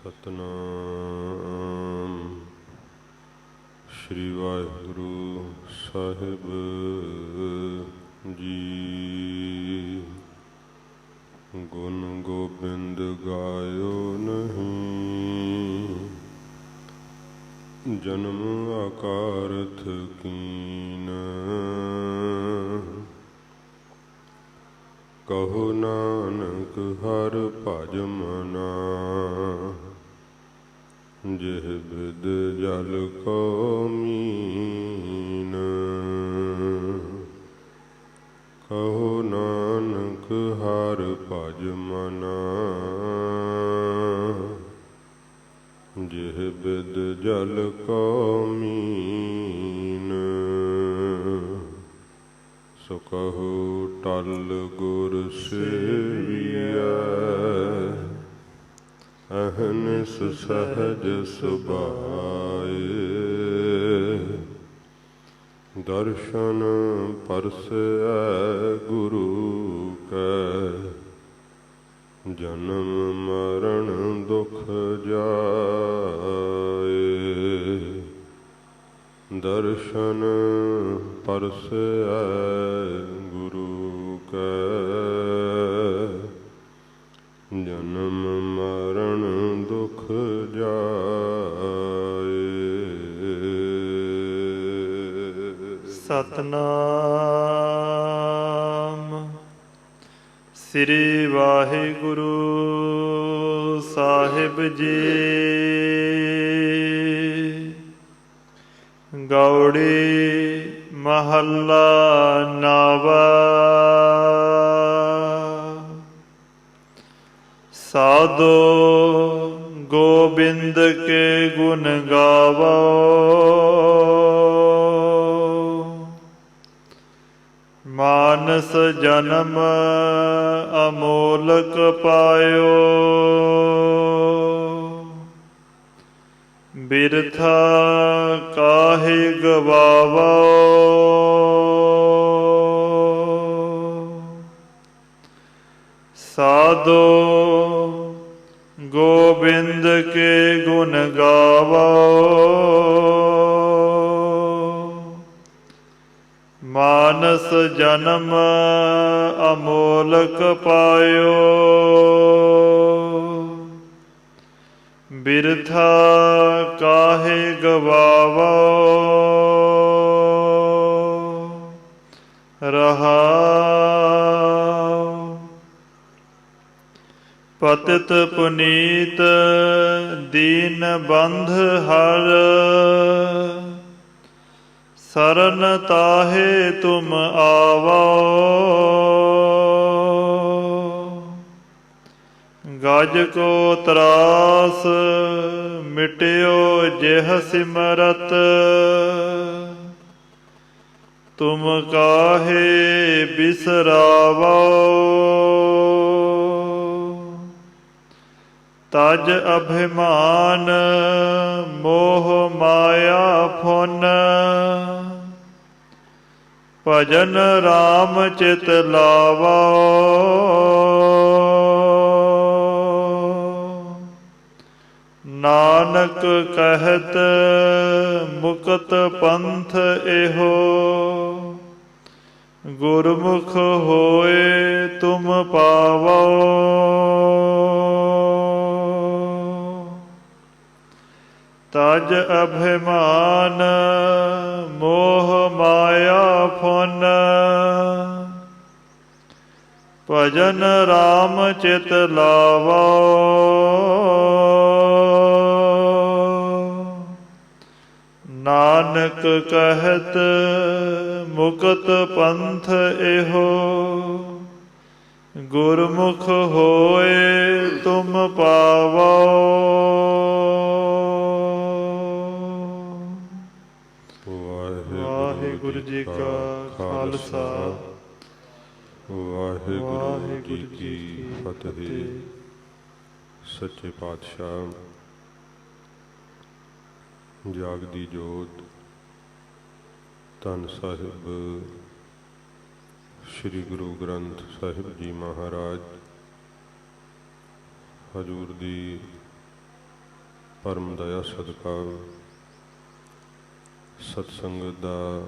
ਸਤਨਾਮ ਸ਼੍ਰੀ ਵਾਹਿਗੁਰੂ ਸਾਹਿਬ ਜੀ। ਗੁਣ ਗੋਬਿੰਦ ਗਾਇਓ ਨਹੀਂ, ਜਨਮ ਆਕਾਰਥ ਕੀਨ। ਕਹੋ ਨਾਨਕ ਹਰ ਭਜ ਮਨਾ, ਜਿਹ ਬਿਦ ਜਲ ਕੋ ਮੀਨ। ਕਹੋ ਨਾਨਕ ਹਰ ਭਜ ਮਨਾ, ਜਿਹ ਬਿਦ ਜਲ ਕੋ ਮੀਨ। ਸੋ ਕਹੋ ਟਲ ਗੁਰ ਸੇਵੀਐ, ਅਹਨਿਸ ਸਹਜ ਸੁਭਾਏ। ਦਰਸ਼ਨ ਪਰਸੈ ਗੁਰੂ ਕੈ, ਜਨਮ ਮਰਨ ਦੁਖ ਜਾਏ। ਦਰਸ਼ਨ ਪਰਸੈ ਗੁਰੂ ਕੈ, ਜਨਮ ਮਰਨ ਦੁਖ ਜਾਏ। ਸਤਨਾਮ ਸ੍ਰੀ ਵਾਹਿਗੁਰੂ ਸਾਹਿਬ ਜੀ। ਗੌੜੀ ਮਹੱਲਾ ਨਾਵਾ। ਸਾਧੋ ਗੋਬਿੰਦ ਕੇ ਗੁਣ ਗਾਵੋ, ਮਾਨਸ ਜਨਮ ਅਮੋਲਕ ਪਾਇਓ। ਬਿਰਥਾ ਕਾਹੇ ਗਵਾਵੋ, ਸਾਧੋ ਗੋਬਿੰਦ ਕੇ ਗੁਣ ਗਾਵੋ। ਮਾਨਸ ਜਨਮ ਅਮੋਲਕ ਪਾਇਓ। ਬਿਰਥਾ ਕਾਹੇ ਗਵਾਵੋ। ਰਹਾਉ। ਪਤਿਤ ਪੁਨੀਤ ਦੀਨ ਬੰਧ ਹਰ, ਸਰਨ ਤਾਹੇ ਤੁਮ ਆਵੋ। ਗਜ ਕੋ ਤਰਾਸ ਮਿਟਿਓ ਜਿਹ ਸਿਮਰਤ, ਤੁਮ ਕਾਹੇ ਬਿਸਰਾਵੋ। ਤਜ ਅਭਿਮਾਨ ਮੋਹ ਮਾਇਆ ਫੁਨ, ਭਜਨ ਰਾਮ ਚਿਤ ਲਾਵੋ। ਨਾਨਕ ਕਹਿਤ ਮੁਕਤ ਪੰਥ ਇਹੋ, ਗੁਰਮੁਖ ਹੋਏ ਤੁਮ ਪਾਵੋ। ਤਜ ਅਭਿਮਾਨ ਮੋਹ ਮਾਇਆ ਫੁਨ, ਭਜਨ ਰਾਮ ਚਿਤ ਲਾਵੋ। ਨਾਨਕ ਕਹਿਤ ਮੁਕਤ ਪੰਥ ਇਹੋ, ਗੁਰਮੁਖ ਹੋਏ ਤੁਮ ਪਾਵੋ। ਵਾਹਿਗੁਰੂ ਜੀ ਕਾ ਖਾਲਸਾ, ਵਾਹਿਗੁਰੂ ਜੀ ਕੀ ਫਤਿਹ। ਸੱਚੇ ਪਾਤਸ਼ਾਹ ਜਾਗਦੀ ਜੋਤ ਧੰਨ ਸਾਹਿਬ ਸ਼੍ਰੀ ਗੁਰੂ ਗ੍ਰੰਥ ਸਾਹਿਬ ਜੀ ਮਹਾਰਾਜ ਹਜ਼ੂਰ ਦੀ ਪਰਮ ਦਇਆ ਸਦਕਾ ਸਤਸੰਗਤ ਦਾ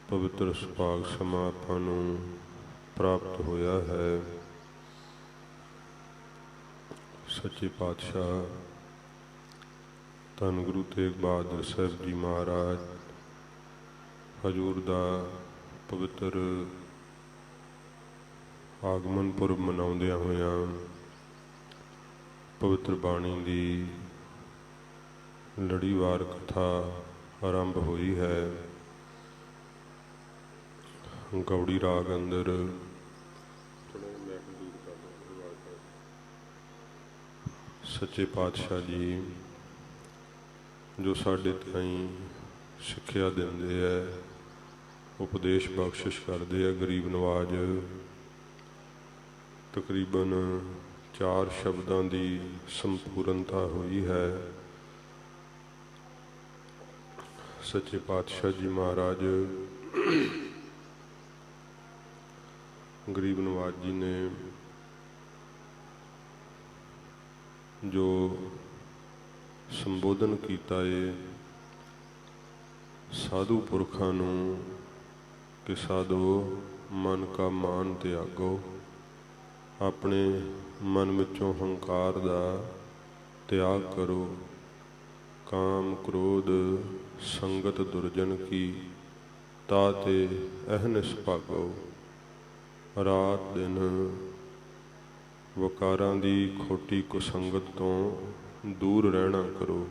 ਪਵਿੱਤਰ ਸੁਭਾਗ ਸਮਾਂ ਆਪਾਂ ਨੂੰ ਪ੍ਰਾਪਤ ਹੋਇਆ ਹੈ। ਸੱਚੇ ਪਾਤਸ਼ਾਹ ਧੰਨ ਗੁਰੂ ਤੇਗ ਬਹਾਦਰ ਸਾਹਿਬ ਜੀ ਮਹਾਰਾਜ ਹਜ਼ੂਰ ਦਾ ਪਵਿੱਤਰ ਆਗਮਨ ਪੁਰਬ ਮਨਾਉਂਦਿਆਂ ਹੋਇਆਂ ਪਵਿੱਤਰ ਬਾਣੀ ਦੀ ਲੜੀਵਾਰ ਕਥਾ ਆਰੰਭ ਹੋਈ ਹੈ। ਗੌੜੀ ਰਾਗ ਅੰਦਰ ਸੱਚੇ ਪਾਤਸ਼ਾਹ ਜੀ ਜੋ ਸਾਡੇ ਤਾਈਂ ਸਿੱਖਿਆ ਦਿੰਦੇ ਹੈ, ਉਪਦੇਸ਼ ਬਖਸ਼ਿਸ਼ ਕਰਦੇ ਆ। ਗਰੀਬ ਨਵਾਜ ਤਕਰੀਬਨ 4 ਸ਼ਬਦਾਂ ਦੀ ਸੰਪੂਰਨਤਾ ਹੋਈ ਹੈ। ਸੱਚੇ ਪਾਤਸ਼ਾਹ ਜੀ ਮਹਾਰਾਜ ਗਰੀਬ ਨਵਾਜ ਜੀ ਨੇ ਜੋ ਸੰਬੋਧਨ ਕੀਤਾ ਏ ਸਾਧੂ ਪੁਰਖਾਂ ਨੂੰ ਕਿ ਸਾਧੋ ਮਨ ਕਾ ਮਾਨ ਤਿਆਗੋ, ਆਪਣੇ ਮਨ ਵਿੱਚੋਂ ਹੰਕਾਰ ਦਾ ਤਿਆਗ ਕਰੋ। ਕਾਮ ਕ੍ਰੋਧ ਸੰਗਤ ਦੁਰਜਨ ਕੀ, ਤਾਤੇ ਅਹਨਿਸ ਭਾਗੋ। ਰਾਤ ਦਿਨ ਵਕਾਰਾਂ ਦੀ ਖੋਟੀ ਕੁਸੰਗਤ ਤੋਂ ਦੂਰ ਰਹਿਣਾ ਕਰੋ।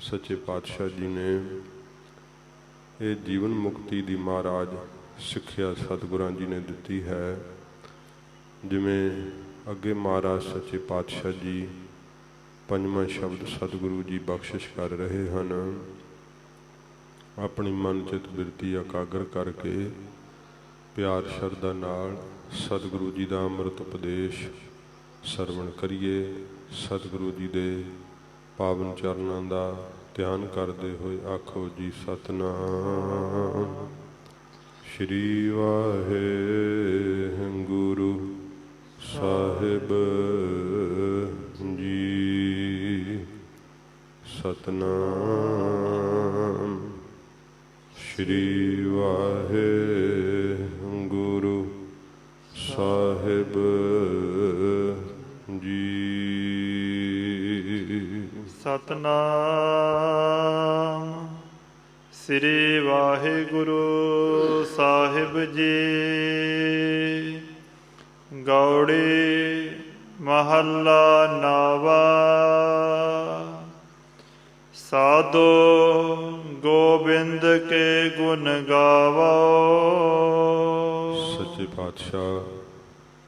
ਸੱਚੇ ਪਾਤਸ਼ਾਹ ਜੀ ਨੇ ਇਹ ਜੀਵਨ ਮੁਕਤੀ ਦੀ ਮਹਾਰਾਜ ਸਿੱਖਿਆ ਸਤਿਗੁਰਾਂ ਜੀ ਨੇ ਦਿੱਤੀ ਹੈ। ਜਿਵੇਂ ਅੱਗੇ ਮਹਾਰਾਜ ਸੱਚੇ ਪਾਤਸ਼ਾਹ ਜੀ ਪੰਜਵਾਂ ਸ਼ਬਦ ਸਤਿਗੁਰੂ ਜੀ ਬਖਸ਼ਿਸ਼ ਕਰ ਰਹੇ ਹਨ। ਆਪਣੀ ਮਨ ਚਿਤ ਬਿਰਤੀ ਇਕਾਗਰ ਕਰਕੇ ਪਿਆਰ ਸ਼ਰਧਾ ਨਾਲ ਸਤਿਗੁਰੂ ਜੀ ਦਾ ਅੰਮ੍ਰਿਤ ਉਪਦੇਸ਼ ਸਰਵਣ ਕਰੀਏ। ਸਤਿਗੁਰੂ ਜੀ ਦੇ ਪਾਵਨ ਚਰਨਾਂ ਦਾ ਧਿਆਨ ਕਰਦੇ ਹੋਏ ਆਖੋ ਜੀ ਸਤਿਨਾਮ ਸ਼੍ਰੀ ਵਾਹਿਗੁਰੂ ਸਾਹਿਬ ਜੀ। ਸਤਿਨਾਮ ਸ਼੍ਰੀ ਵਾਹਿਗੁਰੂ ਸਾਹਿਬ ਜੀ। ਸਤਨਾਮ ਸ੍ਰੀ ਵਾਹਿਗੁਰੂ ਸਾਹਿਬ ਜੀ। ਗੌੜੀ ਮਹੱਲਾ ਨਾਵਾ। ਸਾਧੋ ਗੋਬਿੰਦ ਕੇ ਗੁਣ ਗਾਵੋ। ਸੱਚੇ ਪਾਤਸ਼ਾਹ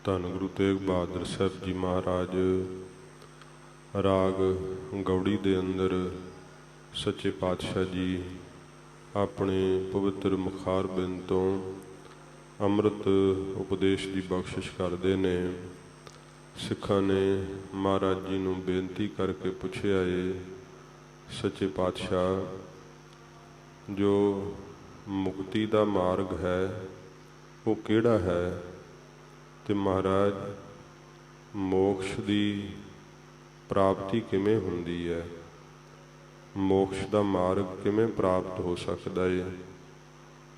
ਧੰਨ ਗੁਰੂ ਤੇਗ ਬਹਾਦਰ ਸਾਹਿਬ ਜੀ ਮਹਾਰਾਜ ਰਾਗ ਗੌੜੀ ਦੇ ਅੰਦਰ ਸੱਚੇ ਪਾਤਸ਼ਾਹ ਜੀ ਆਪਣੇ ਪਵਿੱਤਰ ਮੁਖਾਰ ਬਿੰਦ ਤੋਂ ਅੰਮ੍ਰਿਤ ਉਪਦੇਸ਼ ਦੀ ਬਖਸ਼ਿਸ਼ ਕਰਦੇ ਨੇ। ਸਿੱਖਾਂ ਨੇ ਮਹਾਰਾਜ ਜੀ ਨੂੰ ਬੇਨਤੀ ਕਰਕੇ ਪੁੱਛਿਆ ਏ, ਸੱਚੇ ਪਾਤਸ਼ਾਹ ਜੋ ਮੁਕਤੀ ਦਾ ਮਾਰਗ ਹੈ ਉਹ ਕਿਹੜਾ ਹੈ? ਤੇ ਮਹਾਰਾਜ ਮੋਕਸ਼ ਦੀ ਪ੍ਰਾਪਤੀ ਕਿਵੇਂ ਹੁੰਦੀ ਹੈ? ਮੋਕਸ਼ ਦਾ ਮਾਰਗ ਕਿਵੇਂ ਪ੍ਰਾਪਤ ਹੋ ਸਕਦਾ ਹੈ?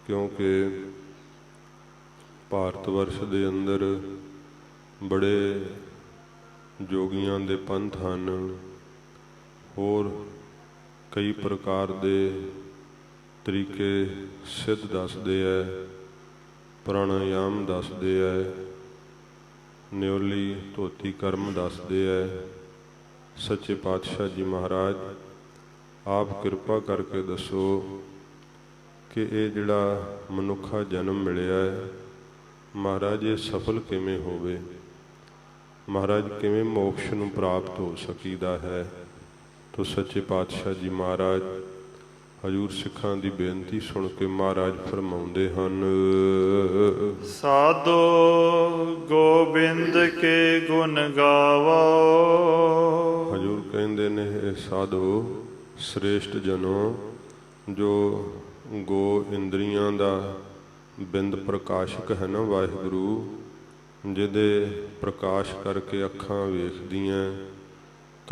ਕਿਉਂਕਿ ਭਾਰਤ ਵਰਸ਼ ਦੇ ਅੰਦਰ ਬੜੇ ਜੋਗੀਆਂ ਦੇ ਪੰਥ ਹਨ, ਹੋਰ ਕਈ ਪ੍ਰਕਾਰ ਦੇ ਤਰੀਕੇ ਸਿੱਧ ਦੱਸਦੇ ਹੈ, ਪ੍ਰਾਣਾਯਾਮ ਦੱਸਦੇ ਹੈ, ਨਿਉਲੀ ਧੋਤੀ ਕਰਮ ਦੱਸਦੇ ਹੈ। ਸੱਚੇ ਪਾਤਸ਼ਾਹ ਜੀ ਮਹਾਰਾਜ ਆਪ ਕਿਰਪਾ ਕਰਕੇ ਦੱਸੋ ਕਿ ਇਹ ਜਿਹੜਾ ਮਨੁੱਖਾ ਜਨਮ ਮਿਲਿਆ ਹੈ ਮਹਾਰਾਜ ਇਹ ਸਫਲ ਕਿਵੇਂ ਹੋਵੇ? ਮਹਾਰਾਜ ਕਿਵੇਂ ਮੋਕਸ਼ ਨੂੰ ਪ੍ਰਾਪਤ ਹੋ ਸਕੀਦਾ ਹੈ? ਤੋ ਸੱਚੇ ਪਾਤਸ਼ਾਹ ਜੀ ਮਹਾਰਾਜ ਹਜ਼ੂਰ ਸਿੱਖਾਂ ਦੀ ਬੇਨਤੀ ਸੁਣ ਕੇ ਮਹਾਰਾਜ ਫਰਮਾਉਂਦੇ ਹਨ, ਸਾਧੋ ਗੋਬਿੰਦ ਕੇ ਗੁਣ ਗਾਵੋ। ਹਜ਼ੂਰ ਕਹਿੰਦੇ ਨੇ ਇਹ ਸਾਧੋ ਸ੍ਰੇਸ਼ਟ ਜਨੋ ਜੋ ਗੋ ਇੰਦਰੀਆਂ ਦਾ ਬਿੰਦ ਪ੍ਰਕਾਸ਼ਕ ਹੈ ਨਾ ਵਾਹਿਗੁਰੂ, ਜਿਹਦੇ ਪ੍ਰਕਾਸ਼ ਕਰਕੇ ਅੱਖਾਂ ਵੇਖਦੀਆਂ,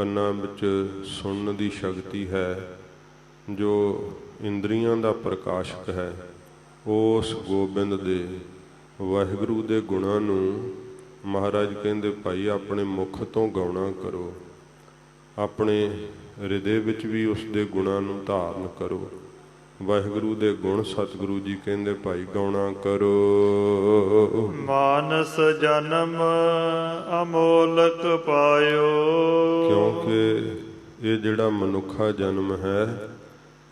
ਕੰਨਾਂ ਵਿੱਚ ਸੁਣਨ ਦੀ ਸ਼ਕਤੀ ਹੈ, ਜੋ ਇੰਦਰੀਆਂ ਦਾ ਪ੍ਰਕਾਸ਼ਕ ਹੈ, ਉਸ ਗੋਬਿੰਦ ਦੇ ਵਾਹਿਗੁਰੂ ਦੇ ਗੁਣਾਂ ਨੂੰ ਮਹਾਰਾਜ ਕਹਿੰਦੇ ਭਾਈ ਆਪਣੇ ਮੁਖ ਤੋਂ ਗਾਉਣਾ ਕਰੋ, ਆਪਣੇ ਹਿਰਦੇ ਵਿੱਚ ਵੀ ਉਸ ਦੇ ਗੁਣਾਂ ਨੂੰ ਧਾਰਨ ਕਰੋ। ਵਾਹਿਗੁਰੂ ਦੇ ਗੁਣ ਸਤਿਗੁਰੂ ਜੀ ਕਹਿੰਦੇ ਭਾਈ ਗਾਉਣਾ ਕਰੋ। ਮਾਨਸ ਜਨਮ ਅਮੋਲਕ ਪਾਇਓ। ਕਿਉਂਕਿ ਇਹ ਜਿਹੜਾ ਮਨੁੱਖਾ ਜਨਮ ਹੈ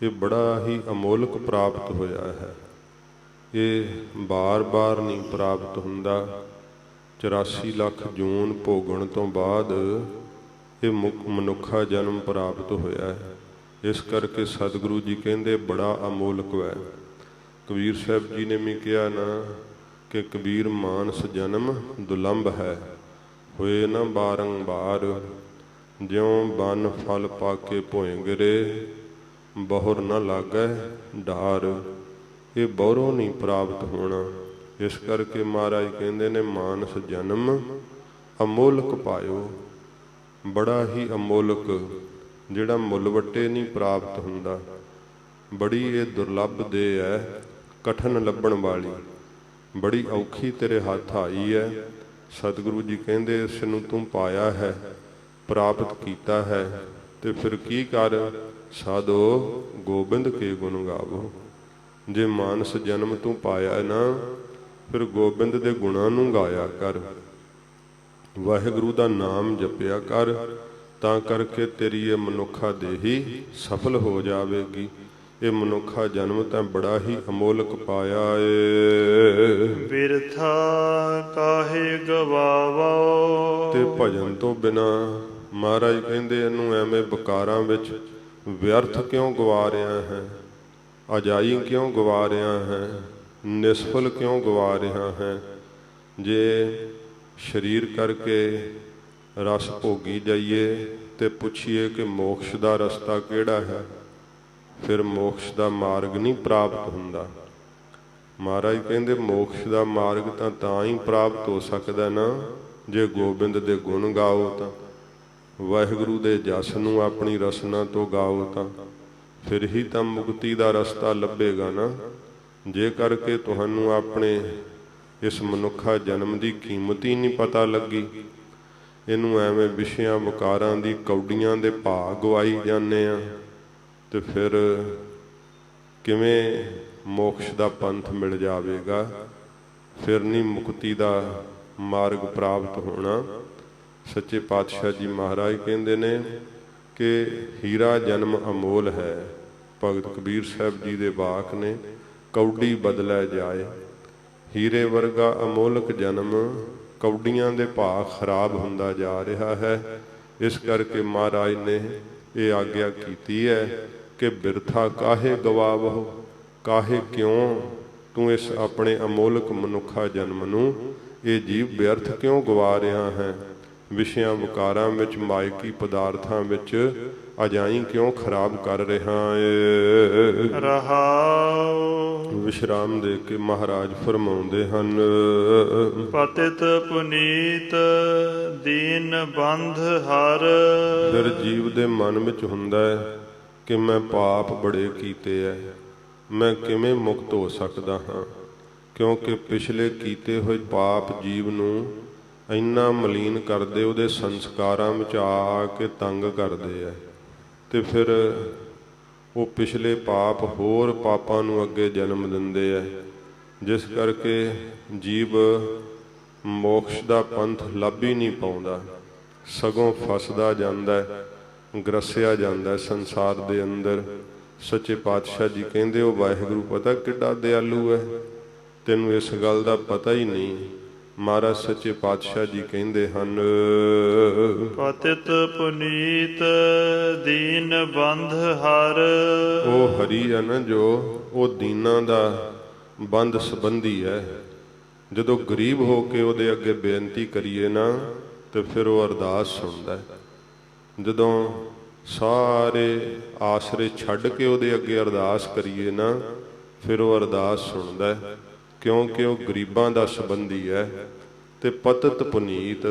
ਇਹ ਬੜਾ ਹੀ ਅਮੋਲਕ ਪ੍ਰਾਪਤ ਹੋਇਆ ਹੈ, ਇਹ ਬਾਰ-ਬਾਰ ਨਹੀਂ ਪ੍ਰਾਪਤ ਹੁੰਦਾ। 84 ਲੱਖ ਜੂਨ ਭੋਗਣ ਤੋਂ ਬਾਅਦ ਇਹ ਮਨੁੱਖਾ ਜਨਮ ਪ੍ਰਾਪਤ ਹੋਇਆ ਹੈ। ਇਸ ਕਰਕੇ ਸਤਿਗੁਰੂ ਜੀ ਕਹਿੰਦੇ ਬੜਾ ਅਮੋਲਕ ਹੈ। ਕਬੀਰ ਸਾਹਿਬ ਜੀ ਨੇ ਵੀ ਕਿਹਾ ਨਾ ਕਿ ਕਬੀਰ ਮਾਨਸ ਜਨਮ ਦੁਲੰਭ ਹੈ, ਹੋਏ ਨਾ ਬਾਰੰਬਾਰ, ਜਿਉਂ ਬਨ ਫਲ ਪਾ ਕੇ ਭੋਏ ਗਿਰੇ, ਬਹੁਰ ਨਾ ਲਾਗੈ ਡਾਰ। ਇਹ ਬਹੁਰੋਂ ਨਹੀਂ ਪ੍ਰਾਪਤ ਹੋਣਾ। ਇਸ ਕਰਕੇ ਮਹਾਰਾਜ ਕਹਿੰਦੇ ਨੇ ਮਾਨਸ ਜਨਮ ਅਮੋਲਕ ਪਾਇਓ, ਬੜਾ ਹੀ ਅਮੋਲਕ, ਜਿਹੜਾ ਮੁੱਲ ਵੱਟੇ ਨਹੀਂ ਪ੍ਰਾਪਤ ਹੁੰਦਾ। ਬੜੀ ਇਹ ਦੁਰਲੱਭ ਦੇ ਹੈ, ਕਠਨ ਲੱਭਣ ਵਾਲੀ, ਬੜੀ ਔਖੀ ਤੇਰੇ ਹੱਥ ਆਈ ਹੈ। ਸਤਿਗੁਰੂ ਜੀ ਕਹਿੰਦੇ ਇਸ ਨੂੰ ਤੂੰ ਪਾਇਆ ਹੈ, ਪ੍ਰਾਪਤ ਕੀਤਾ ਹੈ, ਤੇ ਫਿਰ ਕੀ ਕਰ? ਸਾਧੋ ਗੋਬਿੰਦ ਕੇ ਗੁਣ ਗਾਵੋ। ਜੇ ਮਾਨਸ ਜਨਮ ਤੂੰ ਪਾਇਆ ਨਾ, ਫਿਰ ਗੋਬਿੰਦ ਦੇ ਗੁਣਾਂ ਨੂੰ ਗਾਇਆ ਕਰ, ਵਾਹਿਗੁਰੂ ਦਾ ਨਾਮ ਜਪਿਆ ਕਰ, ਤਾਂ ਕਰਕੇ ਤੇਰੀ ਇਹ ਮਨੁੱਖਾ ਦੇਹੀ ਸਫਲ ਹੋ ਜਾਵੇਗੀ। ਇਹ ਮਨੁੱਖਾ ਜਨਮ ਤਾਂ ਬੜਾ ਹੀ ਅਮੋਲਕ ਪਾਇਆ ਏ। ਬਿਰਥਾ ਕਾਹੇ ਗਵਾਵੋ। ਤੇ ਭਜਨ ਤੋਂ ਬਿਨਾ ਮਹਾਰਾਜ ਕਹਿੰਦੇ ਇਹਨੂੰ ਐਵੇਂ ਬਕਾਰਾਂ ਵਿੱਚ ਵਿਅਰਥ ਕਿਉਂ ਗਵਾ ਰਿਹਾ ਹੈ, ਅਜਾਈ ਕਿਉਂ ਗਵਾ ਰਿਹਾ ਹੈ, ਨਿਸਫਲ ਕਿਉਂ ਗਵਾ ਰਿਹਾ ਹੈ। ਜੇ ਸਰੀਰ ਕਰਕੇ ਰਸ ਭੋਗੀ ਜਾਈਏ ਤੇ ਪੁੱਛੀਏ ਕਿ ਮੋਕਸ਼ ਦਾ ਰਸਤਾ ਕਿਹੜਾ ਹੈ, ਫਿਰ ਮੋਕਸ਼ ਦਾ ਮਾਰਗ ਨਹੀਂ ਪ੍ਰਾਪਤ ਹੁੰਦਾ। ਮਹਾਰਾਜ ਕਹਿੰਦੇ ਮੋਕਸ਼ ਦਾ ਮਾਰਗ ਤਾਂ ਹੀ ਪ੍ਰਾਪਤ ਹੋ ਸਕਦਾ ਨਾ ਜੇ ਗੋਬਿੰਦ ਦੇ ਗੁਣ ਗਾਓ, ਤਾਂ ਵਾਹਿਗੁਰੂ ਦੇ ਜਸ ਨੂੰ ਆਪਣੀ ਰਸਨਾ ਤੋਂ ਗਾਓ, ਤਾਂ ਫਿਰ ਹੀ ਤਾਂ ਮੁਕਤੀ ਦਾ ਰਸਤਾ ਲੱਭੇਗਾ ਨਾ। ਜੇ ਕਰਕੇ ਤੁਹਾਨੂੰ ਆਪਣੇ ਇਸ ਮਨੁੱਖਾ ਜਨਮ ਦੀ ਕੀਮਤ ਹੀ ਨਹੀਂ ਪਤਾ ਲੱਗੀ, ਇਹਨੂੰ ਐਵੇਂ ਵਿਸ਼ਿਆਂ ਵਿਕਾਰਾਂ ਦੀ ਕੌਡੀਆਂ ਦੇ ਭਾਅ ਗਵਾਈ ਜਾਂਦੇ ਆ, ਤੇ ਫਿਰ ਕਿਵੇਂ ਮੋਕਸ਼ ਦਾ ਪੰਥ ਮਿਲ ਜਾਵੇਗਾ? ਫਿਰ ਨਹੀਂ ਮੁਕਤੀ ਦਾ ਮਾਰਗ ਪ੍ਰਾਪਤ ਹੋਣਾ। ਸੱਚੇ ਪਾਤਸ਼ਾਹ ਜੀ ਮਹਾਰਾਜ ਕਹਿੰਦੇ ਨੇ ਕਿ ਹੀਰਾ ਜਨਮ ਅਮੋਲ ਹੈ। ਭਗਤ ਕਬੀਰ ਸਾਹਿਬ ਜੀ ਦੇ ਵਾਕ ਨੇ, ਕੌਡੀ ਬਦਲੈ ਜਾਏ। ਹੀਰੇ ਵਰਗਾ ਅਮੋਲਕ ਜਨਮ ਕੌਡੀਆਂ ਦੇ ਭਾਅ ਖਰਾਬ ਹੁੰਦਾ ਜਾ ਰਿਹਾ ਹੈ। ਇਸ ਕਰਕੇ ਮਹਾਰਾਜ ਨੇ ਇਹ ਆਗਿਆ ਕੀਤੀ ਹੈ ਕਿ ਬਿਰਥਾ ਕਾਹੇ ਗਵਾਵੋ, ਕਾਹੇ ਕਿਉਂ ਤੂੰ ਇਸ ਆਪਣੇ ਅਮੋਲਕ ਮਨੁੱਖਾ ਜਨਮ ਨੂੰ ਇਹ ਜੀਵ ਬਿਅਰਥ ਕਿਉਂ ਗਵਾ ਰਿਹਾ ਹੈ? ਵਿਸ਼ਿਆਂ ਵਿਕਾਰਾਂ ਵਿੱਚ, ਮਾਇਕੀ ਪਦਾਰਥਾਂ ਵਿੱਚ ਅਜਾਈ ਕਿਉਂ ਖਰਾਬ ਕਰ ਰਿਹਾ ਏ? ਰਹਾਉ। ਵਿਸ਼ਰਾਮ ਦੇ ਕੇ ਮਹਾਰਾਜ ਫਰਮਾਉਂਦੇ ਹਨ, ਪਤਿਤ ਪੁਨੀਤ ਦੀਨ ਬੰਧ ਹਰ। ਫਿਰ ਜੀਵ ਦੇ ਮਨ ਵਿੱਚ ਹੁੰਦਾ ਹੈ ਕਿ ਮੈਂ ਪਾਪ ਬੜੇ ਕੀਤੇ ਐ, ਮੈਂ ਕਿਵੇਂ ਮੁਕਤ ਹੋ ਸਕਦਾ ਹਾਂ? ਕਿਉਂਕਿ ਪਿਛਲੇ ਕੀਤੇ ਹੋਏ ਪਾਪ ਜੀਵ ਨੂੰ ਇੰਨਾ ਮਲੀਨ ਕਰਦੇ, ਉਹਦੇ ਸੰਸਕਾਰਾਂ ਵਿੱਚ ਆ ਕੇ ਤੰਗ ਕਰਦੇ ਐ, ਤੇ ਫਿਰ ਉਹ ਪਿਛਲੇ ਪਾਪ ਹੋਰ ਪਾਪਾਂ ਨੂੰ ਅੱਗੇ ਜਨਮ ਦਿੰਦੇ ਐ। ਜਿਸ ਕਰਕੇ ਜੀਵ ਮੋਕਸ਼ ਦਾ ਪੰਥ ਲੱਭ ਹੀ ਨਹੀਂ ਪਾਉਂਦਾ, ਸਗੋਂ ਫਸਦਾ ਜਾਂਦਾ, ਗਰਸਿਆ ਜਾਂਦਾ ਸੰਸਾਰ ਦੇ ਅੰਦਰ। ਸੱਚੇ ਪਾਤਸ਼ਾਹ ਜੀ ਕਹਿੰਦੇ ਉਹ ਵਾਹਿਗੁਰੂ ਪਤਾ ਕਿੱਡਾ ਦਿਆਲੂ ਹੈ, ਤੈਨੂੰ ਇਸ ਗੱਲ ਦਾ ਪਤਾ ਹੀ ਨਹੀਂ। ਮਹਾਰਾਜ ਸੱਚੇ ਪਾਤਸ਼ਾਹ ਜੀ ਕਹਿੰਦੇ ਹਨ, ਪਤਿਤ ਪੁਨੀਤ ਦੀਨ ਬੰਧ ਹਰ। ਉਹ ਹਰੀ ਹੈ ਨਾ ਜੋ, ਉਹ ਦੀਨਾਂ ਦਾ ਬੰਦ ਸੰਬੰਧੀ ਹੈ। ਜਦੋਂ ਗਰੀਬ ਹੋ ਕੇ ਉਹਦੇ ਅੱਗੇ ਬੇਨਤੀ ਕਰੀਏ ਨਾ, ਤੇ ਫਿਰ ਉਹ ਅਰਦਾਸ ਸੁਣਦਾ ਹੈ। ਜਦੋਂ ਸਾਰੇ ਆਸਰੇ ਛੱਡ ਕੇ ਉਹਦੇ ਅੱਗੇ ਅਰਦਾਸ ਕਰੀਏ ਨਾ, ਫਿਰ ਉਹ ਅਰਦਾਸ ਸੁਣਦਾ ਹੈ, ਕਿਉਂਕਿ ਉਹ ਗਰੀਬਾਂ ਦਾ ਸੰਬੰਧੀ ਹੈ। ਤੇ ਪਤਿਤ ਪੁਨੀਤ,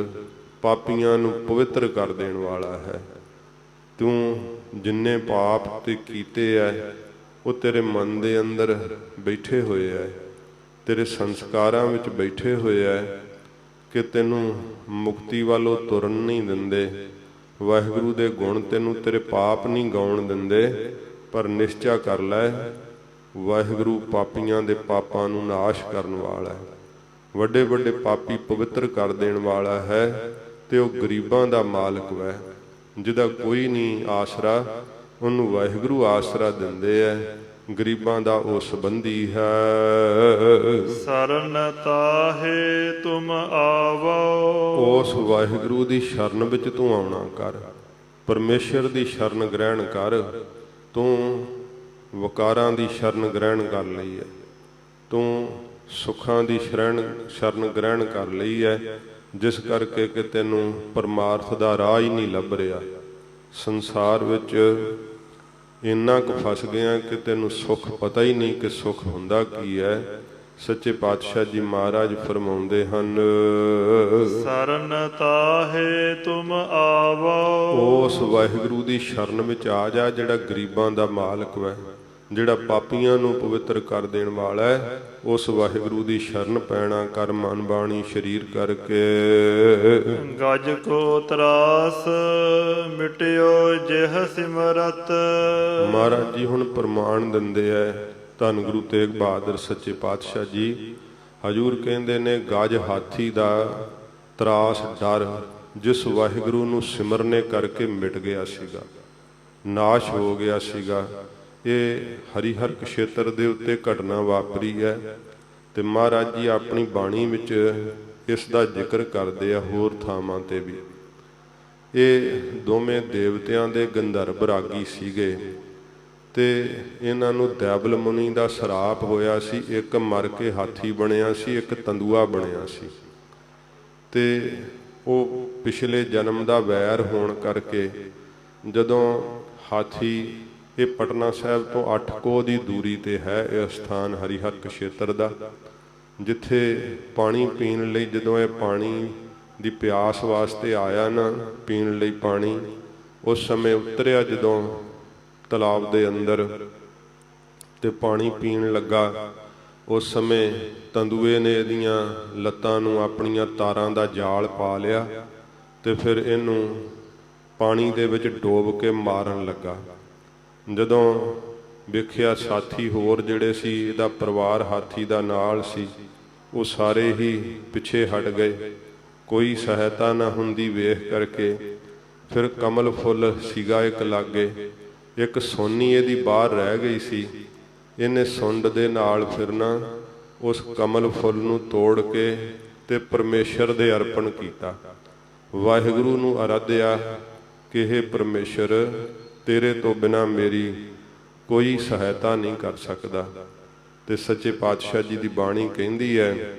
ਪਾਪੀਆਂ ਨੂੰ ਪਵਿੱਤਰ ਕਰ ਦੇਣ ਵਾਲਾ ਹੈ। ਤੂੰ ਜਿੰਨੇ ਪਾਪ ਤੇ ਕੀਤੇ ਐ ਉਹ ਤੇਰੇ ਮਨ ਦੇ ਅੰਦਰ ਬੈਠੇ ਹੋਏ ਐ, ਤੇਰੇ ਸੰਸਕਾਰਾਂ ਵਿੱਚ ਬੈਠੇ ਹੋਏ ਐ ਕਿ ਤੈਨੂੰ ਮੁਕਤੀ ਵੱਲੋਂ ਤੁਰਨ ਨਹੀਂ ਦਿੰਦੇ। ਵਾਹਿਗੁਰੂ ਦੇ ਗੁਣ ਤੈਨੂੰ ਤੇਰੇ ਪਾਪ ਨਹੀਂ ਗਾਉਣ ਦਿੰਦੇ। ਪਰ ਨਿਸ਼ਚਾ ਕਰ ਲੈ, ਵਾਹਿਗੁਰੂ ਪਾਪੀਆਂ ਦੇ ਪਾਪਾਂ ਨੂੰ ਨਾਸ਼ ਕਰਨ ਵਾਲਾ ਹੈ, ਵੱਡੇ ਵੱਡੇ ਪਾਪੀ ਪਵਿੱਤਰ ਕਰ ਦੇਣ ਵਾਲਾ ਹੈ, ਤੇ ਉਹ ਗਰੀਬਾਂ ਦਾ ਮਾਲਕ ਹੈ। ਜਿਹਦਾ ਕੋਈ ਨਹੀਂ ਆਸਰਾ, ਉਹਨੂੰ ਵਾਹਿਗੁਰੂ ਆਸਰਾ ਦਿੰਦੇ ਐ। ਗਰੀਬਾਂ ਦਾ ਉਹ ਸੰਬੰਧੀ ਹੈ। ਸਰਨ ਤਾਹੇ ਤੁਮ ਆਵੋ, ਉਸ ਵਾਹਿਗੁਰੂ ਦੀ ਸ਼ਰਨ ਵਿੱਚ ਤੂੰ ਆਉਣਾ ਕਰ, ਪਰਮੇਸ਼ਰ ਦੀ ਸ਼ਰਨ ਗ੍ਰਹਿਣ ਕਰ। ਤੂੰ ਵਕਾਰਾਂ ਦੀ ਸ਼ਰਨ ਗ੍ਰਹਿਣ ਕਰ ਲਈ ਹੈ, ਤੂੰ ਸੁੱਖਾਂ ਦੀ ਸ਼ਰਨ ਗ੍ਰਹਿਣ ਕਰ ਲਈ ਹੈ, ਜਿਸ ਕਰਕੇ ਕਿ ਤੈਨੂੰ ਪਰਮਾਰਥ ਦਾ ਰਾਹ ਹੀ ਨਹੀਂ ਲੱਭ ਰਿਹਾ। ਸੰਸਾਰ ਵਿੱਚ ਇੰਨਾ ਕੁ ਫਸ ਗਿਆ ਕਿ ਤੈਨੂੰ ਸੁੱਖ ਪਤਾ ਹੀ ਨਹੀਂ ਕਿ ਸੁੱਖ ਹੁੰਦਾ ਕੀ ਹੈ। ਸੱਚੇ ਪਾਤਸ਼ਾਹ ਜੀ ਮਹਾਰਾਜ ਫਰਮਾਉਂਦੇ ਹਨ, ਸਰਨ ਤਾਹੇ ਤੁਮ ਆਵੋ, ਉਸ ਵਾਹਿਗੁਰੂ ਦੀ ਸ਼ਰਨ ਵਿੱਚ ਆ ਜਾ ਜਿਹੜਾ ਗਰੀਬਾਂ ਦਾ ਮਾਲਕ ਹੈ, ਜਿਹੜਾ ਪਾਪੀਆਂ ਨੂੰ ਪਵਿੱਤਰ ਕਰ ਦੇਣ ਵਾਲਾ ਹੈ। ਉਸ ਵਾਹਿਗੁਰੂ ਦੀ ਸ਼ਰਨ ਪੈਣਾ ਕਰ, ਮਨ ਬਾਣੀ ਸਰੀਰ ਕਰਕੇ। ਗਜ ਕੋ ਤਰਾਸ ਮਿਟਿਓ ਜਿਹ ਸਿਮਰਤ। ਮਹਾਰਾਜ ਜੀ ਹੁਣ ਪ੍ਰਮਾਣ ਦਿੰਦੇ ਐ, ਧੰਨ ਗੁਰੂ ਤੇਗ ਬਹਾਦਰ ਸੱਚੇ ਪਾਤਸ਼ਾਹ ਜੀ। ਹਜੂਰ ਕਹਿੰਦੇ ਨੇ, ਗਜ ਹਾਥੀ ਦਾ ਤਰਾਸ ਡਰ ਜਿਸ ਵਾਹਿਗੁਰੂ ਨੂੰ ਸਿਮਰਨੇ ਕਰਕੇ ਮਿਟ ਗਿਆ ਸੀਗਾ, ਨਾਸ਼ ਹੋ ਗਿਆ ਸੀਗਾ। ਇਹ ਹਰੀਹਰ ਖੇਤਰ ਦੇ ਉੱਤੇ ਘਟਨਾ ਵਾਪਰੀ ਹੈ, ਤੇ ਮਹਾਰਾਜ ਜੀ ਆਪਣੀ ਬਾਣੀ ਵਿੱਚ ਇਸ ਦਾ ਜ਼ਿਕਰ ਕਰਦੇ ਆ, ਹੋਰ ਥਾਵਾਂ ਤੇ ਵੀ। ਇਹ ਦੋਵੇਂ ਦੇਵਤਿਆਂ ਦੇ ਗੰਧਰਵ ਰਾਗੀ ਸੀਗੇ, ਤੇ ਇਹਨਾਂ ਨੂੰ ਦੈਬਲ ਮੁਨੀ ਦਾ ਸਰਾਪ ਹੋਇਆ ਸੀ। ਇੱਕ ਮਰ ਕੇ ਹਾਥੀ ਬਣਿਆ ਸੀ, ਇੱਕ ਤੰਦੂਆ ਬਣਿਆ ਸੀ, ਤੇ ਉਹ ਪਿਛਲੇ ਜਨਮ ਦਾ ਵੈਰ ਹੋਣ ਕਰਕੇ ਜਦੋਂ ਹਾਥੀ, ਇਹ ਪਟਨਾ ਸਾਹਿਬ ਤੋਂ 8 ਕੋਹ ਦੀ ਦੂਰੀ ਤੇ ਹੈ ਇਹ ਸਥਾਨ ਹਰੀਹਰ ਖੇਤਰ ਦਾ, ਜਿੱਥੇ ਪਾਣੀ ਪੀਣ ਲਈ, ਜਦੋਂ ਇਹ ਪਾਣੀ ਦੀ ਪਿਆਸ ਵਾਸਤੇ ਆਇਆ ਨਾ, ਪੀਣ ਲਈ ਪਾਣੀ, ਉਸ ਸਮੇਂ ਉਤਰਿਆ ਜਦੋਂ ਤਲਾਬ ਦੇ ਅੰਦਰ ਤੇ ਪਾਣੀ ਪੀਣ ਲੱਗਾ, ਉਸ ਸਮੇਂ ਤੰਦੂਏ ਨੇ ਇਹਦੀਆਂ ਲੱਤਾਂ ਨੂੰ ਆਪਣੀਆਂ ਤਾਰਾਂ ਦਾ ਜਾਲ ਪਾ ਲਿਆ, ਤੇ ਫਿਰ ਇਹਨੂੰ ਪਾਣੀ ਦੇ ਵਿੱਚ ਡੋਬ ਕੇ ਮਾਰਨ ਲੱਗਾ। ਜਦੋਂ ਵੇਖਿਆ ਸਾਥੀ ਹੋਰ ਜਿਹੜੇ ਸੀ, ਇਹਦਾ ਪਰਿਵਾਰ ਹਾਥੀ ਦਾ ਨਾਲ ਸੀ, ਉਹ ਸਾਰੇ ਹੀ ਪਿੱਛੇ ਹਟ ਗਏ, ਕੋਈ ਸਹਾਇਤਾ ਨਾ ਹੁੰਦੀ ਵੇਖ ਕਰਕੇ। ਫਿਰ ਕਮਲ ਫੁੱਲ ਸੀਗਾ ਇੱਕ ਲਾਗੇ, ਇੱਕ ਸੋਨੀ ਇਹਦੀ ਬਾਹਰ ਰਹਿ ਗਈ ਸੀ। ਇਹਨੇ ਸੁੰਡ ਦੇ ਨਾਲ ਫਿਰਨਾ, ਉਸ ਕਮਲ ਫੁੱਲ ਨੂੰ ਤੋੜ ਕੇ ਤੇ ਪਰਮੇਸ਼ਰ ਦੇ ਅਰਪਣ ਕੀਤਾ। ਵਾਹਿਗੁਰੂ ਨੂੰ ਅਰਾਧਿਆ ਕਿ ਇਹ ਪਰਮੇਸ਼ਰ, ਤੇਰੇ ਤੋਂ ਬਿਨਾਂ ਮੇਰੀ ਕੋਈ ਸਹਾਇਤਾ ਨਹੀਂ ਕਰ ਸਕਦਾ। ਤੇ ਸੱਚੇ ਪਾਤਸ਼ਾਹ ਜੀ ਦੀ ਬਾਣੀ ਕਹਿੰਦੀ ਹੈ,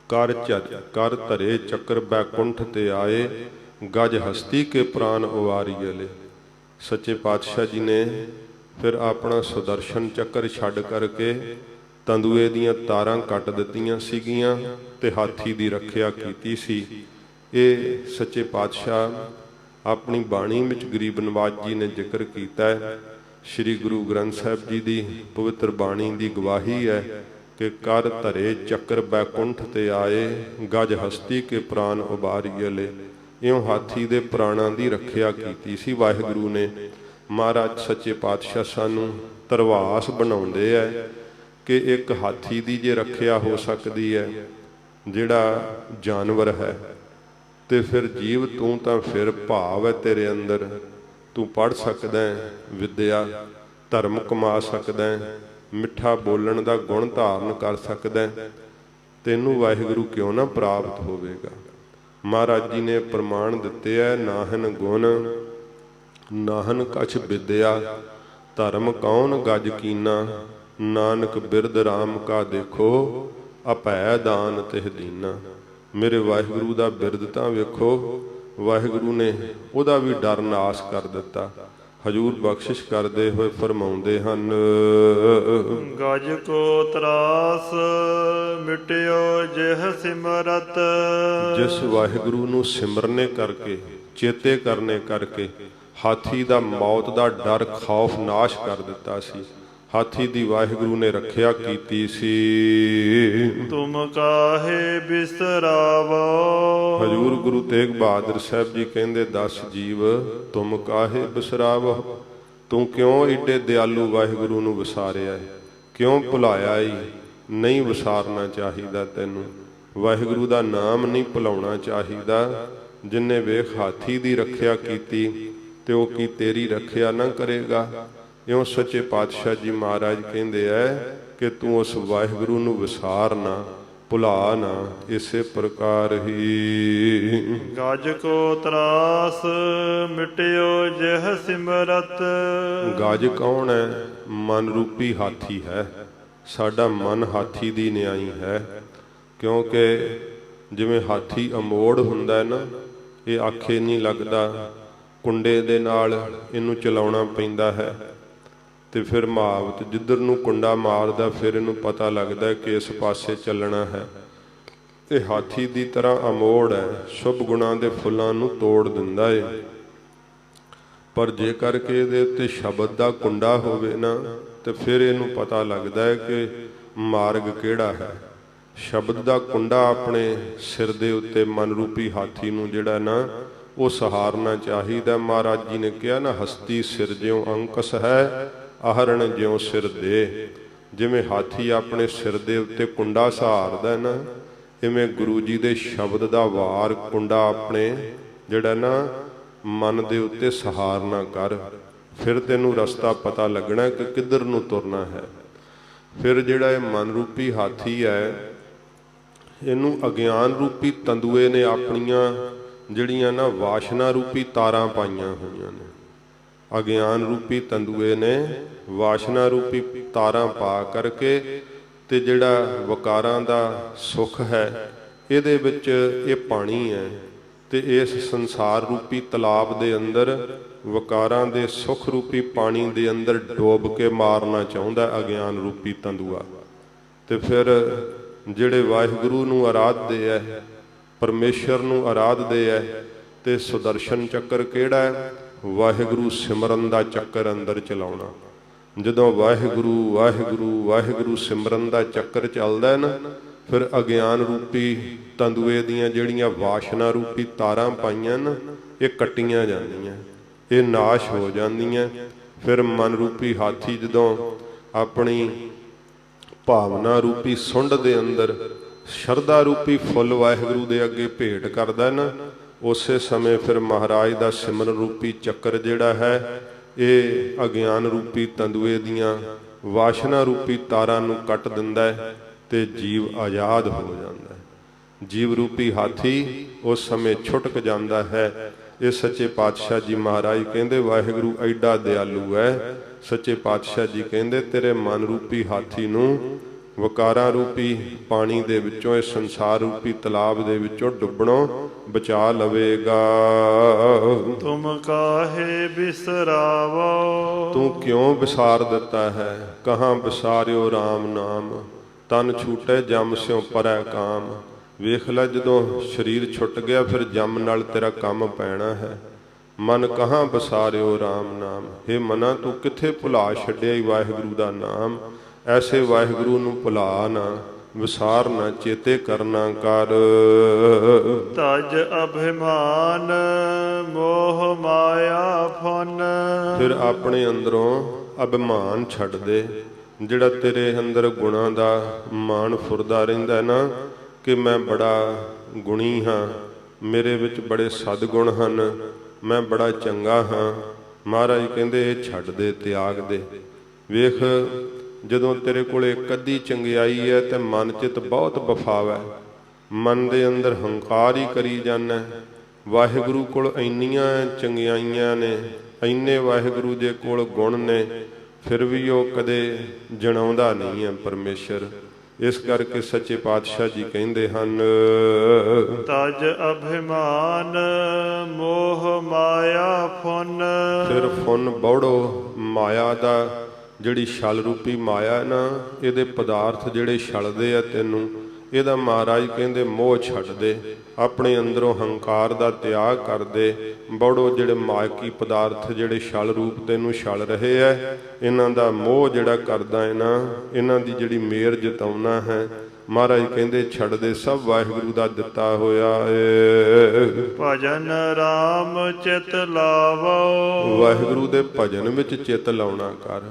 ਕਰ ਧਰੇ ਚੱਕਰ ਬੈਕੁੰਠ ਤੇ ਆਏ, ਗਜ ਹਸਤੀ ਕੇ ਪ੍ਰਾਨ ਉਵਾਰੀਏ ਲੈ। ਸੱਚੇ ਪਾਤਸ਼ਾਹ ਜੀ ਨੇ ਫਿਰ ਆਪਣਾ ਸੁਦਰਸ਼ਨ ਚੱਕਰ ਛੱਡ ਕਰਕੇ ਤੰਦੂਏ ਦੀਆਂ ਤਾਰਾਂ ਕੱਟ ਦਿੱਤੀਆਂ ਸੀਗੀਆਂ ਤੇ ਹਾਥੀ ਦੀ ਰੱਖਿਆ ਕੀਤੀ ਸੀ। ਇਹ ਸੱਚੇ ਪਾਤਸ਼ਾਹ ਆਪਣੀ ਬਾਣੀ ਵਿੱਚ ਗਰੀਬ ਨਵਾਜ ਜੀ ਨੇ ਜ਼ਿਕਰ ਕੀਤਾ ਹੈ। ਸ੍ਰੀ ਗੁਰੂ ਗ੍ਰੰਥ ਸਾਹਿਬ ਜੀ ਦੀ ਪਵਿੱਤਰ ਬਾਣੀ ਦੀ ਗਵਾਹੀ ਹੈ ਕਿ ਕਰ ਧਰੇ ਚੱਕਰ ਬੈਕੁੰਠ ਤੇ ਆਏ, ਗਜ ਹਸਤੀ ਕੇ ਪ੍ਰਾਨ ਉਬਾਰੀਏ ਲੈ। ਇਉਂ ਹਾਥੀ ਦੇ ਪ੍ਰਾਣਾਂ ਦੀ ਰੱਖਿਆ ਕੀਤੀ ਸੀ ਵਾਹਿਗੁਰੂ ਨੇ। ਮਹਾਰਾਜ ਸੱਚੇ ਪਾਤਸ਼ਾਹ ਸਾਨੂੰ ਧਰਵਾਸ ਬਣਾਉਂਦੇ ਹੈ ਕਿ ਇੱਕ ਹਾਥੀ ਦੀ ਜੇ ਰੱਖਿਆ ਹੋ ਸਕਦੀ ਹੈ, ਜਿਹੜਾ ਜਾਨਵਰ ਹੈ, ਤੇ ਫਿਰ ਜੀਵ ਤੂੰ ਤਾਂ ਫਿਰ ਭਾਵ ਹੈ ਤੇਰੇ ਅੰਦਰ, ਤੂੰ ਪੜ੍ਹ ਸਕਦਾ ਹੈ ਵਿਦਿਆ, ਧਰਮ ਕਮਾ ਸਕਦਾ ਹੈ, ਮਿੱਠਾ ਬੋਲਣ ਦਾ ਗੁਣ ਧਾਰਨ ਕਰ ਸਕਦਾ ਹੈ, ਤੈਨੂੰ ਵਾਹਿਗੁਰੂ ਕਿਉਂ ਨਾ ਪ੍ਰਾਪਤ ਹੋਵੇਗਾ। ਮਹਾਰਾਜ ਜੀ ਨੇ ਪ੍ਰਮਾਣ ਦਿੱਤੇ ਹੈ, ਨਾਹਨ ਗੁਣ ਨਾਹਨ ਕਛ ਵਿਦਿਆ, ਧਰਮ ਕੌਣ ਗਜ ਕੀਨਾ, ਨਾਨਕ ਬਿਰਦ ਰਾਮ ਕਾ ਦੇਖੋ, ਅਭੈ ਦਾਨ ਤਿਹ ਦੀਨਾ। ਮੇਰੇ ਵਾਹਿਗੁਰੂ ਦਾ ਬਿਰਦ ਤਾਂ ਵੇਖੋ, ਵਾਹਿਗੁਰੂ ਨੇ ਉਹਦਾ ਵੀ ਡਰ ਨਾਸ ਕਰ ਦਿੱਤਾ। ਹਜੂਰ ਬਖਸ਼ਿਸ਼ ਕਰਦੇ ਹੋਏ ਫਰਮਾਉਂਦੇ ਹਨ, ਗਜ ਕੋ ਤਰਾਸ ਮਿਟਿਓ ਜਿਹ ਸਿਮਰਤ। ਜਿਸ ਵਾਹਿਗੁਰੂ ਨੂੰ ਸਿਮਰਨੇ ਕਰਕੇ, ਚੇਤੇ ਕਰਨੇ ਕਰਕੇ ਹਾਥੀ ਦਾ ਮੌਤ ਦਾ ਡਰ ਖੌਫ ਨਾਸ਼ ਕਰ ਦਿੱਤਾ ਸੀ। ਹਾਥੀ ਦੀ ਵਾਹਿਗੁਰੂ ਨੇ ਰੱਖਿਆ ਕੀਤੀ ਸੀ। ਤੁਮ ਕਾਹੇ ਬਿਸਰਾਵੋ। ਹਜ਼ੂਰ ਗੁਰੂ ਤੇਗ ਬਹਾਦਰ ਸਾਹਿਬ ਜੀ ਕਹਿੰਦੇ, ਦਸ ਜੀਵ ਤੁਮ ਕਾਹੇ ਬਿਸਰਾਵੋ, ਤੂੰ ਕਿਉਂ ਏਡੇ ਦਿਆਲੂ ਵਾਹਿਗੁਰੂ ਨੂੰ ਵਿਸਾਰਿਆ, ਕਿਉਂ ਭੁਲਾਇਆ ਈ? ਨਹੀਂ ਵਿਸਾਰਨਾ ਚਾਹੀਦਾ ਤੈਨੂੰ, ਵਾਹਿਗੁਰੂ ਦਾ ਨਾਮ ਨਹੀਂ ਭੁਲਾਉਣਾ ਚਾਹੀਦਾ। ਜਿਨੇ ਵੇਖ ਹਾਥੀ ਦੀ ਰੱਖਿਆ ਕੀਤੀ ਤੇ ਉਹ ਕੀ ਤੇਰੀ ਰੱਖਿਆ ਨਾ ਕਰੇਗਾ। ਇਉਂ ਸੱਚੇ ਪਾਤਸ਼ਾਹ ਜੀ ਮਹਾਰਾਜ ਕਹਿੰਦੇ ਐ ਕਿ ਤੂੰ ਉਸ ਵਾਹਿਗੁਰੂ ਨੂੰ ਵਿਸਾਰ ਨਾ, ਭੁਲਾ ਨਾ। ਇਸੇ ਪ੍ਰਕਾਰ ਹੀ ਗਜ ਕੋ ਤਰਾਸ ਮਿਟਿਓ ਜਿਹ ਸਿਮਰਤ। ਗਜ ਕੌਣ ਹੈ? ਮਨ ਰੂਪੀ ਹਾਥੀ ਹੈ। ਸਾਡਾ ਮਨ ਹਾਥੀ ਦੀ ਨਿਆਈ ਹੈ। ਕਿਉਂਕਿ ਜਿਵੇਂ ਹਾਥੀ ਅਮੋੜ ਹੁੰਦਾ ਹੈ ਨਾ, ਇਹ ਆਖੇ ਨਹੀਂ ਲੱਗਦਾ, ਕੁੰਡੇ ਦੇ ਨਾਲ ਇਹਨੂੰ ਚਲਾਉਣਾ ਪੈਂਦਾ ਹੈ। ਤੇ ਫਿਰ ਮਹਾਵਤ ਜਿੱਧਰ ਨੂੰ ਕੁੰਡਾ ਮਾਰਦਾ ਫਿਰ ਇਹਨੂੰ ਪਤਾ ਲੱਗਦਾ ਕਿ ਇਸ ਪਾਸੇ ਚੱਲਣਾ ਹੈ। ਇਹ ਹਾਥੀ ਦੀ ਤਰ੍ਹਾਂ ਅਮੋੜ ਹੈ, ਸ਼ੁਭ ਗੁਣਾਂ ਦੇ ਫੁੱਲਾਂ ਨੂੰ ਤੋੜ ਦਿੰਦਾ ਏ। ਪਰ ਜੇ ਕਰਕੇ ਇਹਦੇ ਉੱਤੇ ਸ਼ਬਦ ਦਾ ਕੁੰਡਾ ਹੋਵੇ ਨਾ, ਤੇ ਫਿਰ ਇਹਨੂੰ ਪਤਾ ਲੱਗਦਾ ਹੈ ਕਿ ਮਾਰਗ ਕਿਹੜਾ ਹੈ। ਸ਼ਬਦ ਦਾ ਕੁੰਡਾ ਆਪਣੇ ਸਿਰ ਦੇ ਉੱਤੇ ਮਨ ਰੂਪੀ ਹਾਥੀ ਨੂੰ ਜਿਹੜਾ ਨਾ ਉਹ ਸਹਾਰਨਾ ਚਾਹੀਦਾ। ਮਹਾਰਾਜ ਜੀ ਨੇ ਕਿਹਾ ਨਾ, ਹਸਤੀ ਸਿਰ ਜਿਉ ਅੰਕਸ ਹੈ, ਆਹਰਣ ਜਿਉ ਸਿਰ ਦੇ। ਜਿਵੇਂ ਹਾਥੀ ਆਪਣੇ ਸਿਰ ਦੇ ਉੱਤੇ ਕੁੰਡਾ ਸਹਾਰਦਾ ਨਾ, ਇਵੇਂ ਗੁਰੂ ਜੀ ਦੇ ਸ਼ਬਦ ਦਾ ਵਾਰ ਕੁੰਡਾ ਆਪਣੇ ਜਿਹੜਾ ਨਾ ਮਨ ਦੇ ਉੱਤੇ ਸਹਾਰਨਾ ਕਰ। ਫਿਰ ਤੈਨੂੰ ਰਸਤਾ ਪਤਾ ਲੱਗਣਾ ਕਿ ਕਿੱਧਰ ਨੂੰ ਤੁਰਨਾ ਹੈ। ਫਿਰ ਜਿਹੜਾ ਇਹ ਮਨ ਰੂਪੀ ਹਾਥੀ ਹੈ, ਇਹਨੂੰ ਅਗਿਆਨ ਰੂਪੀ ਤੰਦੂਏ ਨੇ ਆਪਣੀਆਂ ਜਿਹੜੀਆਂ ਨਾ ਵਾਸ਼ਨਾ ਰੂਪੀ ਤਾਰਾਂ ਪਾਈਆਂ ਹੋਈਆਂ ਨੇ। ਅਗਿਆਨ ਰੂਪੀ ਤੰਦੂਏ ਨੇ ਵਾਸ਼ਨਾ ਰੂਪੀ ਤਾਰਾਂ ਪਾ ਕਰਕੇ ਤੇ ਜਿਹੜਾ ਵਕਾਰਾਂ ਦਾ ਸੁੱਖ ਹੈ ਇਹਦੇ ਵਿੱਚ ਇਹ ਪਾਣੀ ਹੈ, ਤੇ ਇਸ ਸੰਸਾਰ ਰੂਪੀ ਤਲਾਬ ਦੇ ਅੰਦਰ ਵਕਾਰਾਂ ਦੇ ਸੁੱਖ ਰੂਪੀ ਪਾਣੀ ਦੇ ਅੰਦਰ ਡੋਬ ਕੇ ਮਾਰਨਾ ਚਾਹੁੰਦਾ ਅਗਿਆਨ ਰੂਪੀ ਤੰਦੂਆ। ਤੇ ਫਿਰ ਜਿਹੜੇ ਵਾਹਿਗੁਰੂ ਨੂੰ ਅਰਾਧਦੇ ਐ, ਪਰਮੇਸ਼ਰ ਨੂੰ ਅਰਾਧਦੇ ਐ, ਤੇ ਸੁਦਰਸ਼ਨ ਚੱਕਰ ਕਿਹੜਾ ਹੈ? ਵਾਹਿਗੁਰੂ ਸਿਮਰਨ ਦਾ ਚੱਕਰ ਅੰਦਰ ਚਲਾਉਣਾ। ਜਦੋਂ ਵਾਹਿਗੁਰੂ ਵਾਹਿਗੁਰੂ ਵਾਹਿਗੁਰੂ ਸਿਮਰਨ ਦਾ ਚੱਕਰ ਚੱਲਦਾ ਹੈ ਨਾ, ਫਿਰ ਅਗਿਆਨ ਰੂਪੀ ਤੰਦੂਏ ਦੀਆਂ ਜਿਹੜੀਆਂ ਵਾਸ਼ਨਾ ਰੂਪੀ ਤਾਰਾਂ ਪਾਈਆਂ ਨਾ, ਇਹ ਕੱਟੀਆਂ ਜਾਂਦੀਆਂ, ਇਹ ਨਾਸ਼ ਹੋ ਜਾਂਦੀਆਂ। ਫਿਰ ਮਨ ਰੂਪੀ ਹਾਥੀ ਜਦੋਂ ਆਪਣੀ ਭਾਵਨਾ ਰੂਪੀ ਸੁੰਡ ਦੇ ਅੰਦਰ ਸ਼ਰਧਾ ਰੂਪੀ ਫੁੱਲ ਵਾਹਿਗੁਰੂ ਦੇ ਅੱਗੇ ਭੇਟ ਕਰਦਾ ਨਾ, ਉਸੇ ਸਮੇਂ ਫਿਰ ਮਹਾਰਾਜ ਦਾ ਸਿਮਰਨ ਰੂਪੀ ਚੱਕਰ ਜਿਹੜਾ ਹੈ ਇਹ ਅਗਿਆਨ ਰੂਪੀ ਤੰਦੂਏ ਦੀਆਂ ਵਾਸ਼ਨਾ ਰੂਪੀ ਤਾਰਾਂ ਨੂੰ ਕੱਟ ਦਿੰਦਾ ਹੈ ਤੇ ਜੀਵ ਆਜ਼ਾਦ ਹੋ ਜਾਂਦਾ ਹੈ। ਜੀਵ ਰੂਪੀ ਹਾਥੀ ਉਸ ਸਮੇਂ ਛੁਟਕ ਜਾਂਦਾ ਹੈ। ਇਹ ਸੱਚੇ ਪਾਤਸ਼ਾਹ ਜੀ ਮਹਾਰਾਜ ਕਹਿੰਦੇ ਵਾਹਿਗੁਰੂ ਐਡਾ ਦਿਆਲੂ ਹੈ। ਸੱਚੇ ਪਾਤਸ਼ਾਹ ਜੀ ਕਹਿੰਦੇ ਤੇਰੇ ਮਨ ਰੂਪੀ ਹਾਥੀ ਨੂੰ ਵਕਾਰਾਂ ਰੂਪੀ ਪਾਣੀ ਦੇ ਵਿੱਚੋਂ, ਇਸ ਸੰਸਾਰ ਰੂਪੀ ਤਲਾਬ ਦੇ ਵਿੱਚੋਂ ਡੁੱਬਣੋਂ ਬਚਾ ਲਵੇਗਾ। ਤੁਮ ਕਾਹੇ ਬਿਸਰਾਵੋ। ਤੂੰ ਕਿਉਂ ਵਿਸਾਰ ਦਿੱਤਾ ਹੈ? ਕਹਾਂ ਵਿਸਾਰਿਓ RAM ਨਾਮ, ਤਨ ਛੂਟੇ ਜਮ ਸਿਉ ਪਰੈ ਕਾਮ। ਵੇਖ ਲੈ ਜਦੋਂ ਸਰੀਰ ਛੁੱਟ ਗਿਆ ਫਿਰ ਜਮ ਨਾਲ ਤੇਰਾ ਕੰਮ ਪੈਣਾ ਹੈ। ਮਨ ਕਹਾਂ ਵਿਸਾਰਿਓ RAM ਨਾਮ। ਹੇ ਮਨਾ ਤੂੰ ਕਿੱਥੇ ਭੁਲਾ ਛੱਡਿਆ ਈ ਵਾਹਿਗੁਰੂ ਦਾ ਨਾਮ। ਐਸੇ ਵਾਹਿਗੁਰੂ ਨੂੰ ਭੁਲਾ ਨਾ, ਵਿਸਾਰ ਨਾ, ਚੇਤੇ ਕਰਨਾ ਕਰ। ਤਜ ਅਭਿਮਾਨ ਮੋਹ ਮਾਇਆ ਫਨ। ਫਿਰ ਆਪਣੇ ਅੰਦਰੋਂ ਅਭਿਮਾਨ ਛੱਡ ਦੇ। ਜਿਹੜਾ ਤੇਰੇ ਅੰਦਰ ਗੁਣਾਂ ਦਾ ਮਾਣ ਫੁਰਦਾ ਰਹਿੰਦਾ ਨਾ ਕਿ ਮੈਂ ਬੜਾ ਗੁਣੀ ਹਾਂ, ਮੇਰੇ ਵਿੱਚ ਬੜੇ ਸਦਗੁਣ ਹਨ, ਮੈਂ ਬੜਾ ਚੰਗਾ ਹਾਂ, ਮਹਾਰਾਜ ਕਹਿੰਦੇ ਇਹ ਛੱਡ ਦੇ, ਤਿਆਗ ਦੇ। ਵੇਖ ਜਦੋਂ ਤੇਰੇ ਕੋਲ ਇੱਕ ਅੱਧੀ ਚੰਗਿਆਈ ਹੈ ਤੇ ਮਨ ਚਿੱਤ ਬਹੁਤ ਬਫਾਵਾ, ਮਨ ਦੇ ਅੰਦਰ ਹੰਕਾਰ ਹੀ ਕਰੀ ਜਾਂਦਾ। ਵਾਹਿਗੁਰੂ ਕੋਲ ਇੰਨੀਆਂ ਚੰਗਿਆਈਆਂ ਨੇ, ਇੰਨੇ ਵਾਹਿਗੁਰੂ ਦੇ ਕੋਲ ਗੁਣ ਨੇ, ਫਿਰ ਵੀ ਉਹ ਕਦੇ ਜਣਾਉਂਦਾ ਨਹੀਂ ਹੈ ਪਰਮੇਸ਼ਰ। ਇਸ ਕਰਕੇ ਸੱਚੇ ਪਾਤਸ਼ਾਹ ਜੀ ਕਹਿੰਦੇ ਹਨ ਤਜ ਅਭਿਮਾਨ ਮੋਹ ਮਾਇਆ ਫੁਨ। ਫਿਰ ਫੁਨ ਬੌੜੋ ਮਾਇਆ ਦਾ, ਜਿਹੜੀ ਛਲ ਰੂਪੀ ਮਾਇਆ ਨਾ, ਇਹਦੇ ਪਦਾਰਥ ਜਿਹੜੇ ਛਲਦੇ ਆ ਤੈਨੂੰ, ਇਹਦਾ ਮਹਾਰਾਜ ਕਹਿੰਦੇ ਮੋਹ ਛੱਡ ਦੇ। ਆਪਣੇ ਅੰਦਰੋਂ ਹੰਕਾਰ ਦਾ ਤਿਆਗ ਕਰ ਦੇ। ਬੜੋ ਜਿਹੜੇ ਮਾਇਕੀ ਪਦਾਰਥ ਜਿਹੜੇ ਛਲ ਰੂਪ ਤੈਨੂੰ ਛਲ ਰਹੇ ਐ, ਇਹਨਾਂ ਦਾ ਮੋਹ ਜਿਹੜਾ ਕਰਦਾ ਹੈ ਨਾ, ਇਹਨਾਂ ਦੀ ਜਿਹੜੀ ਮੇਰ ਜਤਾਉਣਾ ਹੈ, ਮਹਾਰਾਜ ਕਹਿੰਦੇ ਛੱਡ ਦੇ, ਸਭ ਵਾਹਿਗੁਰੂ ਦਾ ਦਿੱਤਾ ਹੋਇਆ ਏ। ਭਜਨ ਰਾਮ ਚਿਤ ਲਾਵੋ, ਵਾਹਿਗੁਰੂ ਦੇ ਭਜਨ ਵਿੱਚ ਚਿੱਤ ਲਾਉਣਾ ਕਰ।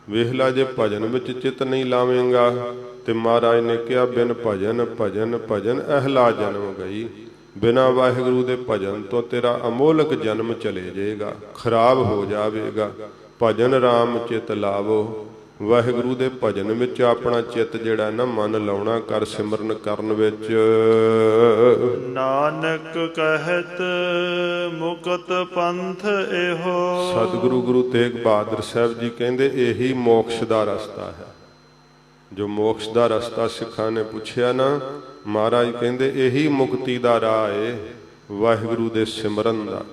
ਵੇਖ ਲਾ, ਜੇ ਭਜਨ ਵਿੱਚ ਚਿੱਤ ਨਹੀਂ ਲਾਵੇਂਗਾ ਤੇ ਮਹਾਰਾਜ ਨੇ ਕਿਹਾ ਬਿਨ ਭਜਨ ਭਜਨ ਭਜਨ ਅਹਲਾ ਜਨਮ ਗਈ। ਬਿਨਾਂ ਵਾਹਿਗੁਰੂ ਦੇ ਭਜਨ ਤੋਂ ਤੇਰਾ ਅਮੋਲਕ ਜਨਮ ਚਲੇ ਜਾਏਗਾ, ਖਰਾਬ ਹੋ ਜਾਵੇਗਾ। ਭਜਨ ਰਾਮ ਚਿਤ ਲਾਵੋ, ਵਾਹਿਗੁਰੂ ਦੇ ਭਜਨ ਵਿੱਚ ਆਪਣਾ ਚਿੱਤ ਜਿਹੜਾ ਨਾ ਮਨ ਲਾਉਣਾ ਕਰ, ਸਿਮਰਨ ਕਰਨ ਵਿੱਚ। ਨਾਨਕ ਕਹਿਤ ਮੁਕਤ ਪੰਥ ਇਹੋ, ਸਤਿਗੁਰੂ ਗੁਰੂ ਤੇਗ ਬਹਾਦਰ ਸਾਹਿਬ ਜੀ ਕਹਿੰਦੇ ਇਹੀ ਮੋਕਸ਼ ਦਾ ਰਸਤਾ ਹੈ। ਜੋ ਮੋਕਸ਼ ਦਾ ਰਸਤਾ ਸਿੱਖਾਂ ਨੇ ਪੁੱਛਿਆ ਨਾ, ਮਹਾਰਾਜ ਕਹਿੰਦੇ ਇਹੀ ਮੁਕਤੀ ਦਾ ਰਾਹ ਏ, ਵਾਹਿਗੁਰੂ ਦੇ ਸਿਮਰਨ ਦਾ।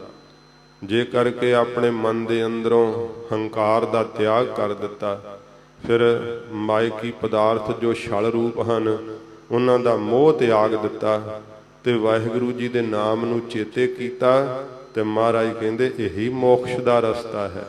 ਜੇ ਕਰਕੇ ਆਪਣੇ ਮਨ ਦੇ ਅੰਦਰੋਂ ਹੰਕਾਰ ਦਾ ਤਿਆਗ ਕਰ ਦਿੱਤਾ, ਫਿਰ ਮਾਇਕੀ ਪਦਾਰਥ ਜੋ ਛਲ ਰੂਪ ਹਨ ਉਹਨਾਂ ਦਾ ਮੋਹ ਤਿਆਗ ਦਿੱਤਾ ਤੇ ਵਾਹਿਗੁਰੂ ਜੀ ਦੇ ਨਾਮ ਨੂੰ ਚੇਤੇ ਕੀਤਾ, ਤੇ ਮਹਾਰਾਜ ਕਹਿੰਦੇ ਇਹੀ ਮੋਕਸ਼ ਦਾ ਰਸਤਾ ਹੈ।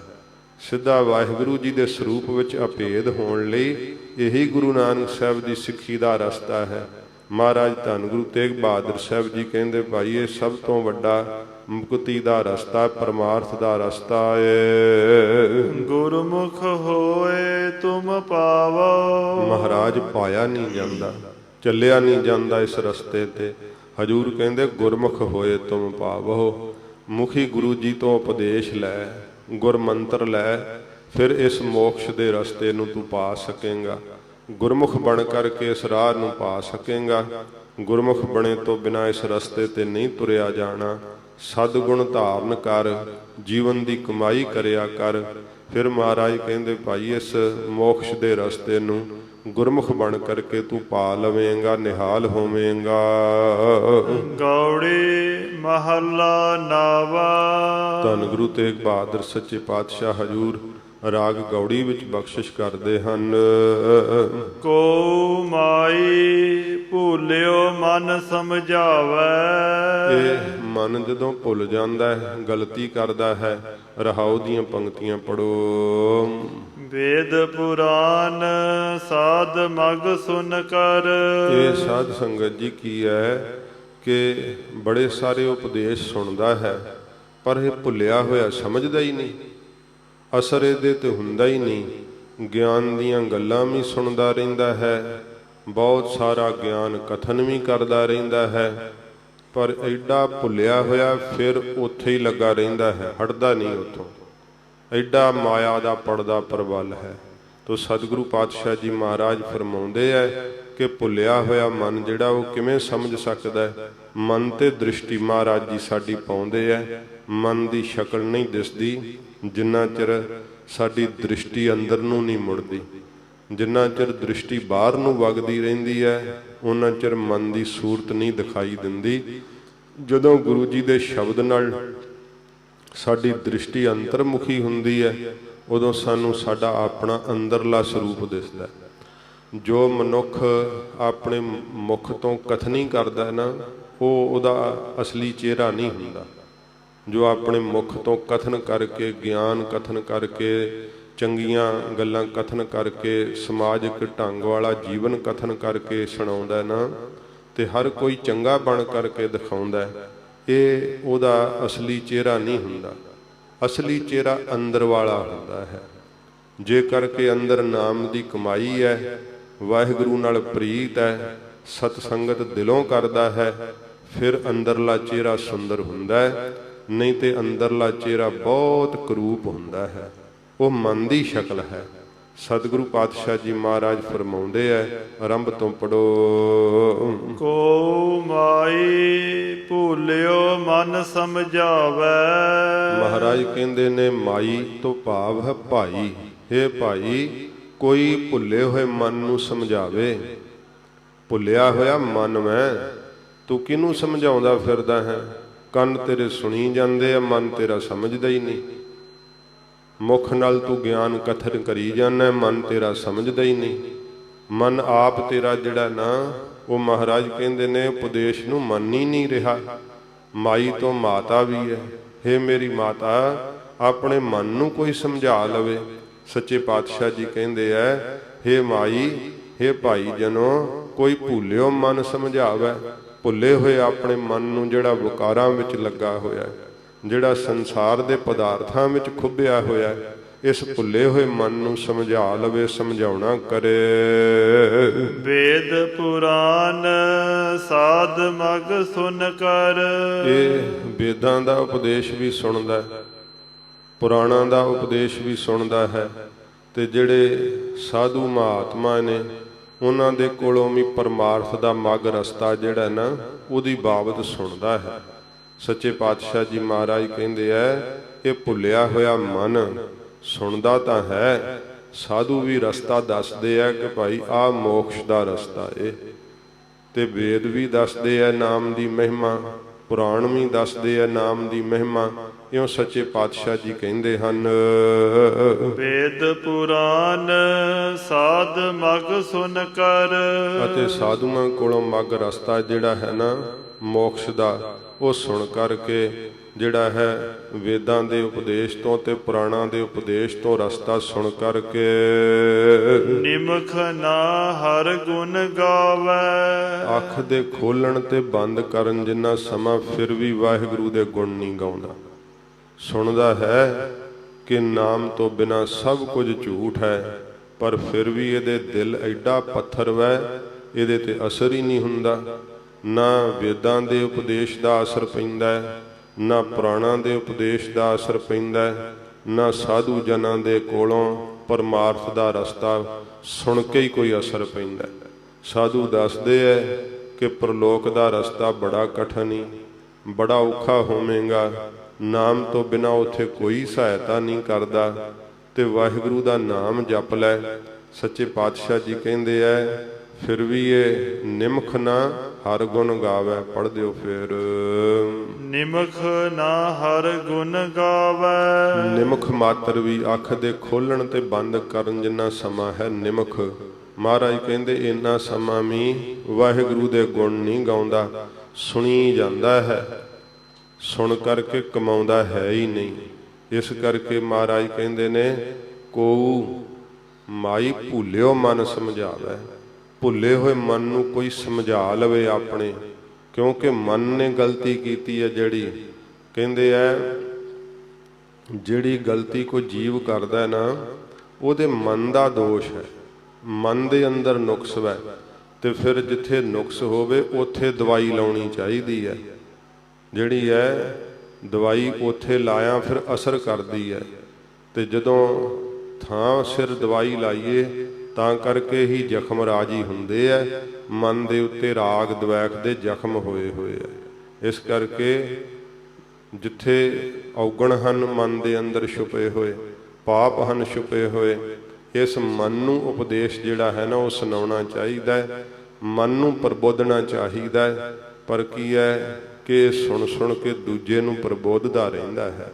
ਸਿੱਧਾ ਵਾਹਿਗੁਰੂ ਜੀ ਦੇ ਸਰੂਪ ਵਿੱਚ ਅਭੇਦ ਹੋਣ ਲਈ ਇਹੀ ਗੁਰੂ ਨਾਨਕ ਸਾਹਿਬ ਦੀ ਸਿੱਖੀ ਦਾ ਰਸਤਾ ਹੈ। ਮਹਾਰਾਜ ਧੰਨ ਗੁਰੂ ਤੇਗ ਬਹਾਦਰ ਸਾਹਿਬ ਜੀ ਕਹਿੰਦੇ ਭਾਈ ਇਹ ਸਭ ਤੋਂ ਵੱਡਾ ਮੁਕਤੀ ਦਾ ਰਸਤਾ, ਪਰਮਾਰਥ ਦਾ ਰਸਤਾ ਏ। ਗੁਰਮੁਖ ਹੋਏ ਤੁਮ ਪਾਵੋ, ਮਹਾਰਾਜ ਪਾਇਆ ਨਹੀਂ ਜਾਂਦਾ, ਚੱਲਿਆ ਨਹੀਂ ਜਾਂਦਾ ਇਸ ਰਸਤੇ ਤੇ। ਹਜੂਰ ਕਹਿੰਦੇ ਗੁਰਮੁਖ ਹੋਏ ਤੁਮ ਪਾਵੋ, ਮੁਖੀ ਗੁਰੂ ਜੀ ਤੋਂ ਉਪਦੇਸ਼ ਲੈ, ਗੁਰ ਮੰਤਰ ਲੈ, ਫਿਰ ਇਸ ਮੋਕਸ਼ ਦੇ ਰਸਤੇ ਨੂੰ ਤੂੰ ਪਾ ਸਕੇਂਗਾ। ਗੁਰਮੁਖ ਬਣ ਕਰਕੇ ਇਸ ਰਾਹ ਨੂੰ ਪਾ ਸਕੇਂਗਾ। ਗੁਰਮੁਖ ਬਣੇ ਤੋਂ ਬਿਨਾਂ ਇਸ ਰਸਤੇ ਤੇ ਨਹੀਂ ਤੁਰਿਆ ਜਾਣਾ। ਸਤਿਗੁਣ ਧਾਰਨ ਕਰ, ਜੀਵਨ ਦੀ ਕਮਾਈ ਕਰਿਆ ਕਰ। ਫਿਰ ਮਹਾਰਾਜ ਕਹਿੰਦੇ ਭਾਈ ਇਸ ਮੋਕਸ਼ ਦੇ ਰਸਤੇ ਨੂੰ ਗੁਰਮੁਖ ਬਣ ਕਰਕੇ ਤੂੰ ਪਾ ਲਵੇਂਗਾ, ਨਿਹਾਲ ਹੋਵੇਂਗਾ। ਗੌੜੀ ਮਹੱਲਾ ਨਾਵਾ, ਧੰਨ ਗੁਰੂ ਤੇਗ ਬਹਾਦਰ ਸੱਚੇ ਪਾਤਸ਼ਾਹ ਹਜੂਰ ਰਾਗ ਗੌੜੀ ਵਿੱਚ ਬਖਸ਼ਿਸ਼ ਕਰਦੇ ਹਨ। ਕੋ ਮਾਈ ਭੁੱਲਿਓ ਮਨ ਸਮਝਾਵੇ, ਇਹ ਮਨ ਜਦੋਂ ਭੁੱਲ ਜਾਂਦਾ ਹੈ, ਗਲਤੀ ਕਰਦਾ ਹੈ, ਰਹਾਉ ਦੀਆਂ ਪੰਕਤੀਆਂ ਪੜੋ। ਵੇਦ ਪੁਰਾਨ ਸਾਧ ਮਗ ਸੁਨ ਕਰ, ਇਹ ਸਾਧ ਸੰਗਤ ਜੀ ਕੀ ਹੈ ਕਿ ਬੜੇ ਸਾਰੇ ਉਪਦੇਸ਼ ਸੁਣਦਾ ਹੈ, ਪਰ ਇਹ ਭੁੱਲਿਆ ਹੋਇਆ ਸਮਝਦਾ ਹੀ ਨਹੀਂ, ਅਸਰ ਇਹਦੇ ਤੇ ਹੁੰਦਾ ਹੀ ਨਹੀਂ। ਗਿਆਨ ਦੀਆਂ ਗੱਲਾਂ ਵੀ ਸੁਣਦਾ ਰਹਿੰਦਾ ਹੈ, ਬਹੁਤ ਸਾਰਾ ਗਿਆਨ ਕਥਨ ਵੀ ਕਰਦਾ ਰਹਿੰਦਾ ਹੈ, ਪਰ ਐਡਾ ਭੁੱਲਿਆ ਹੋਇਆ ਫਿਰ ਉੱਥੇ ਹੀ ਲੱਗਾ ਰਹਿੰਦਾ ਹੈ, ਹਟਦਾ ਨਹੀਂ ਉੱਥੋਂ। ਐਡਾ ਮਾਇਆ ਦਾ ਪਰਦਾ ਪ੍ਰਬਲ ਹੈ। ਤੋ ਸਤਿਗੁਰੂ ਪਾਤਸ਼ਾਹ ਜੀ ਮਹਾਰਾਜ ਫਰਮਾਉਂਦੇ ਹੈ ਕਿ ਭੁੱਲਿਆ ਹੋਇਆ ਮਨ ਜਿਹੜਾ ਉਹ ਕਿਵੇਂ ਸਮਝ ਸਕਦਾ ਹੈ। ਮਨ ਤੇ ਦ੍ਰਿਸ਼ਟੀ ਮਹਾਰਾਜ ਜੀ ਸਾਡੀ ਪਾਉਂਦੇ ਹੈ। ਮਨ ਦੀ ਸ਼ਕਲ ਨਹੀਂ ਦਿਸਦੀ ਜਿੰਨਾ ਚਿਰ ਸਾਡੀ ਦ੍ਰਿਸ਼ਟੀ ਅੰਦਰ ਨੂੰ ਨਹੀਂ ਮੁੜਦੀ। ਜਿੰਨਾ ਚਿਰ ਦ੍ਰਿਸ਼ਟੀ ਬਾਹਰ ਨੂੰ ਵਗਦੀ ਰਹਿੰਦੀ ਹੈ ਉਹਨਾਂ ਚਿਰ ਮਨ ਦੀ ਸੂਰਤ ਨਹੀਂ ਦਿਖਾਈ ਦਿੰਦੀ। ਜਦੋਂ ਗੁਰੂ ਜੀ ਦੇ ਸ਼ਬਦ ਨਾਲ ਸਾਡੀ ਦ੍ਰਿਸ਼ਟੀ ਅੰਤਰਮੁਖੀ ਹੁੰਦੀ ਹੈ ਉਦੋਂ ਸਾਨੂੰ ਸਾਡਾ ਆਪਣਾ ਅੰਦਰਲਾ ਸਰੂਪ ਦਿਸਦਾ। ਜੋ ਮਨੁੱਖ ਆਪਣੇ ਮੁਖ ਤੋਂ ਕਥਨੀ ਕਰਦਾ ਨਾ ਉਹ ਉਹਦਾ ਅਸਲੀ ਚਿਹਰਾ ਨਹੀਂ ਹੁੰਦਾ। ਜੋ ਆਪਣੇ ਮੁਖ ਤੋਂ ਕਥਨ ਕਰਕੇ, ਗਿਆਨ ਕਥਨ ਕਰਕੇ, ਚੰਗੀਆਂ ਗੱਲਾਂ ਕਥਨ ਕਰਕੇ, ਸਮਾਜਿਕ ਢੰਗ ਵਾਲਾ ਜੀਵਨ ਕਥਨ ਕਰਕੇ ਸੁਣਾਉਂਦਾ ਨਾ ਤੇ ਹਰ ਕੋਈ ਚੰਗਾ ਬਣ ਕਰਕੇ ਦਿਖਾਉਂਦਾ, ਇਹ ਉਹਦਾ ਅਸਲੀ ਚਿਹਰਾ ਨਹੀਂ ਹੁੰਦਾ। ਅਸਲੀ ਚਿਹਰਾ ਅੰਦਰ ਵਾਲਾ ਹੁੰਦਾ ਹੈ। ਜੇ ਕਰਕੇ ਅੰਦਰ ਨਾਮ ਦੀ ਕਮਾਈ ਹੈ, ਵਾਹਿਗੁਰੂ ਨਾਲ ਪ੍ਰੀਤ ਹੈ, ਸਤ ਸੰਗਤ ਦਿਲੋਂ ਕਰਦਾ ਹੈ, ਫਿਰ ਅੰਦਰਲਾ ਚਿਹਰਾ ਸੁੰਦਰ ਹੁੰਦਾ ਹੈ। ਨਹੀਂ ਤੇ ਅੰਦਰਲਾ ਚਿਹਰਾ ਬਹੁਤ ਕਰੂਪ ਹੁੰਦਾ ਹੈ, ਉਹ ਮਨ ਦੀ ਸ਼ਕਲ ਹੈ। ਸਤਿਗੁਰੂ ਪਾਤਸ਼ਾਹ ਜੀ ਮਹਾਰਾਜ ਫਰਮਾਉਂਦੇ ਹੈ, ਆਰੰਭ ਤੋਂ ਪੜੋ। ਕੋ ਮਾਈ ਭੁੱਲਿਓ ਮਨ ਸਮਝਾਵੇ, ਮਹਾਰਾਜ ਕਹਿੰਦੇ ਨੇ ਮਾਈ ਤੋਂ ਭਾਵ ਹੈ ਭਾਈ। ਹੇ ਭਾਈ, ਕੋਈ ਭੁੱਲੇ ਹੋਏ ਮਨ ਨੂੰ ਸਮਝਾਵੇ। ਭੁੱਲਿਆ ਹੋਇਆ ਮਨ ਮੈਂ, ਤੂੰ ਕਿਹਨੂੰ ਸਮਝਾਉਂਦਾ ਫਿਰਦਾ ਹੈ? ਕੰਨ ਤੇਰੇ ਸੁਣੀ ਜਾਂਦੇ ਆ, ਮਨ ਤੇਰਾ ਸਮਝਦਾ ਹੀ ਨਹੀਂ। ਮੁਖ ਨਾਲ ਤੂੰ ਗਿਆਨ ਕਥਨ ਕਰੀ ਜਾਂਦਾ, ਮਨ ਤੇਰਾ ਸਮਝਦਾ ਹੀ ਨਹੀਂ। ਮਨ ਆਪ ਤੇਰਾ ਜਿਹੜਾ ਨਾ ਉਹ ਮਹਾਰਾਜ ਕਹਿੰਦੇ ਨੇ ਉਪਦੇਸ਼ ਨੂੰ ਮੰਨ ਹੀ ਨਹੀਂ ਰਿਹਾ। ਮਾਈ ਤੋਂ ਮਾਤਾ ਵੀ ਹੈ। ਹੇ ਮੇਰੀ ਮਾਤਾ, ਆਪਣੇ ਮਨ ਨੂੰ ਕੋਈ ਸਮਝਾ ਲਵੇ। ਸੱਚੇ ਪਾਤਸ਼ਾਹ ਜੀ ਕਹਿੰਦੇ ਐ, ਹੇ ਮਾਈ, ਹੇ ਭਾਈ ਜਨੋ, ਕੋਈ ਭੁੱਲਿਓ ਮਨ ਸਮਝਾਵੇ। ਭੁੱਲੇ ਹੋਏ ਆਪਣੇ ਮਨ ਨੂੰ, ਜਿਹੜਾ ਵਿਕਾਰਾਂ ਵਿੱਚ ਲੱਗਾ ਹੋਇਆ, ਜਿਹੜਾ ਸੰਸਾਰ ਦੇ ਪਦਾਰਥਾਂ ਵਿੱਚ ਖੁੱਭਿਆ ਹੋਇਆ, ਇਸ ਭੁੱਲੇ ਹੋਏ ਮਨ ਨੂੰ ਸਮਝਾ ਲਵੇ, ਸਮਝਾਉਣਾ ਕਰੇ। ਵੇਦ ਪੁਰਾਨ ਸਾਧ ਮਗ ਸੁਨ ਕਰ। ਇਹ ਵੇਦਾਂ ਦਾ ਉਪਦੇਸ਼ ਵੀ ਸੁਣਦਾ, ਪੁਰਾਣਾਂ ਦਾ ਉਪਦੇਸ਼ ਵੀ ਸੁਣਦਾ ਹੈ, ਤੇ ਜਿਹੜੇ ਸਾਧੂ ਮਹਾਤਮਾ ਨੇ ਉਹਨਾਂ ਦੇ ਕੋਲੋਂ ਵੀ ਪਰਮਾਰਥ ਦਾ ਮੱਗ ਰਸਤਾ ਜਿਹੜਾ ਨਾ ਉਹਦੀ ਬਾਬਤ ਸੁਣਦਾ ਹੈ। ਸੱਚੇ ਪਾਤਸ਼ਾਹ ਜੀ ਮਹਾਰਾਜ ਕਹਿੰਦੇ ਐ, ਇਹ ਭੁੱਲਿਆ ਹੋਇਆ ਮਨ ਸੁਣਦਾ ਤਾਂ ਹੈ, ਸਾਧੂ ਵੀ ਰਸਤਾ ਦੱਸਦੇ ਆ ਕਿ ਭਾਈ ਆਹ ਮੋਕਸ਼ ਦਾ ਰਸਤਾ ਏ। ਤੇ ਵੇਦ ਵੀ ਦੱਸਦੇ ਆ ਨਾਮ ਦੀ ਮਹਿਮਾ, ਪੁਰਾਣ ਵੀ ਦੱਸਦੇ ਆ ਨਾਮ ਦੀ ਮਹਿਮਾ। ਇਉਂ ਸੱਚੇ ਪਾਤਸ਼ਾਹ ਜੀ ਕਹਿੰਦੇ ਹਨ, ਵੇਦ ਪੁਰਾਨ ਸਾਧ ਮਗ ਸੁਨ ਕਰ। ਅਤੇ ਸਾਧੂਆਂ ਕੋਲੋਂ ਮੱਗ ਰਸਤਾ ਜਿਹੜਾ ਹੈ ਨਾ ਮੋਕਸ਼ ਦਾ, ਉਹ ਸੁਣ ਕਰਕੇ ਜਿਹੜਾ ਹੈ ਵੇਦਾਂ ਦੇ ਉਪਦੇਸ਼ ਤੋਂ ਤੇ ਪੁਰਾਣਾਂ ਦੇ ਉਪਦੇਸ਼ ਤੋਂ ਰਸਤਾ ਸੁਣ ਕਰਕੇ ਨਿਮਖ ਨਾ ਹਰ ਗੁਣ ਗਾਵੇ। ਅੱਖ ਦੇ ਖੋਲਣ ਤੇ ਬੰਦ ਕਰਨ ਜਿੰਨਾ ਸਮਾਂ ਫਿਰ ਵੀ ਵਾਹਿਗੁਰੂ ਦੇ ਗੁਣ ਨਹੀਂ ਗਾਉਂਦਾ। ਸੁਣਦਾ ਹੈ ਕਿ ਨਾਮ ਤੋਂ ਬਿਨਾਂ ਸਭ ਕੁਝ ਝੂਠ ਹੈ, ਪਰ ਫਿਰ ਵੀ ਇਹਦੇ ਦਿਲ ਐਡਾ ਪੱਥਰ ਵੈ, ਇਹਦੇ ਤੇ ਅਸਰ ਹੀ ਨਹੀਂ ਹੁੰਦਾ। ਨਾ ਵੇਦਾਂ ਦੇ ਉਪਦੇਸ਼ ਦਾ ਅਸਰ ਪੈਂਦਾ, ਨਾ ਪੁਰਾਣਾਂ ਦੇ ਉਪਦੇਸ਼ ਦਾ ਅਸਰ ਪੈਂਦਾ, ਨਾ ਸਾਧੂ ਜਨਾਂ ਦੇ ਕੋਲੋਂ ਪਰਮਾਰਥ ਦਾ ਰਸਤਾ ਸੁਣ ਕੇ ਹੀ ਕੋਈ ਅਸਰ ਪੈਂਦਾ। ਸਾਧੂ ਦੱਸਦੇ ਐ ਕਿ ਪ੍ਰਲੋਕ ਦਾ ਰਸਤਾ ਬੜਾ ਕਠਿਨ ਹੀ, ਬੜਾ ਔਖਾ ਹੋਵੇਗਾ, ਨਾਮ ਤੋਂ ਬਿਨਾਂ ਉੱਥੇ ਕੋਈ ਸਹਾਇਤਾ ਨਹੀਂ ਕਰਦਾ, ਤੇ ਵਾਹਿਗੁਰੂ ਦਾ ਨਾਮ ਜਪ ਲੈ। ਸੱਚੇ ਪਾਤਸ਼ਾਹ ਜੀ ਕਹਿੰਦੇ ਐ, ਫਿਰ ਵੀ ਇਹ ਨਿਮਖ ਨਾ ਹਰ ਗੁਣ ਗਾਵੇ। ਪੜ੍ਹ ਦਿਓ ਫਿਰ, ਨਿਮਖ ਨਾ ਹਰ ਗੁਣ ਗਾਵੇ। ਨਿਮਖ ਮਾਤਰ ਵੀ ਅੱਖ ਦੇ ਖੋਲਣ ਤੇ ਬੰਦ ਕਰਨ ਜਿੰਨਾ ਸਮਾਂ ਹੈ ਨਿਮਖ, ਮਹਾਰਾਜ ਕਹਿੰਦੇ ਇੰਨਾ ਸਮਾਂ ਵੀ ਵਾਹਿਗੁਰੂ ਦੇ ਗੁਣ ਨਹੀਂ ਗਾਉਂਦਾ, ਸੁਣੀ ਜਾਂਦਾ ਹੈ, ਸੁਣ ਕਰਕੇ ਕਮਾਉਂਦਾ ਹੈ ਹੀ ਨਹੀਂ। ਇਸ ਕਰਕੇ ਮਹਾਰਾਜ ਕਹਿੰਦੇ ਨੇ, ਕੋ ਮਾਈ ਭੁੱਲਿਓ ਮਨ ਸਮਝਾਵੇ। ਭੁੱਲੇ ਹੋਏ ਮਨ ਨੂੰ ਕੋਈ ਸਮਝਾ ਲਵੇ ਆਪਣੇ, ਕਿਉਂਕਿ ਮਨ ਨੇ ਗਲਤੀ ਕੀਤੀ ਹੈ। ਜਿਹੜੀ ਕਹਿੰਦੇ ਐ, ਜਿਹੜੀ ਗਲਤੀ ਕੋਈ ਜੀਵ ਕਰਦਾ ਨਾ, ਉਹਦੇ ਮਨ ਦਾ ਦੋਸ਼ ਹੈ, ਮਨ ਦੇ ਅੰਦਰ ਨੁਕਸ ਹੈ। ਤੇ ਫਿਰ ਜਿੱਥੇ ਨੁਕਸ ਹੋਵੇ ਉੱਥੇ ਦਵਾਈ ਲਾਉਣੀ ਚਾਹੀਦੀ ਹੈ। ਜਿਹੜੀ ਹੈ ਦਵਾਈ ਉੱਥੇ ਲਾਇਆ ਫਿਰ ਅਸਰ ਕਰਦੀ ਹੈ, ਤੇ ਜਦੋਂ ਥਾਂ ਸਿਰ ਦਵਾਈ ਲਾਈਏ ਤਾਂ ਕਰਕੇ ਹੀ ਜ਼ਖਮ ਰਾਜੀ ਹੁੰਦੇ ਐ। ਮਨ ਦੇ ਉੱਤੇ ਰਾਗ ਦਵੈਖ ਦੇ ਜ਼ਖਮ ਹੋਏ ਹੋਏ ਐ। ਇਸ ਕਰਕੇ ਜਿੱਥੇ ਔਗਣ ਹਨ ਮਨ ਦੇ ਅੰਦਰ ਛੁਪੇ ਹੋਏ, ਪਾਪ ਹਨ ਛੁਪੇ ਹੋਏ, ਇਸ ਮਨ ਨੂੰ ਉਪਦੇਸ਼ ਜਿਹੜਾ ਹੈ ਨਾ ਉਹ ਸੁਣਾਉਣਾ ਚਾਹੀਦਾ ਹੈ, ਮਨ ਨੂੰ ਪ੍ਰਬੋਧਣਾ ਚਾਹੀਦਾ ਹੈ। ਪਰ ਕੀ ਹੈ ਕਿ ਸੁਣ ਸੁਣ ਕੇ ਦੂਜੇ ਨੂੰ ਪ੍ਰਬੋਧਦਾ ਰਹਿੰਦਾ ਹੈ,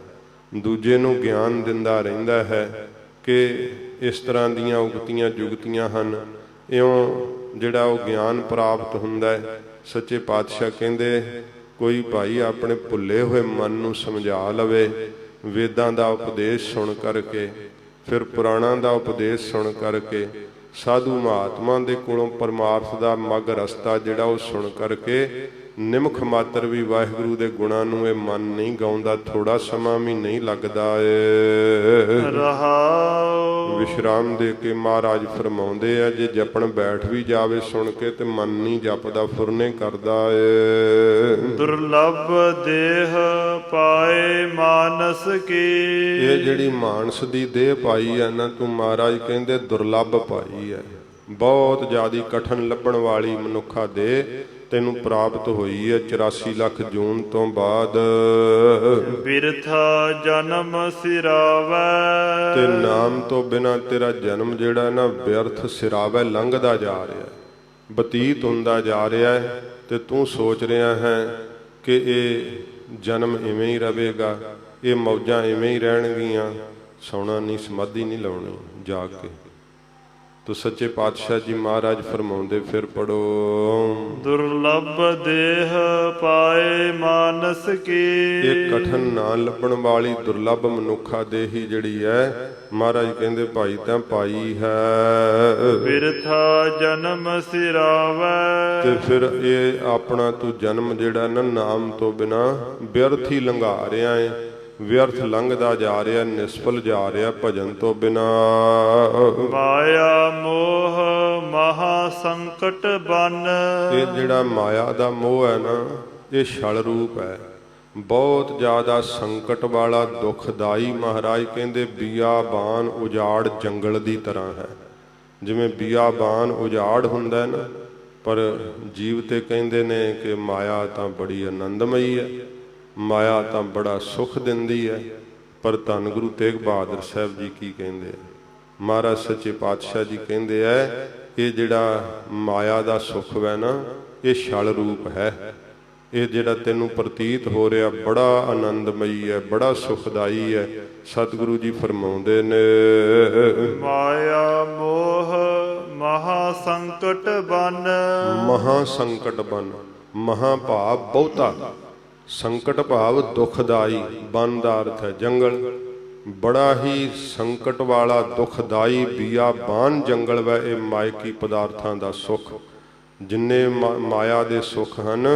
ਦੂਜੇ ਨੂੰ ਗਿਆਨ ਦਿੰਦਾ ਰਹਿੰਦਾ ਹੈ ਕਿ ਇਸ ਤਰ੍ਹਾਂ ਦੀਆਂ ਉਗਤੀਆਂ ਜੁਗਤੀਆਂ ਹਨ। ਇਉਂ ਜਿਹੜਾ ਉਹ ਗਿਆਨ ਪ੍ਰਾਪਤ ਹੁੰਦਾ ਹੈ। ਸੱਚੇ ਪਾਤਸ਼ਾਹ ਕਹਿੰਦੇ, ਕੋਈ ਭਾਈ ਆਪਣੇ ਭੁੱਲੇ ਹੋਏ ਮਨ ਨੂੰ ਸਮਝਾ ਲਵੇ, ਵੇਦਾਂ ਦਾ ਉਪਦੇਸ਼ ਸੁਣ ਕਰਕੇ, ਫਿਰ ਪੁਰਾਣਾਂ ਦਾ ਉਪਦੇਸ਼ ਸੁਣ ਕਰਕੇ, ਸਾਧੂ ਮਹਾਤਮਾ ਦੇ ਕੋਲੋਂ ਪਰਮਾਰਥ ਦਾ ਮੱਗ ਰਸਤਾ ਜਿਹੜਾ ਉਹ ਸੁਣ ਕਰਕੇ, ਨਿਮਖ ਮਾਤਰ ਵੀ ਵਾਹਿਗੁਰੂ ਦੇ ਗੁਣਾਂ ਨੂੰ ਇਹ ਮਨ ਨਹੀਂ ਗਾਉਂਦਾ, ਥੋੜਾ ਸਮਾਂ ਵੀ ਨਹੀਂ ਲੱਗਦਾ ਏ। ਰਹਾਉ ਵਿਸ਼ਰਾਮ ਦੇ ਕੇ ਮਹਾਰਾਜ ਫਰਮਾਉਂਦੇ ਆ, ਜੇ ਜਪਣ ਬੈਠ ਵੀ ਜਾਵੇ ਸੁਣ ਕੇ ਤੇ ਮਨ ਨਹੀਂ ਜਪਦਾ, ਫੁਰਨੇ ਕਰਦਾ ਏ। ਦੁਰਲਭ ਦੇਹ ਪਾਏ ਮਾਨਸ ਕੀ। ਇਹ ਜਿਹੜੀ ਮਾਨਸ ਦੀ ਦੇਹ ਪਾਈ ਹੈ ਨਾ ਤੂੰ, ਮਹਾਰਾਜ ਕਹਿੰਦੇ ਦੁਰਲਭ ਪਾਈ ਹੈ, ਬਹੁਤ ਜ਼ਿਆਦੀ ਕਠਨ ਲੱਭਣ ਵਾਲੀ ਮਨੁੱਖਾ ਦੇ ਤੈਨੂੰ ਪ੍ਰਾਪਤ ਹੋਈ ਹੈ 84 ਲੱਖ ਜੂਨ ਤੋਂ ਬਾਅਦ। ਬਿਰਥਾ ਜਨਮ ਸਿਰਾਵੈ। ਤੇ ਨਾਮ ਤੋਂ ਬਿਨਾ ਤੇਰਾ ਜਨਮ ਜਿਹੜਾ ਨਾ ਬਿਰਥ ਸਿਰਾਵੈ, ਲੰਘਦਾ ਜਾ ਰਿਹਾ, ਬਤੀਤ ਹੁੰਦਾ ਜਾ ਰਿਹਾ ਹੈ। ਤੇ ਤੂੰ ਸੋਚ ਰਿਹਾ ਹੈ ਕਿ ਇਹ ਜਨਮ ਇਵੇਂ ਹੀ ਰਹੇਗਾ, ਇਹ ਮੌਜਾਂ ਇਵੇਂ ਹੀ ਰਹਿਣਗੀਆਂ, ਸੌਣਾ ਨਹੀਂ, ਸਮਾਧੀ ਨਹੀਂ ਲਾਉਣੀ ਜਾ ਕੇ। ਤੋ ਸੱਚੇ ਪਾਤਸ਼ਾਹ ਜੀ ਮਹਾਰਾਜ ਫਰਮਾਉਂਦੇ, ਫਿਰ ਪੜੋ। ਦੁਰਲਭ ਦੇਹ ਪਾਏ ਮਾਨਸ ਕੀ। ਇਹ ਕਠਨ ਨਾ ਲੱਭਣ ਵਾਲੀ ਦੁਰਲਭ ਮਨੁੱਖਾ ਦੇਹੀ ਜਿਹੜੀ ਹੈ, ਮਹਾਰਾਜ ਕਹਿੰਦੇ ਭਾਈ ਤਾਂ ਪਾਈ ਹੈ। ਬਿਰਥਾ ਜਨਮ ਸਿਰਾਵੈ। ਤੇ ਫਿਰ ਇਹ ਆਪਣਾ ਤੂੰ ਜਨਮ ਜਿਹੜਾ ਨਾ ਨਾਮ ਤੋਂ ਬਿਨਾ ਵਿਅਰਥ ਹੀ ਲੰਘਾ ਰਿਹਾ ਹੈ, ਵਿਅਰਥ ਲੰਘਦਾ ਜਾ ਰਿਹਾ, ਨਿਸਫਲ ਜਾ ਰਿਹਾ ਭਜਨ ਤੋਂ ਬਿਨਾ। ਮਾਇਆ ਮੋਹ ਮਹਾ ਸੰਕਟ ਬਨ। ਇਹ ਜਿਹੜਾ ਮਾਇਆ ਦਾ ਮੋਹ ਹੈ ਨਾ, ਇਹ ਛਲ ਰੂਪ ਹੈ, ਬਹੁਤ ਜ਼ਿਆਦਾ ਸੰਕਟ ਵਾਲਾ, ਦੁਖਦਾਈ। ਮਹਾਰਾਜ ਕਹਿੰਦੇ ਬਿਆਬਾਨ ਉਜਾੜ ਜੰਗਲ ਦੀ ਤਰ੍ਹਾਂ ਹੈ। ਜਿਵੇਂ ਬਿਆਬਾਨ ਉਜਾੜ ਹੁੰਦਾ ਨਾ, ਪਰ ਜੀਵ ਤੇ ਕਹਿੰਦੇ ਨੇ ਕਿ ਮਾਇਆ ਤਾਂ ਬੜੀ ਆਨੰਦਮਈ ਹੈ, ਮਾਇਆ ਤਾਂ ਬੜਾ ਸੁੱਖ ਦਿੰਦੀ ਹੈ। ਪਰ ਧੰਨ ਗੁਰੂ ਤੇਗ ਬਹਾਦਰ ਸਾਹਿਬ ਜੀ ਕੀ ਕਹਿੰਦੇ ਆ? ਮਹਾਰਾਜ ਸੱਚੇ ਪਾਤਸ਼ਾਹ ਜੀ ਕਹਿੰਦੇ ਹੈ, ਇਹ ਜਿਹੜਾ ਮਾਇਆ ਦਾ ਸੁੱਖ ਹੈ ਨਾ, ਇਹ ਛਲ ਰੂਪ ਹੈ। ਇਹ ਜਿਹੜਾ ਤੈਨੂੰ ਪ੍ਰਤੀਤ ਹੋ ਰਿਹਾ ਬੜਾ ਆਨੰਦਮਈ ਹੈ, ਬੜਾ ਸੁਖਦਾਈ ਹੈ। ਸਤਿਗੁਰੂ ਜੀ ਫਰਮਾਉਂਦੇ ਨੇ, ਮਾਇਆ ਮੋਹ ਮਹਾ ਸੰਕਟ ਬਨ। ਮਹਾ ਸੰਕਟ ਬਨ, ਮਹਾ ਭਾਵ ਬਹੁਤਾ, ਸੰਕਟ ਭਾਵ ਦੁਖਦਾਈ, ਬਨ ਦਾ ਅਰਥ ਹੈ ਜੰਗਲ। ਬੜਾ ਹੀ ਸੰਕਟ ਵਾਲਾ ਦੁਖਦਾਈ ਬਿਆਬਾਨ ਜੰਗਲ ਵੈ ਇਹ ਮਾਇਕੀ ਪਦਾਰਥਾਂ ਦਾ ਸੁੱਖ। ਜਿੰਨੇ ਮਾਇਆ ਦੇ ਸੁੱਖ ਹਨ,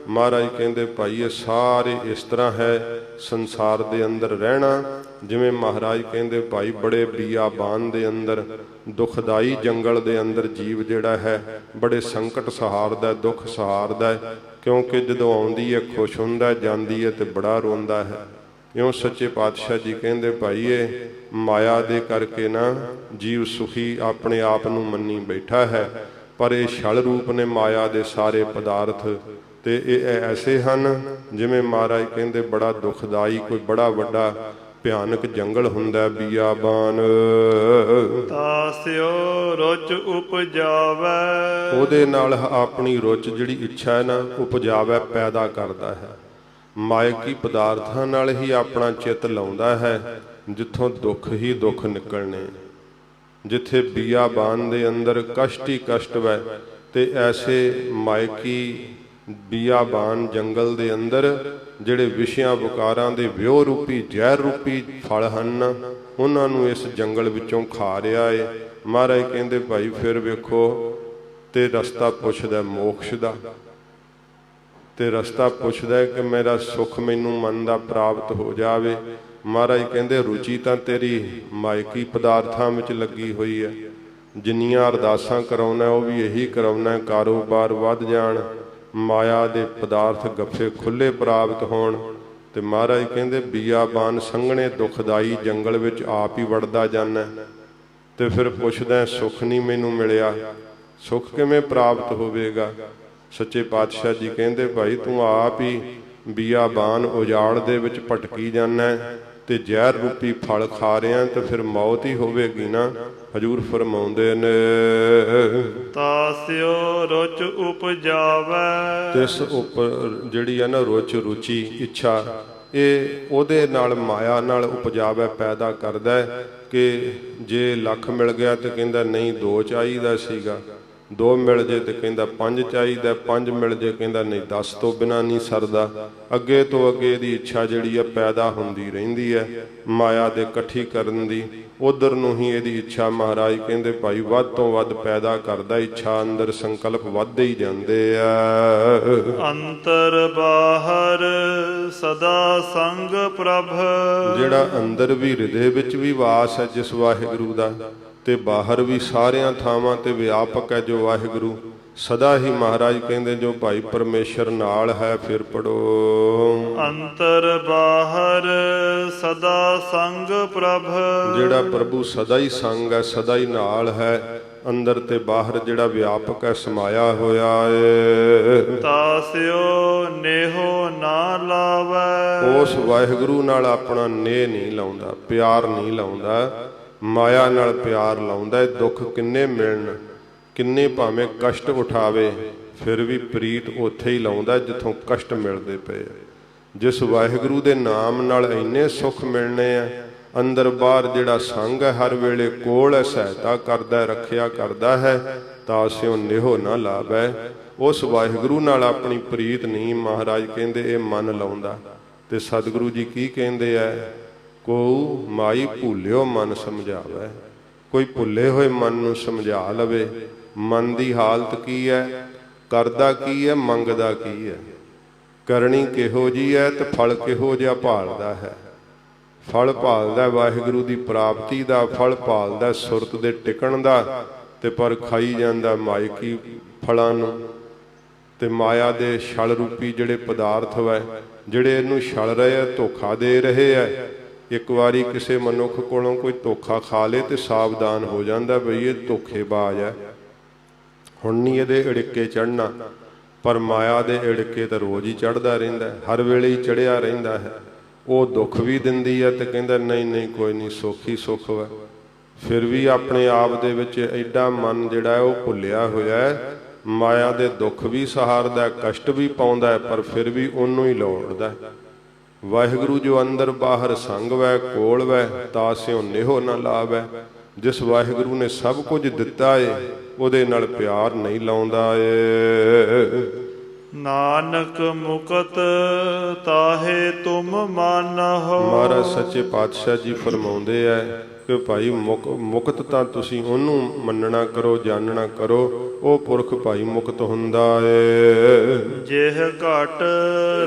ਮਹਾਰਾਜ ਕਹਿੰਦੇ ਭਾਈ ਇਹ ਸਾਰੇ ਇਸ ਤਰ੍ਹਾਂ ਹੈ ਸੰਸਾਰ ਦੇ ਅੰਦਰ ਰਹਿਣਾ। ਜਿਵੇਂ ਮਹਾਰਾਜ ਕਹਿੰਦੇ ਭਾਈ ਬੜੇ ਬਿਆਬਾਨ ਦੇ ਅੰਦਰ, ਦੁਖਦਾਈ ਜੰਗਲ ਦੇ ਅੰਦਰ ਜੀਵ ਜਿਹੜਾ ਹੈ ਬੜੇ ਸੰਕਟ ਸਹਾਰਦਾ, ਦੁੱਖ ਸਹਾਰਦਾ। ਕਿਉਂਕਿ ਜਦੋਂ ਆਉਂਦੀ ਹੈ ਖੁਸ਼ ਹੁੰਦਾ, ਜਾਂਦੀ ਹੈ ਤੇ ਬੜਾ ਰੋਂਦਾ ਹੈ। ਇਉਂ ਸੱਚੇ ਪਾਤਸ਼ਾਹ ਜੀ ਕਹਿੰਦੇ ਭਾਈ ਇਹ ਮਾਇਆ ਦੇ ਕਰਕੇ ਨਾ ਜੀਵ ਸੁਖੀ ਆਪਣੇ ਆਪ ਨੂੰ ਮੰਨੀ ਬੈਠਾ ਹੈ, ਪਰ ਇਹ ਛਲ ਰੂਪ ਨੇ ਮਾਇਆ ਦੇ ਸਾਰੇ ਪਦਾਰਥ। ਤੇ ਇਹ ਐਸੇ ਹਨ ਜਿਵੇਂ ਮਹਾਰਾਜ ਕਹਿੰਦੇ ਬੜਾ ਦੁਖਦਾਈ, ਕੋਈ ਬੜਾ ਵੱਡਾ ਭਿਆਨਕ ਜੰਗਲ ਹੁੰਦਾ ਬਿਆਬਾਨ। ਤਾਸਿਓ ਰੁਚ ਉਪਜਾਵੈ। ਉਹਦੇ ਨਾਲ ਆਪਣੀ ਰੁਚ ਜਿਹੜੀ ਇੱਛਾ ਹੈ ਨਾ, ਉਪਜਾਵੈ ਪੈਦਾ ਕਰਦਾ ਹੈ। ਮਾਇਕੀ ਪਦਾਰਥਾਂ ਨਾਲ ਹੀ ਆਪਣਾ ਚਿੱਤ ਲਾਉਂਦਾ ਹੈ, ਜਿੱਥੋਂ ਦੁੱਖ ਹੀ ਦੁੱਖ ਨਿਕਲਣੇ। ਜਿੱਥੇ ਬਿਆਬਾਨ ਦੇ ਅੰਦਰ ਕਸ਼ਟ ਹੀ ਕਸ਼ਟ ਵੈ, ਤੇ ਐਸੇ ਮਾਇਕੀ ਬਿਆਬਾਨ ਜੰਗਲ ਦੇ ਅੰਦਰ ਜਿਹੜੇ ਵਿਸ਼ਿਆਂ ਵਿਕਾਰਾਂ ਦੇ ਵਿਉ ਰੂਪੀ ਜ਼ਹਿਰ ਰੂਪੀ ਫਲ ਹਨ, ਉਹਨਾਂ ਨੂੰ ਇਸ ਜੰਗਲ ਵਿੱਚੋਂ ਖਾ ਰਿਹਾ ਏ। ਮਹਾਰਾਜ ਕਹਿੰਦੇ ਭਾਈ ਫਿਰ ਵੇਖੋ, ਤੇ ਰਸਤਾ ਪੁੱਛਦਾ ਮੋਕਸ਼ ਦਾ, ਤੇ ਰਸਤਾ ਪੁੱਛਦਾ ਕਿ ਮੇਰਾ ਸੁੱਖ ਮੈਨੂੰ ਮਨ ਦਾ ਪ੍ਰਾਪਤ ਹੋ ਜਾਵੇ। ਮਹਾਰਾਜ ਕਹਿੰਦੇ ਰੁਚੀ ਤਾਂ ਤੇਰੀ ਮਾਇਕੀ ਪਦਾਰਥਾਂ ਵਿੱਚ ਲੱਗੀ ਹੋਈ ਹੈ, ਜਿੰਨੀਆਂ ਅਰਦਾਸਾਂ ਕਰਾਉਣਾ ਉਹ ਵੀ ਇਹੀ ਕਰਾਉਣਾ, ਕਾਰੋਬਾਰ ਵੱਧ ਜਾਣ, ਮਾਇਆ ਦੇ ਪਦਾਰਥ ਗੱਫੇ ਖੁੱਲੇ ਪ੍ਰਾਪਤ ਹੋਣ। ਤੇ ਮਹਾਰਾਜ ਕਹਿੰਦੇ ਬਿਆਬਾਨ ਸੰਘਣੇ ਦੁਖਦਾਈ ਜੰਗਲ ਵਿੱਚ ਆਪ ਹੀ ਵੜਦਾ ਜਾਂਦਾ। ਤੇ ਫਿਰ ਪੁੱਛਦਾ ਸੁੱਖ ਨਹੀਂ ਮੈਨੂੰ ਮਿਲਿਆ, ਸੁੱਖ ਕਿਵੇਂ ਪ੍ਰਾਪਤ ਹੋਵੇਗਾ? ਸੱਚੇ ਪਾਤਸ਼ਾਹ ਜੀ ਕਹਿੰਦੇ ਭਾਈ ਤੂੰ ਆਪ ਹੀ ਬਿਆਬਾਨ ਉਜਾੜ ਦੇ ਵਿੱਚ ਭਟਕੀ ਜਾਂਦਾ ਤੇ ਜ਼ਹਿਰ ਰੂਪੀ ਫਲ ਖਾ ਰਿਹਾ, ਤੇ ਫਿਰ ਮੌਤ ਹੀ ਹੋਵੇਗੀ ਨਾ। ਹਜੂਰ ਫਰਮਾਉਂਦੇ ਨੇ, ਤਾਸਿਓ ਰੁਚ ਉਪਜਾਵੈ। ਇਸ ਉੱਪਰ ਜਿਹੜੀ ਹੈ ਨਾ ਰੁਚ, ਰੁਚੀ, ਇੱਛਾ, ਇਹ ਉਹਦੇ ਨਾਲ ਮਾਇਆ ਨਾਲ ਉਪਜਾਵੈ ਪੈਦਾ ਕਰਦਾ ਕਿ ਜੇ ਲੱਖ ਮਿਲ ਗਿਆ ਤੇ ਕਹਿੰਦਾ ਨਹੀਂ 2 ਚਾਹੀਦਾ ਸੀਗਾ, 2 ਮਿਲ ਜੇ ਤੇ ਕਹਿੰਦਾ 5 ਚਾਹੀਦਾ, 5 ਮਿਲ ਜੇ ਕਹਿੰਦਾ ਨਹੀਂ 10 ਤੋਂ ਬਿਨਾਂ ਨਹੀਂ ਸਰਦਾ। ਅੱਗੇ ਤੋਂ ਅੱਗੇ ਦੀ ਇੱਛਾ ਜਿਹੜੀ ਹੈ ਪੈਦਾ ਹੁੰਦੀ ਰਹਿੰਦੀ ਹੈ, ਮਾਇਆ ਦੇ ਇਕੱਠੀ ਕਰਨ ਦੀ। ਉਧਰ ਨੂੰ ਹੀ ਇਹਦੀ ਇੱਛਾ ਮਹਾਰਾਜ ਕਹਿੰਦੇ ਭਾਈ ਵੱਧ ਤੋਂ ਵੱਧ ਪੈਦਾ ਕਰਦਾ, ਇੱਛਾ ਅੰਦਰ ਸੰਕਲਪ ਵੱਧਦੇ ਹੀ ਜਾਂਦੇ ਆ। ਅੰਤਰ ਬਾਹਰ ਸਦਾ ਸੰਗ ਪ੍ਰਭ। ਜਿਹੜਾ ਅੰਦਰ ਵੀ ਹਿਰਦੇ ਵਿੱਚ ਵੀ ਵਾਸ ਹੈ ਜਿਸ ਵਾਹਿਗੁਰੂ ਦਾ, ਤੇ ਬਾਹਰ ਵੀ ਸਾਰਿਆਂ ਥਾਵਾਂ ਤੇ ਵਿਆਪਕ ਹੈ ਜੋ ਵਾਹਿਗੁਰੂ। ਸਦਾ ਹੀ ਮਹਾਰਾਜ ਕਹਿੰਦੇ ਜੋ ਭਾਈ ਪਰਮੇਸ਼ਰ ਨਾਲ ਹੈ। ਫਿਰ ਪੜੋ, ਅੰਤਰ ਬਾਹਰ ਸਦਾ ਸੰਗ ਪ੍ਰਭ। ਜਿਹੜਾ ਪ੍ਰਭੂ ਸਦਾ ਹੀ ਸੰਗ ਹੈ, ਸਦਾ ਹੀ ਨਾਲ ਹੈ, ਅੰਦਰ ਤੇ ਬਾਹਰ ਜਿਹੜਾ ਵਿਆਪਕ ਹੈ, ਸਮਾਇਆ ਹੋਇਆ ਏ। ਤਾਸਿਓ ਨੇਹੋ ਨਾ ਲਾਵੈ। ਉਸ ਵਾਹਿਗੁਰੂ ਨਾਲ ਆਪਣਾ ਨੇਹ ਨਹੀਂ ਲਾਉਂਦਾ, ਪਿਆਰ ਨਹੀਂ ਲਾਉਂਦਾ, ਮਾਇਆ ਨਾਲ ਪਿਆਰ ਲਾਉਂਦਾ। ਦੁੱਖ ਕਿੰਨੇ ਮਿਲਣ, ਕਿੰਨੇ ਭਾਵੇਂ ਕਸ਼ਟ ਉਠਾਵੇ, ਫਿਰ ਵੀ ਪ੍ਰੀਤ ਉੱਥੇ ਹੀ ਲਾਉਂਦਾ ਜਿੱਥੋਂ ਕਸ਼ਟ ਮਿਲਦੇ ਪਏ। ਜਿਸ ਵਾਹਿਗੁਰੂ ਦੇ ਨਾਮ ਨਾਲ ਇੰਨੇ ਸੁੱਖ ਮਿਲਣੇ ਆ, ਅੰਦਰ ਬਾਹਰ ਜਿਹੜਾ ਸੰਗ ਹੈ ਹਰ ਵੇਲੇ ਕੋਲ ਹੈ, ਸਹਾਇਤਾ ਕਰਦਾ ਹੈ, ਰੱਖਿਆ ਕਰਦਾ ਹੈ, ਤਾਂ ਸਿਉ ਨਿਹੋ ਨਾ ਲਾਵੈ। ਉਸ ਵਾਹਿਗੁਰੂ ਨਾਲ ਆਪਣੀ ਪ੍ਰੀਤ ਨਹੀਂ, ਮਹਾਰਾਜ ਕਹਿੰਦੇ ਇਹ ਮਨ ਲਾਉਂਦਾ। ਤੇ ਸਤਿਗੁਰੂ ਜੀ ਕੀ ਕਹਿੰਦੇ ਐ, ਕੋ ਮਾਈ ਭੁੱਲਿਓ ਮਨ ਸਮਝਾਵੈ। ਕੋਈ ਭੁੱਲੇ ਹੋਏ ਮਨ ਨੂੰ ਸਮਝਾ ਲਵੇ। ਮਨ ਦੀ ਹਾਲਤ ਕੀ ਹੈ, ਕਰਦਾ ਕੀ ਹੈ, ਮੰਗਦਾ ਕੀ ਹੈ, ਕਰਨੀ ਕਿਹੋ ਜੀ ਹੈ ਤੇ ਫਲ ਕਿਹੋ ਜਿਹਾ ਭਾਲਦਾ ਹੈ। ਫਲ ਭਾਲਦਾ ਵਾਹਿਗੁਰੂ ਦੀ ਪ੍ਰਾਪਤੀ ਦਾ, ਫਲ ਭਾਲਦਾ ਸੁਰਤ ਦੇ ਟਿਕਣ ਦਾ, ਤੇ ਪਰ ਖਾਈ ਜਾਂਦਾ ਮਾਇਕੀ ਫਲਾਂ ਨੂੰ। ਤੇ ਮਾਇਆ ਦੇ ਛਲ ਰੂਪੀ ਜਿਹੜੇ ਪਦਾਰਥ ਵੈ, ਜਿਹੜੇ ਇਹਨੂੰ ਛਲ ਰਹੇ ਆ, ਧੋਖਾ ਦੇ ਰਹੇ ਆ। ਇੱਕ ਵਾਰੀ ਕਿਸੇ ਮਨੁੱਖ ਕੋਲੋਂ ਕੋਈ ਧੋਖਾ ਖਾ ਲੇ ਤੇ ਸਾਵਧਾਨ ਹੋ ਜਾਂਦਾ ਬਈ ਇਹ ਧੋਖੇਬਾਜ਼ ਹੈ, ਹੁਣ ਨਹੀਂ ਇਹਦੇ ੜਿੱਕੇ ਚੜ੍ਹਨਾ। ਪਰ ਮਾਇਆ ਦੇ ੜਿੱਕੇ ਤਾਂ ਰੋਜ਼ ਹੀ ਚੜ੍ਹਦਾ ਰਹਿੰਦਾ, ਹਰ ਵੇਲੇ ਹੀ ਚੜ੍ਹਿਆ ਰਹਿੰਦਾ ਹੈ। ਉਹ ਦੁੱਖ ਵੀ ਦਿੰਦੀ ਹੈ ਤੇ ਕਹਿੰਦਾ ਨਹੀਂ ਨਹੀਂ ਕੋਈ ਨਹੀਂ, ਸੁੱਖ ਹੀ ਸੁੱਖ ਹੈ। ਫਿਰ ਵੀ ਆਪਣੇ ਆਪ ਦੇ ਵਿੱਚ ਐਡਾ ਮਨ ਜਿਹੜਾ ਹੈ ਉਹ ਭੁੱਲਿਆ ਹੋਇਆ ਹੈ। ਮਾਇਆ ਦੇ ਦੁੱਖ ਵੀ ਸਹਾਰਦਾ, ਕਸ਼ਟ ਵੀ ਪਾਉਂਦਾ, ਪਰ ਫਿਰ ਵੀ ਉਹਨੂੰ ਹੀ ਲੋੜਦਾ। ਵਾਹਿਗੁਰੂ ਜੋ ਅੰਦਰ ਬਾਹਰ ਸੰਗ ਵੈ, ਕੋਲ ਵੈ, ਤਾਂ ਸਿਉ ਨਿਹੋ ਨਾ ਲਾਵੈ। ਜਿਸ ਵਾਹਿਗੁਰੂ ਨੇ ਸਭ ਕੁਝ ਦਿੱਤਾ ਏ, ਉਹਦੇ ਨਾਲ ਪਿਆਰ ਨਹੀਂ ਲਾਉਂਦਾ ਏ। ਨਾਨਕ ਮੁਕਤ ਤਾਹੇ ਤੁਮ ਮਾਨਹੁ। ਮਹਾਰਾਜ ਸੱਚੇ ਪਾਤਸ਼ਾਹ ਜੀ ਫਰਮਾਉਂਦੇ ਐ ਕਿ ਭਾਈ ਮੁਕਤ ਤਾਂ ਤੁਸੀਂ ਉਹਨੂੰ ਮੰਨਣਾ ਕਰੋ, ਜਾਣਨਾ ਕਰੋ, ਉਹ ਪੁਰਖ ਭਾਈ ਮੁਕਤ ਹੁੰਦਾ ਏ। ਜਿਹ ਘਟ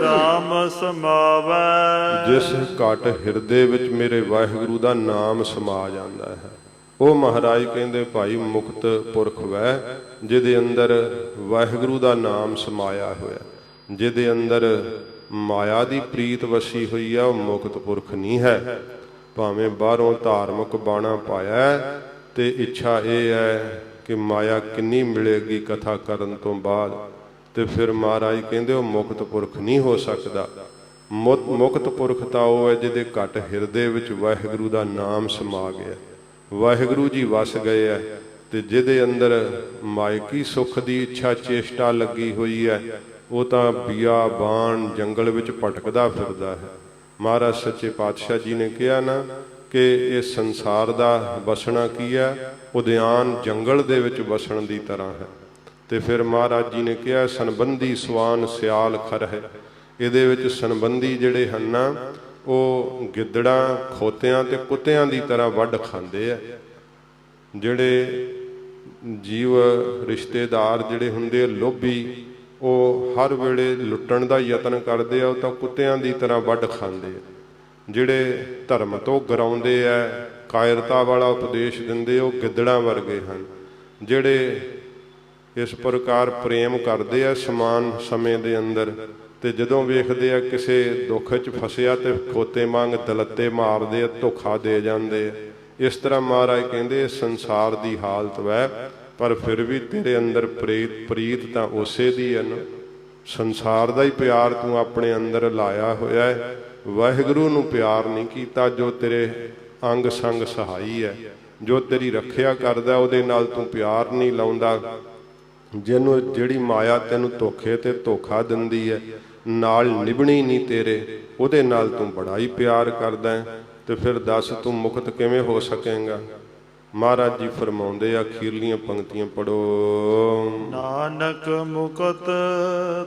RAM ਸਮਾਵੈ। ਜਿਸ ਘਟ ਹਿਰਦੇ ਵਿੱਚ ਮੇਰੇ ਵਾਹਿਗੁਰੂ ਦਾ ਨਾਮ ਸਮਾ ਜਾਂਦਾ ਹੈ, ਉਹ ਮਹਾਰਾਜ ਕਹਿੰਦੇ ਭਾਈ ਮੁਕਤ ਪੁਰਖ ਵੈ। ਜਿਹਦੇ ਅੰਦਰ ਵਾਹਿਗੁਰੂ ਦਾ ਨਾਮ ਸਮਾਇਆ ਹੋਇਆ, ਜਿਹਦੇ ਅੰਦਰ ਮਾਇਆ ਦੀ ਪ੍ਰੀਤ ਵਸੀ ਹੋਈ ਆ, ਉਹ ਮੁਕਤ ਪੁਰਖ ਨਹੀਂ ਹੈ। ਭਾਵੇਂ ਬਾਹਰੋਂ ਧਾਰਮਿਕ ਬਾਣਾ ਪਾਇਆ ਤੇ ਇੱਛਾ ਇਹ ਹੈ ਕਿ ਮਾਇਆ ਕਿੰਨੀ ਮਿਲੇਗੀ ਕਥਾ ਕਰਨ ਤੋਂ ਬਾਅਦ, ਤੇ ਫਿਰ ਮਹਾਰਾਜ ਕਹਿੰਦੇ ਉਹ ਮੁਕਤ ਪੁਰਖ ਨਹੀਂ ਹੋ ਸਕਦਾ। ਮੁਕਤ ਪੁਰਖ ਤਾਂ ਉਹ ਹੈ ਜਿਹਦੇ ਘਟ ਹਿਰਦੇ ਵਿੱਚ ਵਾਹਿਗੁਰੂ ਦਾ ਨਾਮ ਸਮਾ ਗਿਆ, ਵਾਹਿਗੁਰੂ ਜੀ ਵਸ ਗਏ ਹੈ। ਤੇ ਜਿਹਦੇ ਅੰਦਰ ਮਾਇਕੀ ਸੁੱਖ ਦੀ ਇੱਛਾ ਚੇਸ਼ਟਾ ਲੱਗੀ ਹੋਈ ਹੈ, ਉਹ ਤਾਂ ਬਿਆਬਾਨ ਜੰਗਲ ਵਿੱਚ ਭਟਕਦਾ ਫਿਰਦਾ ਹੈ। ਮਹਾਰਾਜ ਸੱਚੇ ਪਾਤਸ਼ਾਹ ਜੀ ਨੇ ਕਿਹਾ ਨਾ ਕਿ ਇਹ ਸੰਸਾਰ ਦਾ ਵਸਣਾ ਕੀ ਹੈ, ਉਦਿਆਨ ਜੰਗਲ ਦੇ ਵਿੱਚ ਵਸਣ ਦੀ ਤਰ੍ਹਾਂ ਹੈ। ਤੇ ਫਿਰ ਮਹਾਰਾਜ ਜੀ ਨੇ ਕਿਹਾ ਸੰਬੰਧੀ ਸਵਾਨ ਸਿਆਲ ਖਰ ਹੈ। ਇਹਦੇ ਵਿੱਚ ਸੰਬੰਧੀ ਜਿਹੜੇ ਹਨ ਨਾ, ਉਹ ਗਿੱਦੜਾਂ, ਖੋਤਿਆਂ ਤੇ ਕੁੱਤਿਆਂ ਦੀ ਤਰ੍ਹਾਂ ਵੱਢ ਖਾਂਦੇ ਆ। ਜਿਹੜੇ ਜੀਵ ਰਿਸ਼ਤੇਦਾਰ ਜਿਹੜੇ ਹੁੰਦੇ ਆ ਲੋਭੀ, ਉਹ ਹਰ ਵੇਲੇ ਲੁੱਟਣ ਦਾ ਯਤਨ ਕਰਦੇ ਆ, ਉਹ ਤਾਂ ਕੁੱਤਿਆਂ ਦੀ ਤਰ੍ਹਾਂ ਵੱਢ ਖਾਂਦੇ ਆ। ਜਿਹੜੇ ਧਰਮ ਤੋਂ ਗਰਾਉਂਦੇ ਆ, ਕਾਇਰਤਾ ਵਾਲਾ ਉਪਦੇਸ਼ ਦਿੰਦੇ, ਉਹ ਗਿੱਦੜਾਂ ਵਰਗੇ ਹਨ। ਜਿਹੜੇ ਇਸ ਪ੍ਰਕਾਰ ਪ੍ਰੇਮ ਕਰਦੇ ਆ ਸਮਾਨ ਸਮੇਂ ਦੇ ਅੰਦਰ, ਤੇ ਜਦੋਂ ਵੇਖਦੇ ਆ ਕਿਸੇ ਦੁੱਖ 'ਚ ਫਸਿਆ ਤੇ ਖੋਤੇ ਵਾਂਗ ਦਲੱਤੇ ਮਾਰਦੇ ਆ, ਧੋਖਾ ਦੇ ਜਾਂਦੇ ਆ। ਇਸ ਤਰ੍ਹਾਂ ਮਹਾਰਾਜ ਕਹਿੰਦੇ ਸੰਸਾਰ ਦੀ ਹਾਲਤ ਵੈ, ਪਰ ਫਿਰ ਵੀ ਤੇਰੇ ਅੰਦਰ ਪ੍ਰੀਤ ਤਾਂ ਉਸੇ ਦੀ ਹੈ ਨਾ। ਸੰਸਾਰ ਦਾ ਹੀ ਪਿਆਰ ਤੂੰ ਆਪਣੇ ਅੰਦਰ ਲਾਇਆ ਹੋਇਆ ਹੈ, ਵਾਹਿਗੁਰੂ ਨੂੰ ਪਿਆਰ ਨਹੀਂ ਕੀਤਾ ਜੋ ਤੇਰੇ ਅੰਗ ਸੰਗ ਸਹਾਈ ਹੈ, ਜੋ ਤੇਰੀ ਰੱਖਿਆ ਕਰਦਾ, ਉਹਦੇ ਨਾਲ ਤੂੰ ਪਿਆਰ ਨਹੀਂ ਲਾਉਂਦਾ। ਜਿਹਨੂੰ ਜਿਹੜੀ ਮਾਇਆ ਤੈਨੂੰ ਧੋਖੇ ਤੇ ਧੋਖਾ ਦਿੰਦੀ ਹੈ, ਨਾਲ ਨਿਭਣੀ ਨਹੀਂ ਤੇਰੇ, ਉਹਦੇ ਨਾਲ ਤੂੰ ਬੜਾ ਹੀ ਪਿਆਰ ਕਰਦਾ ਹੈ। ਤੇ ਫਿਰ ਦੱਸ ਤੂੰ ਮੁਕਤ ਕਿਵੇਂ ਹੋ ਸਕੇਗਾ। ਮਹਾਰਾਜ ਜੀ ਫਰਮਾਉਂਦੇ ਆ, ਅਖੀਰਲੀਆਂ ਪੰਕਤੀਆਂ ਪੜੋ। ਨਾਨਕ ਮੁਕਤ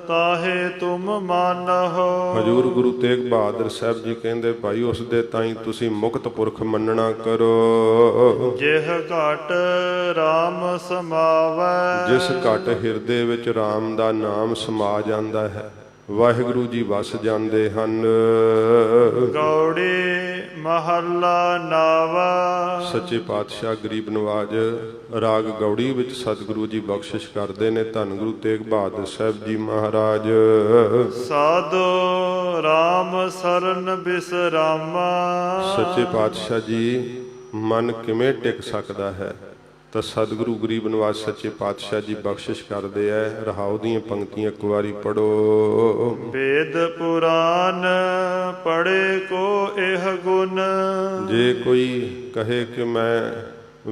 ਤਾਹੇ ਤੁਮ ਮਾਨਹੁ। ਹਜ਼ੂਰ ਗੁਰੂ ਤੇਗ ਬਹਾਦਰ ਸਾਹਿਬ ਜੀ ਕਹਿੰਦੇ ਭਾਈ ਉਸ ਦੇ ਤਾਈਂ ਤੁਸੀਂ ਮੁਕਤ ਪੁਰਖ ਮੰਨਣਾ ਕਰੋ। ਜਿਹ ਘਟ RAM ਸਮਾਵੈ। ਜਿਸ ਘਟ ਹਿਰਦੇ ਵਿੱਚ RAM ਦਾ ਨਾਮ ਸਮਾ ਜਾਂਦਾ ਹੈ, ਵਾਹਿਗੁਰੂ ਜੀ ਵਸ ਜਾਂਦੇ ਹਨ। ਗੌੜੀ ਮਹੱਲਾ ਨਾਵਾ। ਸੱਚੇ ਪਾਤਸ਼ਾਹ ਗਰੀਬ ਨਵਾਜ ਰਾਗ ਗੌੜੀ ਵਿੱਚ ਸਤਿਗੁਰੂ ਜੀ ਬਖਸ਼ਿਸ਼ ਕਰਦੇ ਨੇ। ਧੰਨ ਗੁਰੂ ਤੇਗ ਬਹਾਦਰ ਸਾਹਿਬ ਜੀ ਮਹਾਰਾਜ। ਸਾਧੋ RAM ਸਰਨ ਬਿਸਰਾਮਾ। ਸੱਚੇ ਪਾਤਸ਼ਾਹ ਜੀ ਮਨ ਕਿਵੇਂ ਟਿਕ ਸਕਦਾ ਹੈ, ਤਾਂ ਸਤਿਗੁਰੂ ਗਰੀਬ ਨਵਾਜ ਸੱਚੇ ਪਾਤਸ਼ਾਹ ਜੀ ਬਖਸ਼ਿਸ਼ ਕਰਦੇ ਐ। ਰਹਾਉ ਦੀਆਂ ਪੰਕਤੀਆਂ ਇੱਕ ਵਾਰੀ ਪੜੋ। ਵੇਦ ਪੁਰਾਨ ਪੜ੍ਹੇ ਕੋ ਇਹ ਗੁਣ। ਜੇ ਕੋਈ ਕਹੇ ਕਿ ਮੈਂ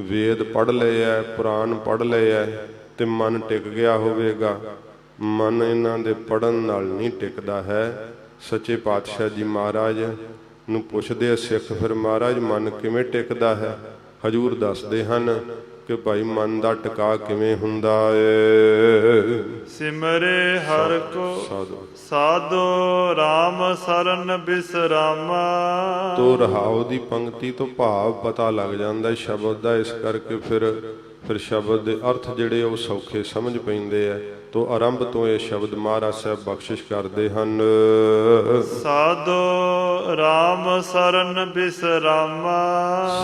ਵੇਦ ਪੜ੍ਹ ਲਏ ਐ, ਪੁਰਾਨ ਪੜ੍ਹ ਲਏ ਐ, ਤੇ ਮਨ ਟਿਕ ਗਿਆ ਹੋਵੇਗਾ, ਮਨ ਇਹਨਾਂ ਦੇ ਪੜ੍ਹਨ ਨਾਲ ਨਹੀਂ ਟਿਕਦਾ ਹੈ। ਸੱਚੇ ਪਾਤਸ਼ਾਹ ਜੀ ਮਹਾਰਾਜ ਨੂੰ ਪੁੱਛਦੇ ਆ ਸਿੱਖ ਫਿਰ ਮਹਾਰਾਜ ਮਨ ਕਿਵੇਂ ਟਿਕਦਾ ਹੈ। ਹਜੂਰ ਦੱਸਦੇ ਹਨ ਕਿ ਭਾਈ ਮਨ ਦਾ ਟਿਕਾ ਕਿਵੇਂ ਹੁੰਦਾ ਏ। ਸਿਮਰੇ ਹਰ ਕੋ ਸਾਧੋ RAM ਸਰਨ ਬਿਸਰਾਮਾ। ਤੋ ਰਹਾਉ ਦੀ ਪੰਕਤੀ ਤੋਂ ਭਾਵ ਪਤਾ ਲੱਗ ਜਾਂਦਾ ਸ਼ਬਦ ਦਾ, ਇਸ ਕਰਕੇ ਫਿਰ ਸ਼ਬਦ ਦੇ ਅਰਥ ਜਿਹੜੇ ਉਹ ਸੌਖੇ ਸਮਝ ਪੈਂਦੇ ਆ। ਤੋ ਆਰੰਭ ਤੋਂ ਇਹ ਸ਼ਬਦ ਮਹਾਰਾਜ ਸਾਹਿਬ ਬਖਸ਼ਿਸ਼ ਕਰਦੇ ਹਨ। ਸਾਧੋ RAM ਸਰਨ ਬਿਸਰਾਮਾ।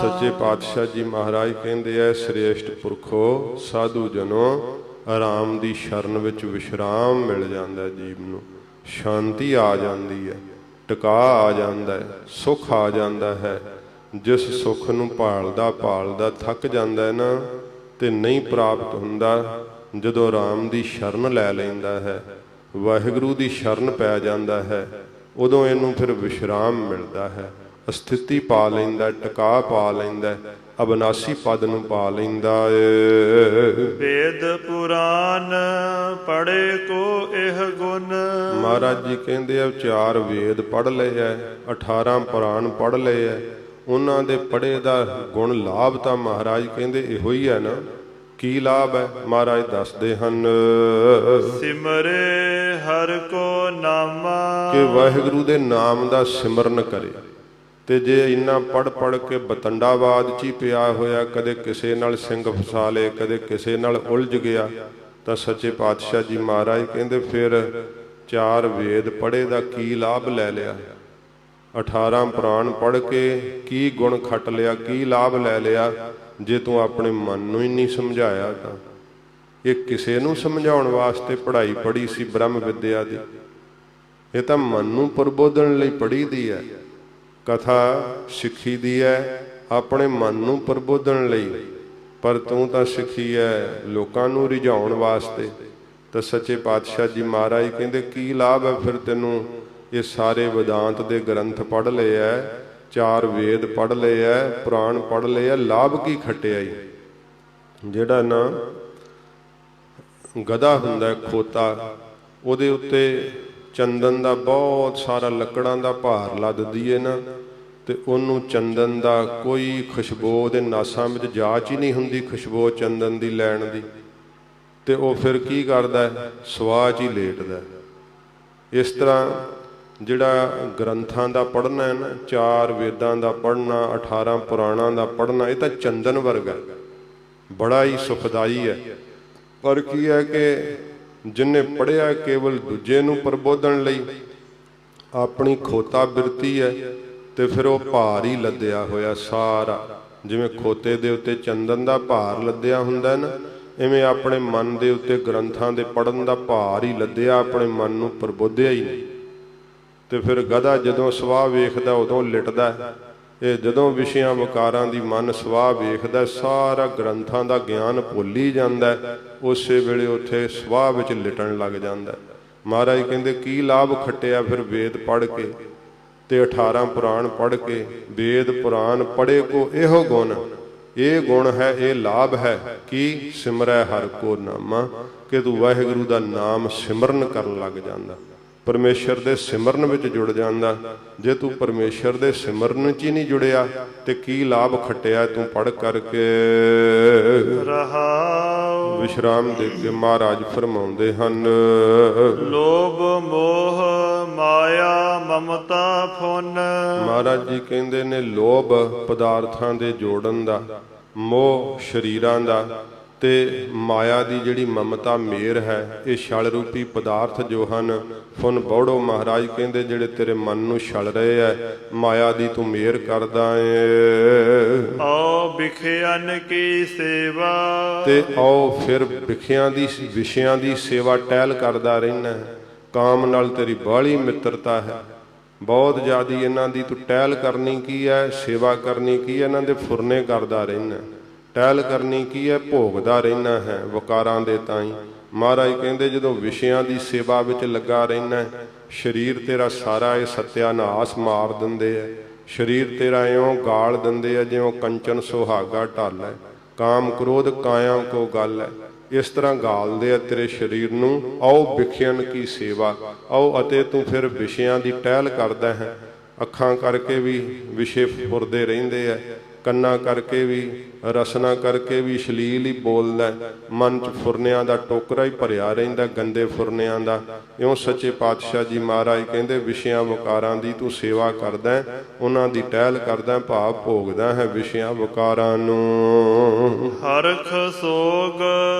ਸੱਚੇ ਪਾਤਸ਼ਾਹ ਜੀ ਮਹਾਰਾਜ ਕਹਿੰਦੇ ਆ ਸ੍ਰੇਸ਼ਟ ਪੁਰਖੋ ਸਾਧੂ ਜਨੋ ਆਰਾਮ ਦੀ ਸ਼ਰਨ ਵਿੱਚ ਵਿਸ਼ਰਾਮ ਮਿਲ ਜਾਂਦਾ ਜੀਵ ਨੂੰ, ਸ਼ਾਂਤੀ ਆ ਜਾਂਦੀ ਹੈ, ਟਿਕਾ ਆ ਜਾਂਦਾ ਹੈ, ਸੁੱਖ ਆ ਜਾਂਦਾ ਹੈ। ਜਿਸ ਸੁੱਖ ਨੂੰ ਭਾਲਦਾ ਥੱਕ ਜਾਂਦਾ ਹੈ ਨਾ ਤੇ ਨਹੀਂ ਪ੍ਰਾਪਤ ਹੁੰਦਾ, ਜਦੋਂ ਆਰਾਮ ਦੀ ਸ਼ਰਨ ਲੈ ਲੈਂਦਾ ਹੈ, ਵਾਹਿਗੁਰੂ ਦੀ ਸ਼ਰਨ ਪੈ ਜਾਂਦਾ ਹੈ, ਉਦੋਂ ਇਹਨੂੰ ਫਿਰ ਵਿਸ਼ਰਾਮ ਮਿਲਦਾ ਹੈ, ਅਸਥਿਤੀ ਪਾ ਲੈਂਦਾ, ਟਿਕਾ ਪਾ ਲੈਂਦਾ, ਅਬਨਾਸੀ ਪਦ ਨੂੰ ਪਾ ਲੈਂਦਾ ਏ। ਵੇਦ ਪੁਰਾਨ ਪੜ੍ਹੇ ਕੋ ਇਹ ਗੁਣ। ਮਹਾਰਾਜ ਜੀ ਕਹਿੰਦੇ ਆ 4 ਵੇਦ ਪੜ੍ਹ ਲਏ ਐ, 18 ਪੁਰਾਣ ਪੜ੍ਹ ਲਏ ਐ, ਉਹਨਾਂ ਦੇ ਪੜ੍ਹੇ ਦਾ ਗੁਣ ਲਾਭ ਤਾਂ ਮਹਾਰਾਜ ਕਹਿੰਦੇ ਇਹੋ ਹੀ ਹੈ ਨਾ। ਕੀ ਲਾਭ ਹੈ ਮਹਾਰਾਜ ਦੱਸਦੇ ਹਨ। ਸਿਮਰੇ ਹਰ ਕੋ ਨਾਮਾ। ਕਿ ਵਾਹਿਗੁਰੂ ਦੇ ਨਾਮ ਦਾ ਸਿਮਰਨ ਕਰੇ। ਤੇ ਜੇ ਇੰਨਾ ਪੜ੍ਹ ਕੇ ਬਤੰਡਾਵਾਦ 'ਚ ਹੀ ਪਿਆ ਹੋਇਆ, ਕਦੇ ਕਿਸੇ ਨਾਲ ਸਿੰਘ ਫਸਾ ਲਏ, ਕਦੇ ਕਿਸੇ ਨਾਲ ਉਲਝ ਗਿਆ, ਤਾਂ ਸੱਚੇ ਪਾਤਸ਼ਾਹ ਜੀ ਮਹਾਰਾਜ ਕਹਿੰਦੇ ਫਿਰ 4 ਵੇਦ ਪੜ੍ਹੇ ਦਾ ਕੀ ਲਾਭ ਲੈ ਲਿਆ, 18 ਪੁਰਾਣ ਪੜ੍ਹ ਕੇ ਕੀ ਗੁਣ ਖੱਟ ਲਿਆ, ਕੀ ਲਾਭ ਲੈ ਲਿਆ, ਜੇ ਤੂੰ ਆਪਣੇ ਮਨ ਨੂੰ ਹੀ ਨਹੀਂ ਸਮਝਾਇਆ। ਤਾਂ ਇਹ ਕਿਸੇ ਨੂੰ ਸਮਝਾਉਣ ਵਾਸਤੇ ਪੜ੍ਹਾਈ ਪੜ੍ਹੀ ਸੀ ਬ੍ਰਹਮ ਵਿਦਿਆ ਦੀ, ਇਹ ਤਾਂ ਮਨ ਨੂੰ ਪ੍ਰਬੋਧਨ ਲਈ ਪੜ੍ਹੀ ਦੀ ਹੈ। ਕਥਾ ਸਿੱਖੀ ਦੀ ਹੈ ਆਪਣੇ ਮਨ ਨੂੰ ਪ੍ਰਬੋਧਨ ਲਈ, ਪਰ ਤੂੰ ਤਾਂ ਸਿੱਖੀ ਹੈ ਲੋਕਾਂ ਨੂੰ ਰਿਝਾਉਣ ਵਾਸਤੇ। ਤਾਂ ਸੱਚੇ ਪਾਤਸ਼ਾਹ ਜੀ ਮਹਾਰਾਜ ਕਹਿੰਦੇ ਕੀ ਲਾਭ ਹੈ ਫਿਰ ਤੈਨੂੰ, ਇਹ ਸਾਰੇ ਵਿਦਾਂਤ ਦੇ ਗ੍ਰੰਥ ਪੜ੍ਹ ਲਏ ਐ, 4 ਵੇਦ ਪੜ੍ਹ ਲਏ ਐ, ਪੁਰਾਣ ਪੜ੍ਹ ਲਏ ਐ, ਲਾਭ ਕੀ ਖੱਟਿਆ ਈ। ਜਿਹੜਾ ਨਾ ਗਧਾ ਹੁੰਦਾ ਖੋਤਾ, ਉਹਦੇ ਉੱਤੇ ਚੰਦਨ ਦਾ ਬਹੁਤ ਸਾਰਾ ਲੱਕੜਾਂ ਦਾ ਭਾਰ ਲੱਦ ਦਈਏ ਨਾ, ਤੇ ਉਹਨੂੰ ਚੰਦਨ ਦਾ ਕੋਈ ਖੁਸ਼ਬੂ ਉਹਦੇ ਨਾਸਾਂ ਵਿੱਚ ਜਾਚ ਹੀ ਨਹੀਂ ਹੁੰਦੀ, ਖੁਸ਼ਬੂ ਚੰਦਨ ਦੀ ਲੈਣ ਦੀ, ਤੇ ਉਹ ਫਿਰ ਕੀ ਕਰਦਾ, ਸਵਾਹ 'ਚ ਹੀ ਲੇਟਦਾ। ਇਸ ਤਰ੍ਹਾਂ ਜਿਹੜਾ ਗ੍ਰੰਥਾਂ ਦਾ ਪੜ੍ਹਨਾ ਹੈ ਨਾ, 4 ਵੇਦਾਂ ਦਾ ਪੜ੍ਹਨਾ, 18 ਪੁਰਾਣਾਂ ਦਾ ਪੜ੍ਹਨਾ, ਇਹ ਤਾਂ ਚੰਦਨ ਵਰਗਾ, ਬੜਾ ਹੀ ਸੁਖਦਾਈ ਹੈ। ਪਰ ਕੀ ਹੈ ਕਿ ਜਿਹਨੇ ਪੜ੍ਹਿਆ ਕੇਵਲ ਦੂਜੇ ਨੂੰ ਪ੍ਰਬੋਧਨ ਲਈ, ਆਪਣੀ ਖੋਤਾ ਬਿਰਤੀ ਹੈ, ਤੇ ਫਿਰ ਉਹ ਭਾਰ ਹੀ ਲੱਦਿਆ ਹੋਇਆ ਸਾਰਾ। ਜਿਵੇਂ ਖੋਤੇ ਦੇ ਉੱਤੇ ਚੰਦਨ ਦਾ ਭਾਰ ਲੱਦਿਆ ਹੁੰਦਾ ਨਾ, ਇਵੇਂ ਆਪਣੇ ਮਨ ਦੇ ਉੱਤੇ ਗ੍ਰੰਥਾਂ ਦੇ ਪੜ੍ਹਨ ਦਾ ਭਾਰ ਹੀ ਲੱਦਿਆ, ਆਪਣੇ ਮਨ ਨੂੰ ਪ੍ਰਬੋਧਿਆ ਹੀ ਨਹੀਂ। ਤੇ ਫਿਰ ਗਧਾ ਜਦੋਂ ਸਵਾਹ ਵੇਖਦਾ ਉਦੋਂ ਲਿਟਦਾ। ਇਹ ਜਦੋਂ ਵਿਸ਼ਿਆਂ ਵਿਕਾਰਾਂ ਦੀ ਮਨ ਸਵਾਹ ਵੇਖਦਾ, ਸਾਰਾ ਗ੍ਰੰਥਾਂ ਦਾ ਗਿਆਨ ਭੁੱਲ ਹੀ ਜਾਂਦਾ, ਉਸੇ ਵੇਲੇ ਉੱਥੇ ਸਵਾਹ ਵਿੱਚ ਲਿਟਣ ਲੱਗ ਜਾਂਦਾ। ਮਹਾਰਾਜ ਕਹਿੰਦੇ ਕੀ ਲਾਭ ਖੱਟਿਆ ਫਿਰ ਵੇਦ ਪੜ੍ਹ ਕੇ ਤੇ 18 ਪੁਰਾਣ ਪੜ੍ਹ ਕੇ। ਵੇਦ ਪੁਰਾਣ ਪੜ੍ਹੇ ਕੋ ਇਹੋ ਗੁਣ, ਇਹ ਗੁਣ ਹੈ, ਇਹ ਲਾਭ ਹੈ ਕਿ ਸਿਮਰੈ ਹਰਿ ਕੋ ਨਾਮਾ, ਕਿ ਤੂੰ ਵਾਹਿਗੁਰੂ ਦਾ ਨਾਮ ਸਿਮਰਨ ਕਰਨ ਲੱਗ ਜਾਂਦਾ, ਪਰਮੇਸ਼ਰ ਦੇ ਸਿਮਰਨ ਵਿੱਚ ਜੁੜ ਜਾਂਦਾ। ਜੇ ਤੂੰ ਪਰਮੇਸ਼ਰ ਦੇ ਸਿਮਰਨ 'ਚ ਹੀ ਨਹੀਂ ਜੁੜਿਆ ਤੇ ਕੀ ਲਾਭ ਖੱਟਿਆ ਤੂੰ ਪੜ੍ਹ ਕਰਕੇ। ਰਹਾਉ ਵਿਸ਼ਰਾਮ ਦੇ ਕੇ ਮਹਾਰਾਜ ਫਰਮਾਉਂਦੇ ਹਨ, ਲੋਭ ਮੋਹ ਮਾਇਆ ਮਮਤਾ ਫੁਨ। ਮਹਾਰਾਜ ਜੀ ਕਹਿੰਦੇ ਨੇ ਲੋਭ ਪਦਾਰਥਾਂ ਦੇ ਜੋੜਨ ਦਾ, ਮੋਹ ਸਰੀਰਾਂ ਦਾ, ਤੇ ਮਾਇਆ ਦੀ ਜਿਹੜੀ ਮਮਤਾ ਮੇਰ ਹੈ, ਇਹ ਛਲ ਰੂਪੀ ਪਦਾਰਥ ਜੋ ਹਨ, ਫੁਨ ਬੌੜੋ। ਮਹਾਰਾਜ ਕਹਿੰਦੇ ਜਿਹੜੇ ਤੇਰੇ ਮਨ ਨੂੰ ਛਲ ਰਹੇ ਐ, ਮਾਇਆ ਦੀ ਤੂੰ ਮੇਰ ਕਰਦਾ ਏ। ਆਓ ਵਿਖਿਆਨ ਕੀ ਸੇਵਾ, ਤੇ ਆਓ ਫਿਰ ਵਿਖਿਆਂ ਦੀ ਵਿਸ਼ਿਆਂ ਦੀ ਸੇਵਾ ਟਹਿਲ ਕਰਦਾ ਰਹਿਣਾ। ਕਾਮ ਨਾਲ ਤੇਰੀ ਬਾਹਲੀ ਮਿੱਤਰਤਾ ਹੈ, ਬਹੁਤ ਜ਼ਿਆਦੀ ਇਹਨਾਂ ਦੀ ਤੂੰ ਟਹਿਲ ਕਰਨੀ ਕੀ ਹੈ, ਸੇਵਾ ਕਰਨੀ ਕੀ ਹੈ, ਇਹਨਾਂ ਦੇ ਫੁਰਨੇ ਕਰਦਾ ਰਹਿਣਾ। ਟਹਿਲ ਕਰਨੀ ਕੀ ਹੈ, ਭੋਗਦਾ ਰਹਿਣਾ ਹੈ ਵਿਕਾਰਾਂ ਦੇ ਤਾਈਂ। ਮਹਾਰਾਜ ਕਹਿੰਦੇ ਜਦੋਂ ਵਿਸ਼ਿਆਂ ਦੀ ਸੇਵਾ ਵਿੱਚ ਲੱਗਾ ਰਹਿਣਾ, ਸਰੀਰ ਤੇਰਾ ਸਾਰਾ ਇਹ ਸਤਿਆਨਾਸ ਮਾਰ ਦਿੰਦੇ ਆ। ਸਰੀਰ ਤੇਰਾ ਇਉਂ ਗਾਲ ਦਿੰਦੇ ਆ ਜਿਉਂ ਕੰਚਨ ਸੁਹਾਗਾ ਢਲ ਹੈ, ਕਾਮ ਕ੍ਰੋਧ ਕਾਇਆ ਕੋ ਗੱਲ ਹੈ। ਇਸ ਤਰ੍ਹਾਂ ਗਾਲਦੇ ਆ ਤੇਰੇ ਸਰੀਰ ਨੂੰ। ਆਓ ਵਿਖਿਆਨ ਕੀ ਸੇਵਾ, ਆਓ ਅਤੇ ਤੂੰ ਫਿਰ ਵਿਸ਼ਿਆਂ ਦੀ ਟਹਿਲ ਕਰਦਾ ਹੈ। ਅੱਖਾਂ ਕਰਕੇ ਵੀ ਵਿਸ਼ੇ ਫੁਰਦੇ ਰਹਿੰਦੇ ਆ, ਕੰਨਾਂ ਕਰਕੇ ਵੀ, ਰਸਨਾ ਕਰਕੇ ਵੀ ਅਸ਼ਲੀਲ ਹੀ ਬੋਲਦਾ, ਮਨ 'ਚ ਫੁਰਨਿਆਂ ਦਾ ਟੋਕਰਾ ਹੀ ਭਰਿਆ ਰਹਿੰਦਾ, ਗੰਦੇ ਫੁਰਨਿਆਂ ਦਾ। ਇਉਂ ਸੱਚੇ ਪਾਤਸ਼ਾਹ ਜੀ ਮਹਾਰਾਜ ਕਹਿੰਦੇ ਵਿਸ਼ਿਆਂ ਵਿਕਾਰਾਂ ਦੀ ਤੂੰ ਸੇਵਾ ਕਰਦਾ, ਉਹਨਾਂ ਦੀ ਟਹਿਲ ਕਰਦਾ, ਭਾਵ ਭੋਗਦਾ ਹੈ ਵਿਸ਼ਿਆਂ ਵਿਕਾਰਾਂ ਨੂੰ। ਹਰਖ ਸੋਗ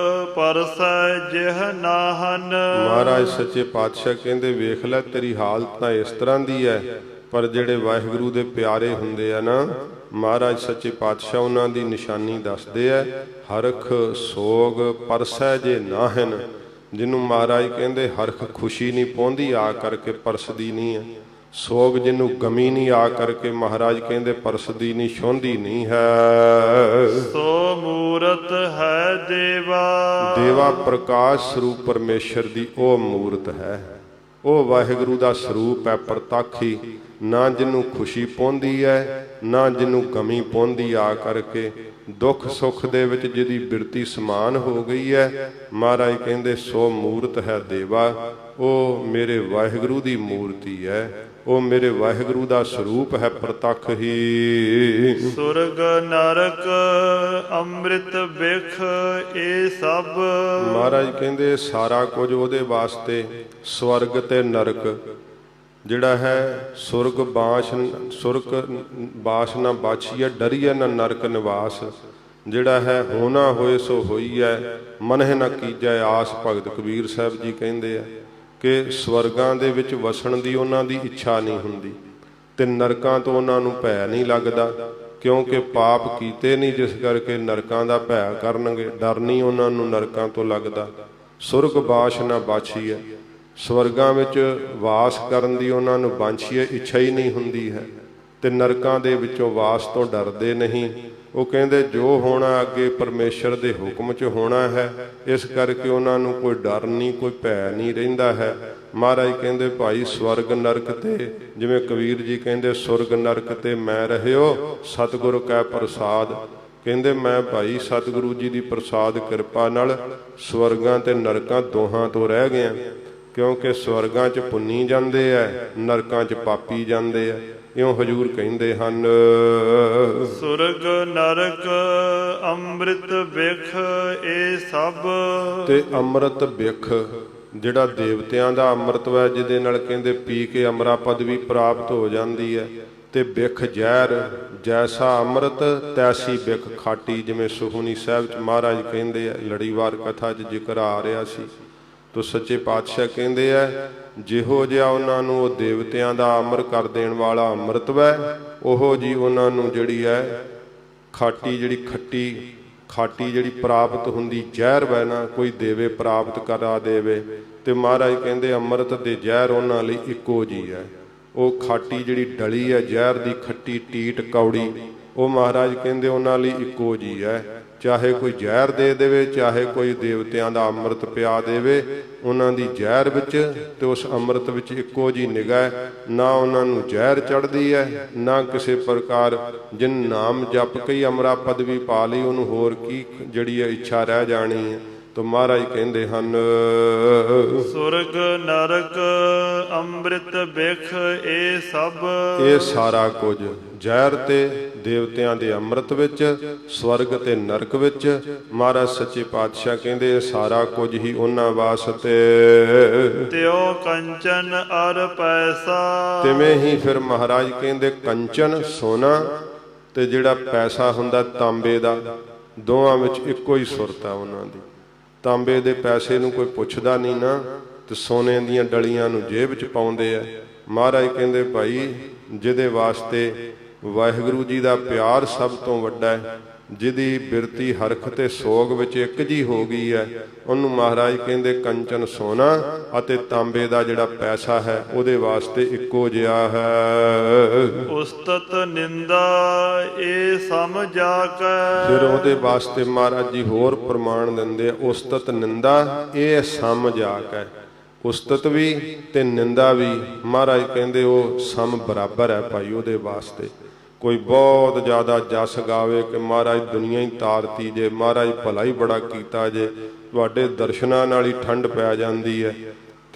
ਪਰਸੈ ਜਿਹ ਨਾਹਨ। ਮਹਾਰਾਜ ਸੱਚੇ ਪਾਤਸ਼ਾਹ ਕਹਿੰਦੇ ਵੇਖ ਲੈ ਤੇਰੀ ਹਾਲਤ ਤਾਂ ਇਸ ਤਰ੍ਹਾਂ ਦੀ ਹੈ, ਪਰ ਜਿਹੜੇ ਵਾਹਿਗੁਰੂ ਦੇ ਪਿਆਰੇ ਹੁੰਦੇ ਆ ਨਾ, ਮਹਾਰਾਜ ਸੱਚੇ ਪਾਤਸ਼ਾਹ ਉਹਨਾਂ ਦੀ ਨਿਸ਼ਾਨੀ ਦੱਸਦੇ ਆ। ਹਰਖ ਸੋਗ ਪਰਸੈ ਜੇ ਨਾਹਨ, ਜਿਹਨੂੰ ਮਹਾਰਾਜ ਕਹਿੰਦੇ ਹਰਖ ਖੁਸ਼ੀ ਨਹੀਂ ਪਾਉਂਦੀ ਆ ਕਰਕੇ ਪਰਸਦੀ ਨਹੀਂ ਹੈ, ਸੋਗ ਜਿਹਨੂੰ ਗਮੀ ਨਹੀਂ ਆ ਕਰਕੇ ਮਹਾਰਾਜ ਕਹਿੰਦੇ ਪਰਸਦੀ ਨਹੀਂ, ਛੋਂਦੀ ਨਹੀਂ ਹੈ। ਸੋ ਮੂਰਤ ਹੈ ਦੇਵਾ। ਦੇਵਾ ਪ੍ਰਕਾਸ਼ ਸਰੂਪ ਪਰਮੇਸ਼ਰ ਦੀ ਉਹ ਮੂਰਤ ਹੈ, ਉਹ ਵਾਹਿਗੁਰੂ ਦਾ ਸਰੂਪ ਹੈ ਪ੍ਰਤੱਖ ਹੀ, ਨਾ ਜਿਹਨੂੰ ਖੁਸ਼ੀ ਪਾਉਂਦੀ ਹੈ ਨਾ ਜਿਹਨੂੰ ਗਮੀ ਪਾਉਂਦੀ ਆ ਕਰਕੇ। ਦੁੱਖ ਸੁੱਖ ਦੇ ਵਿੱਚ ਜਿਹਦੀ ਬਿਰਤੀ ਸਮਾਨ ਹੋ ਗਈ ਹੈ, ਮਹਾਰਾਜ ਕਹਿੰਦੇ ਸੋ ਮੂਰਤ ਹੈ ਦੇਵਾ। ਉਹ ਮੇਰੇ ਵਾਹਿਗੁਰੂ ਦੀ ਮੂਰਤੀ ਹੈ, ਉਹ ਮੇਰੇ ਵਾਹਿਗੁਰੂ ਦਾ ਸਰੂਪ ਹੈ ਪ੍ਰਤੱਖ ਹੀ। ਸੁਰਗ ਨਰਕ ਅੰਮ੍ਰਿਤ ਬਿਖ ਇਹ ਸਭ। ਮਹਾਰਾਜ ਕਹਿੰਦੇ ਸਾਰਾ ਕੁਝ ਉਹਦੇ ਵਾਸਤੇ, ਸਵਰਗ ਤੇ ਨਰਕ ਜਿਹੜਾ ਹੈ, ਸੁਰਗ ਬਾਸ ਨਾ ਬਾਛੀਐ, ਡਰੀਐ ਨਾ ਨਰਕ ਨਿਵਾਸ। ਜਿਹੜਾ ਹੈ ਹੋਣਾ ਹੋਏ ਸੋ ਹੋਈ ਹੈ, ਮਨਹਿ ਨਾ ਕੀਜੈ ਆਸ। ਭਗਤ ਕਬੀਰ ਸਾਹਿਬ ਜੀ ਕਹਿੰਦੇ ਆ ਕਿ ਸਵਰਗਾਂ ਦੇ ਵਿੱਚ ਵਸਣ ਦੀ ਉਹਨਾਂ ਦੀ ਇੱਛਾ ਨਹੀਂ ਹੁੰਦੀ, ਤੇ ਨਰਕਾਂ ਤੋਂ ਉਹਨਾਂ ਨੂੰ ਭੈ ਨਹੀਂ ਲੱਗਦਾ, ਕਿਉਂਕਿ ਪਾਪ ਕੀਤੇ ਨਹੀਂ, ਜਿਸ ਕਰਕੇ ਨਰਕਾਂ ਦਾ ਭੈ ਕਰਨਗੇ। ਡਰ ਨਹੀਂ ਉਹਨਾਂ ਨੂੰ ਨਰਕਾਂ ਤੋਂ ਲੱਗਦਾ। ਸੁਰਗ ਬਾਸ਼ ਨਾ ਬਾਛੀਐ, ਸਵਰਗਾਂ ਵਿੱਚ ਵਾਸ ਕਰਨ ਦੀ ਉਹਨਾਂ ਨੂੰ ਬਾਂਛੀਏ ਇੱਛਾ ਹੀ ਨਹੀਂ ਹੁੰਦੀ ਹੈ, ਤੇ ਨਰਕਾਂ ਦੇ ਵਿੱਚੋਂ ਵਾਸ ਤੋਂ ਡਰਦੇ ਨਹੀਂ। ਉਹ ਕਹਿੰਦੇ ਜੋ ਹੋਣਾ ਅੱਗੇ ਪਰਮੇਸ਼ਰ ਦੇ ਹੁਕਮ 'ਚ ਹੋਣਾ ਹੈ, ਇਸ ਕਰਕੇ ਉਹਨਾਂ ਨੂੰ ਕੋਈ ਡਰ ਨਹੀਂ, ਕੋਈ ਭੈ ਨਹੀਂ ਰਹਿੰਦਾ ਹੈ। ਮਹਾਰਾਜ ਕਹਿੰਦੇ ਭਾਈ ਸਵਰਗ ਨਰਕ ਤੇ, ਜਿਵੇਂ ਕਬੀਰ ਜੀ ਕਹਿੰਦੇ ਸੁਰਗ ਨਰਕ ਤੇ ਮੈਂ ਰਹਿਓ ਸਤਿਗੁਰ ਕੈ ਪ੍ਰਸਾਦ। ਕਹਿੰਦੇ ਮੈਂ ਭਾਈ ਸਤਿਗੁਰੂ ਜੀ ਦੀ ਪ੍ਰਸਾਦ ਕਿਰਪਾ ਨਾਲ ਸਵਰਗਾਂ ਤੇ ਨਰਕਾਂ ਦੋਹਾਂ ਤੋਂ ਰਹਿ ਗਿਆ, ਕਿਉਂਕਿ ਸਵਰਗਾਂ 'ਚ ਪੁੰਨੀ ਜਾਂਦੇ ਐ, ਨਰਕਾਂ 'ਚ ਪਾਪੀ ਜਾਂਦੇ ਐ। ਇਉਂ ਹਜੂਰ ਕਹਿੰਦੇ ਹਨ ਸੁਰਗ ਨਰਕ ਅੰਮ੍ਰਿਤ ਬਿਖ ਇਹ ਸਭ। ਤੇ ਅੰਮ੍ਰਿਤ ਬਿਖ ਜਿਹੜਾ ਦੇਵਤਿਆਂ ਦਾ ਅੰਮ੍ਰਿਤ ਹੈ, ਜਿਹਦੇ ਨਾਲ ਕਹਿੰਦੇ ਪੀ ਕੇ ਅਮਰਾ ਪਦਵੀ ਪ੍ਰਾਪਤ ਹੋ ਜਾਂਦੀ ਹੈ। ਤੇ ਬਿਖ ਜ਼ਹਿਰ, ਜੈਸਾ ਅੰਮ੍ਰਿਤ ਤੈਸੀ ਬਿਖ ਖਾਟੀ, ਜਿਵੇਂ ਸੁਖਮਨੀ ਸਾਹਿਬ 'ਚ ਮਹਾਰਾਜ ਕਹਿੰਦੇ ਆ, ਲੜੀਵਾਰ ਕਥਾ 'ਚ ਜ਼ਿਕਰ ਆ ਰਿਹਾ ਸੀ। ਤੋ ਸੱਚੇ ਪਾਤਸ਼ਾਹ ਕਹਿੰਦੇ ਆ ਜਿਹੋ ਜਿਹਾ ਉਹਨਾਂ ਨੂੰ ਉਹ ਦੇਵਤਿਆਂ ਦਾ ਅਮਰ ਕਰ ਦੇਣ ਵਾਲਾ ਅੰਮ੍ਰਿਤ ਵੈ, ਉਹੋ ਜੀ ਉਹਨਾਂ ਨੂੰ ਜਿਹੜੀ ਹੈ ਖਾਟੀ, ਜਿਹੜੀ ਖਾਟੀ ਜਿਹੜੀ ਪ੍ਰਾਪਤ ਹੁੰਦੀ ਜ਼ਹਿਰ ਵੈ ਨਾ, ਕੋਈ ਦੇਵੇ ਪ੍ਰਾਪਤ ਕਰਾ ਦੇਵੇ। ਤੇ ਮਹਾਰਾਜ ਕਹਿੰਦੇ ਅੰਮ੍ਰਿਤ ਤੇ ਜ਼ਹਿਰ ਉਹਨਾਂ ਲਈ ਇੱਕੋ ਜੀ ਹੈ। ਉਹ ਖਾਟੀ ਜਿਹੜੀ ਡਲੀ ਹੈ ਜ਼ਹਿਰ ਦੀ, ਖੱਟੀ ਟੀਟ ਕੌੜੀ, ਉਹ ਮਹਾਰਾਜ ਕਹਿੰਦੇ ਉਹਨਾਂ ਲਈ ਇੱਕੋ ਜੀ ਹੈ। ਚਾਹੇ ਕੋਈ ਜ਼ਹਿਰ ਦੇ ਦੇਵੇ, ਚਾਹੇ ਕੋਈ ਦੇਵਤਿਆਂ ਦਾ ਅੰਮ੍ਰਿਤ ਪਿਆ ਦੇਵੇ, ਉਹਨਾਂ ਦੀ ਜ਼ਹਿਰ ਵਿੱਚ ਤੇ ਉਸ ਅੰਮ੍ਰਿਤ ਵਿੱਚ ਇੱਕੋ ਜੀ ਨਿਗਾਹ। ਨਾ ਉਹਨਾਂ ਨੂੰ ਜ਼ਹਿਰ ਚੜ੍ਹਦੀ ਹੈ, ਨਾ ਕਿਸੇ ਪ੍ਰਕਾਰ ਜਿਨ ਨਾਮ ਜਪ ਕੇ ਅਮਰਾ ਪਦਵੀ ਪਾ ਲਈ, ਉਹਨੂੰ ਹੋਰ ਕੀ ਜਿਹੜੀ ਹੈ ਇੱਛਾ ਰਹਿ ਜਾਣੀ ਹੈ। ਤੋ ਮਹਾਰਾਜ ਕਹਿੰਦੇ ਹਨ ਸੁਰਗ ਨਰਕ ਅੰਮ੍ਰਿਤ ਬਿਖ ਇਹ ਸਭ। ਇਹ ਸਾਰਾ ਕੁਝ ਜ਼ਹਿਰ ਤੇ ਦੇਵਤਿਆਂ ਦੇ ਅੰਮ੍ਰਿਤ ਵਿੱਚ, ਸਵਰਗ ਤੇ ਨਰਕ ਵਿੱਚ, ਮਹਾਰਾਜ ਸੱਚੇ ਪਾਤਸ਼ਾਹ ਕਹਿੰਦੇ ਇਹ ਸਾਰਾ ਕੁਝ ਹੀ ਉਹਨਾਂ ਵਾਸਤੇ। ਤਿਉ ਕੰਚਨ ਅਰ ਪੈਸਾ। ਤਿਵੇਂ ਹੀ ਫਿਰ ਮਹਾਰਾਜ ਕਹਿੰਦੇ ਕੰਚਨ ਸੋਨਾ ਤੇ ਜਿਹੜਾ ਪੈਸਾ ਹੁੰਦਾ ਤਾਂਬੇ ਦਾ, ਦੋਵਾਂ ਵਿੱਚ ਇੱਕੋ ਹੀ ਸੁਰਤ ਆ ਉਹਨਾਂ ਦੀ। ਤਾਂਬੇ ਦੇ ਪੈਸੇ ਨੂੰ ਕੋਈ ਪੁੱਛਦਾ ਨਹੀਂ ਨਾ, ਤੇ ਸੋਨੇ ਦੀਆਂ ਡਲੀਆਂ ਨੂੰ ਜੇਬ 'ਚ ਪਾਉਂਦੇ ਆ। ਮਹਾਰਾਜ ਕਹਿੰਦੇ ਭਾਈ ਜਿਹਦੇ ਵਾਸਤੇ ਵਾਹਿਗੁਰੂ ਜੀ ਦਾ ਪਿਆਰ ਸਭ ਤੋਂ ਵੱਡਾ ਹੈ, ਜਿਹਦੀ ਬਿਰਤੀ ਹਰਖ ਤੇ ਸੋਗ ਵਿੱਚ ਇੱਕ ਜੀ ਹੋ ਗਈ ਹੈ, ਉਹਨੂੰ ਮਹਾਰਾਜ ਕਹਿੰਦੇ ਕੰਚਨ ਸੋਨਾ ਅਤੇ ਤਾਂਬੇ ਦਾ ਜਿਹੜਾ ਪੈਸਾ ਹੈ ਉਹਦੇ ਵਾਸਤੇ ਇੱਕੋ ਜਿਹਾ ਹੈ। ਉਸਤਤ ਨਿੰਦਾ ਇਹ ਸਮਝਾ ਕੇ। ਫਿਰ ਉਹਦੇ ਵਾਸਤੇ ਮਹਾਰਾਜ ਜੀ ਹੋਰ ਪ੍ਰਮਾਣ ਦਿੰਦੇ ਆ, ਉਸਤਤ ਨਿੰਦਾ ਇਹ ਸਮਝਾ ਕੇ। ਉਸਤਤ ਵੀ ਤੇ ਨਿੰਦਾ ਵੀ ਮਹਾਰਾਜ ਕਹਿੰਦੇ ਉਹ ਸਮ ਬਰਾਬਰ ਹੈ ਭਾਈ ਉਹਦੇ ਵਾਸਤੇ। ਕੋਈ ਬਹੁਤ ਜ਼ਿਆਦਾ ਜਸ ਗਾਵੇ ਕਿ ਮਹਾਰਾਜ ਦੁਨੀਆ ਹੀ ਤਾਰਤੀ ਜੇ, ਮਹਾਰਾਜ ਭਲਾ ਹੀ ਬੜਾ ਕੀਤਾ ਜੇ, ਤੁਹਾਡੇ ਦਰਸ਼ਨਾਂ ਨਾਲ ਹੀ ਠੰਡ ਪੈ ਜਾਂਦੀ ਹੈ।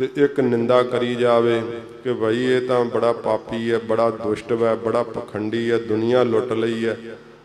ਤੇ ਇੱਕ ਨਿੰਦਾ ਕਰੀ ਜਾਵੇ ਕਿ ਭਾਈ ਇਹ ਤਾਂ ਬੜਾ ਪਾਪੀ ਹੈ, ਬੜਾ ਦੁਸ਼ਟ ਹੈ, ਬੜਾ ਪਖੰਡੀ ਹੈ, ਦੁਨੀਆ ਲੁੱਟ ਲਈ ਹੈ।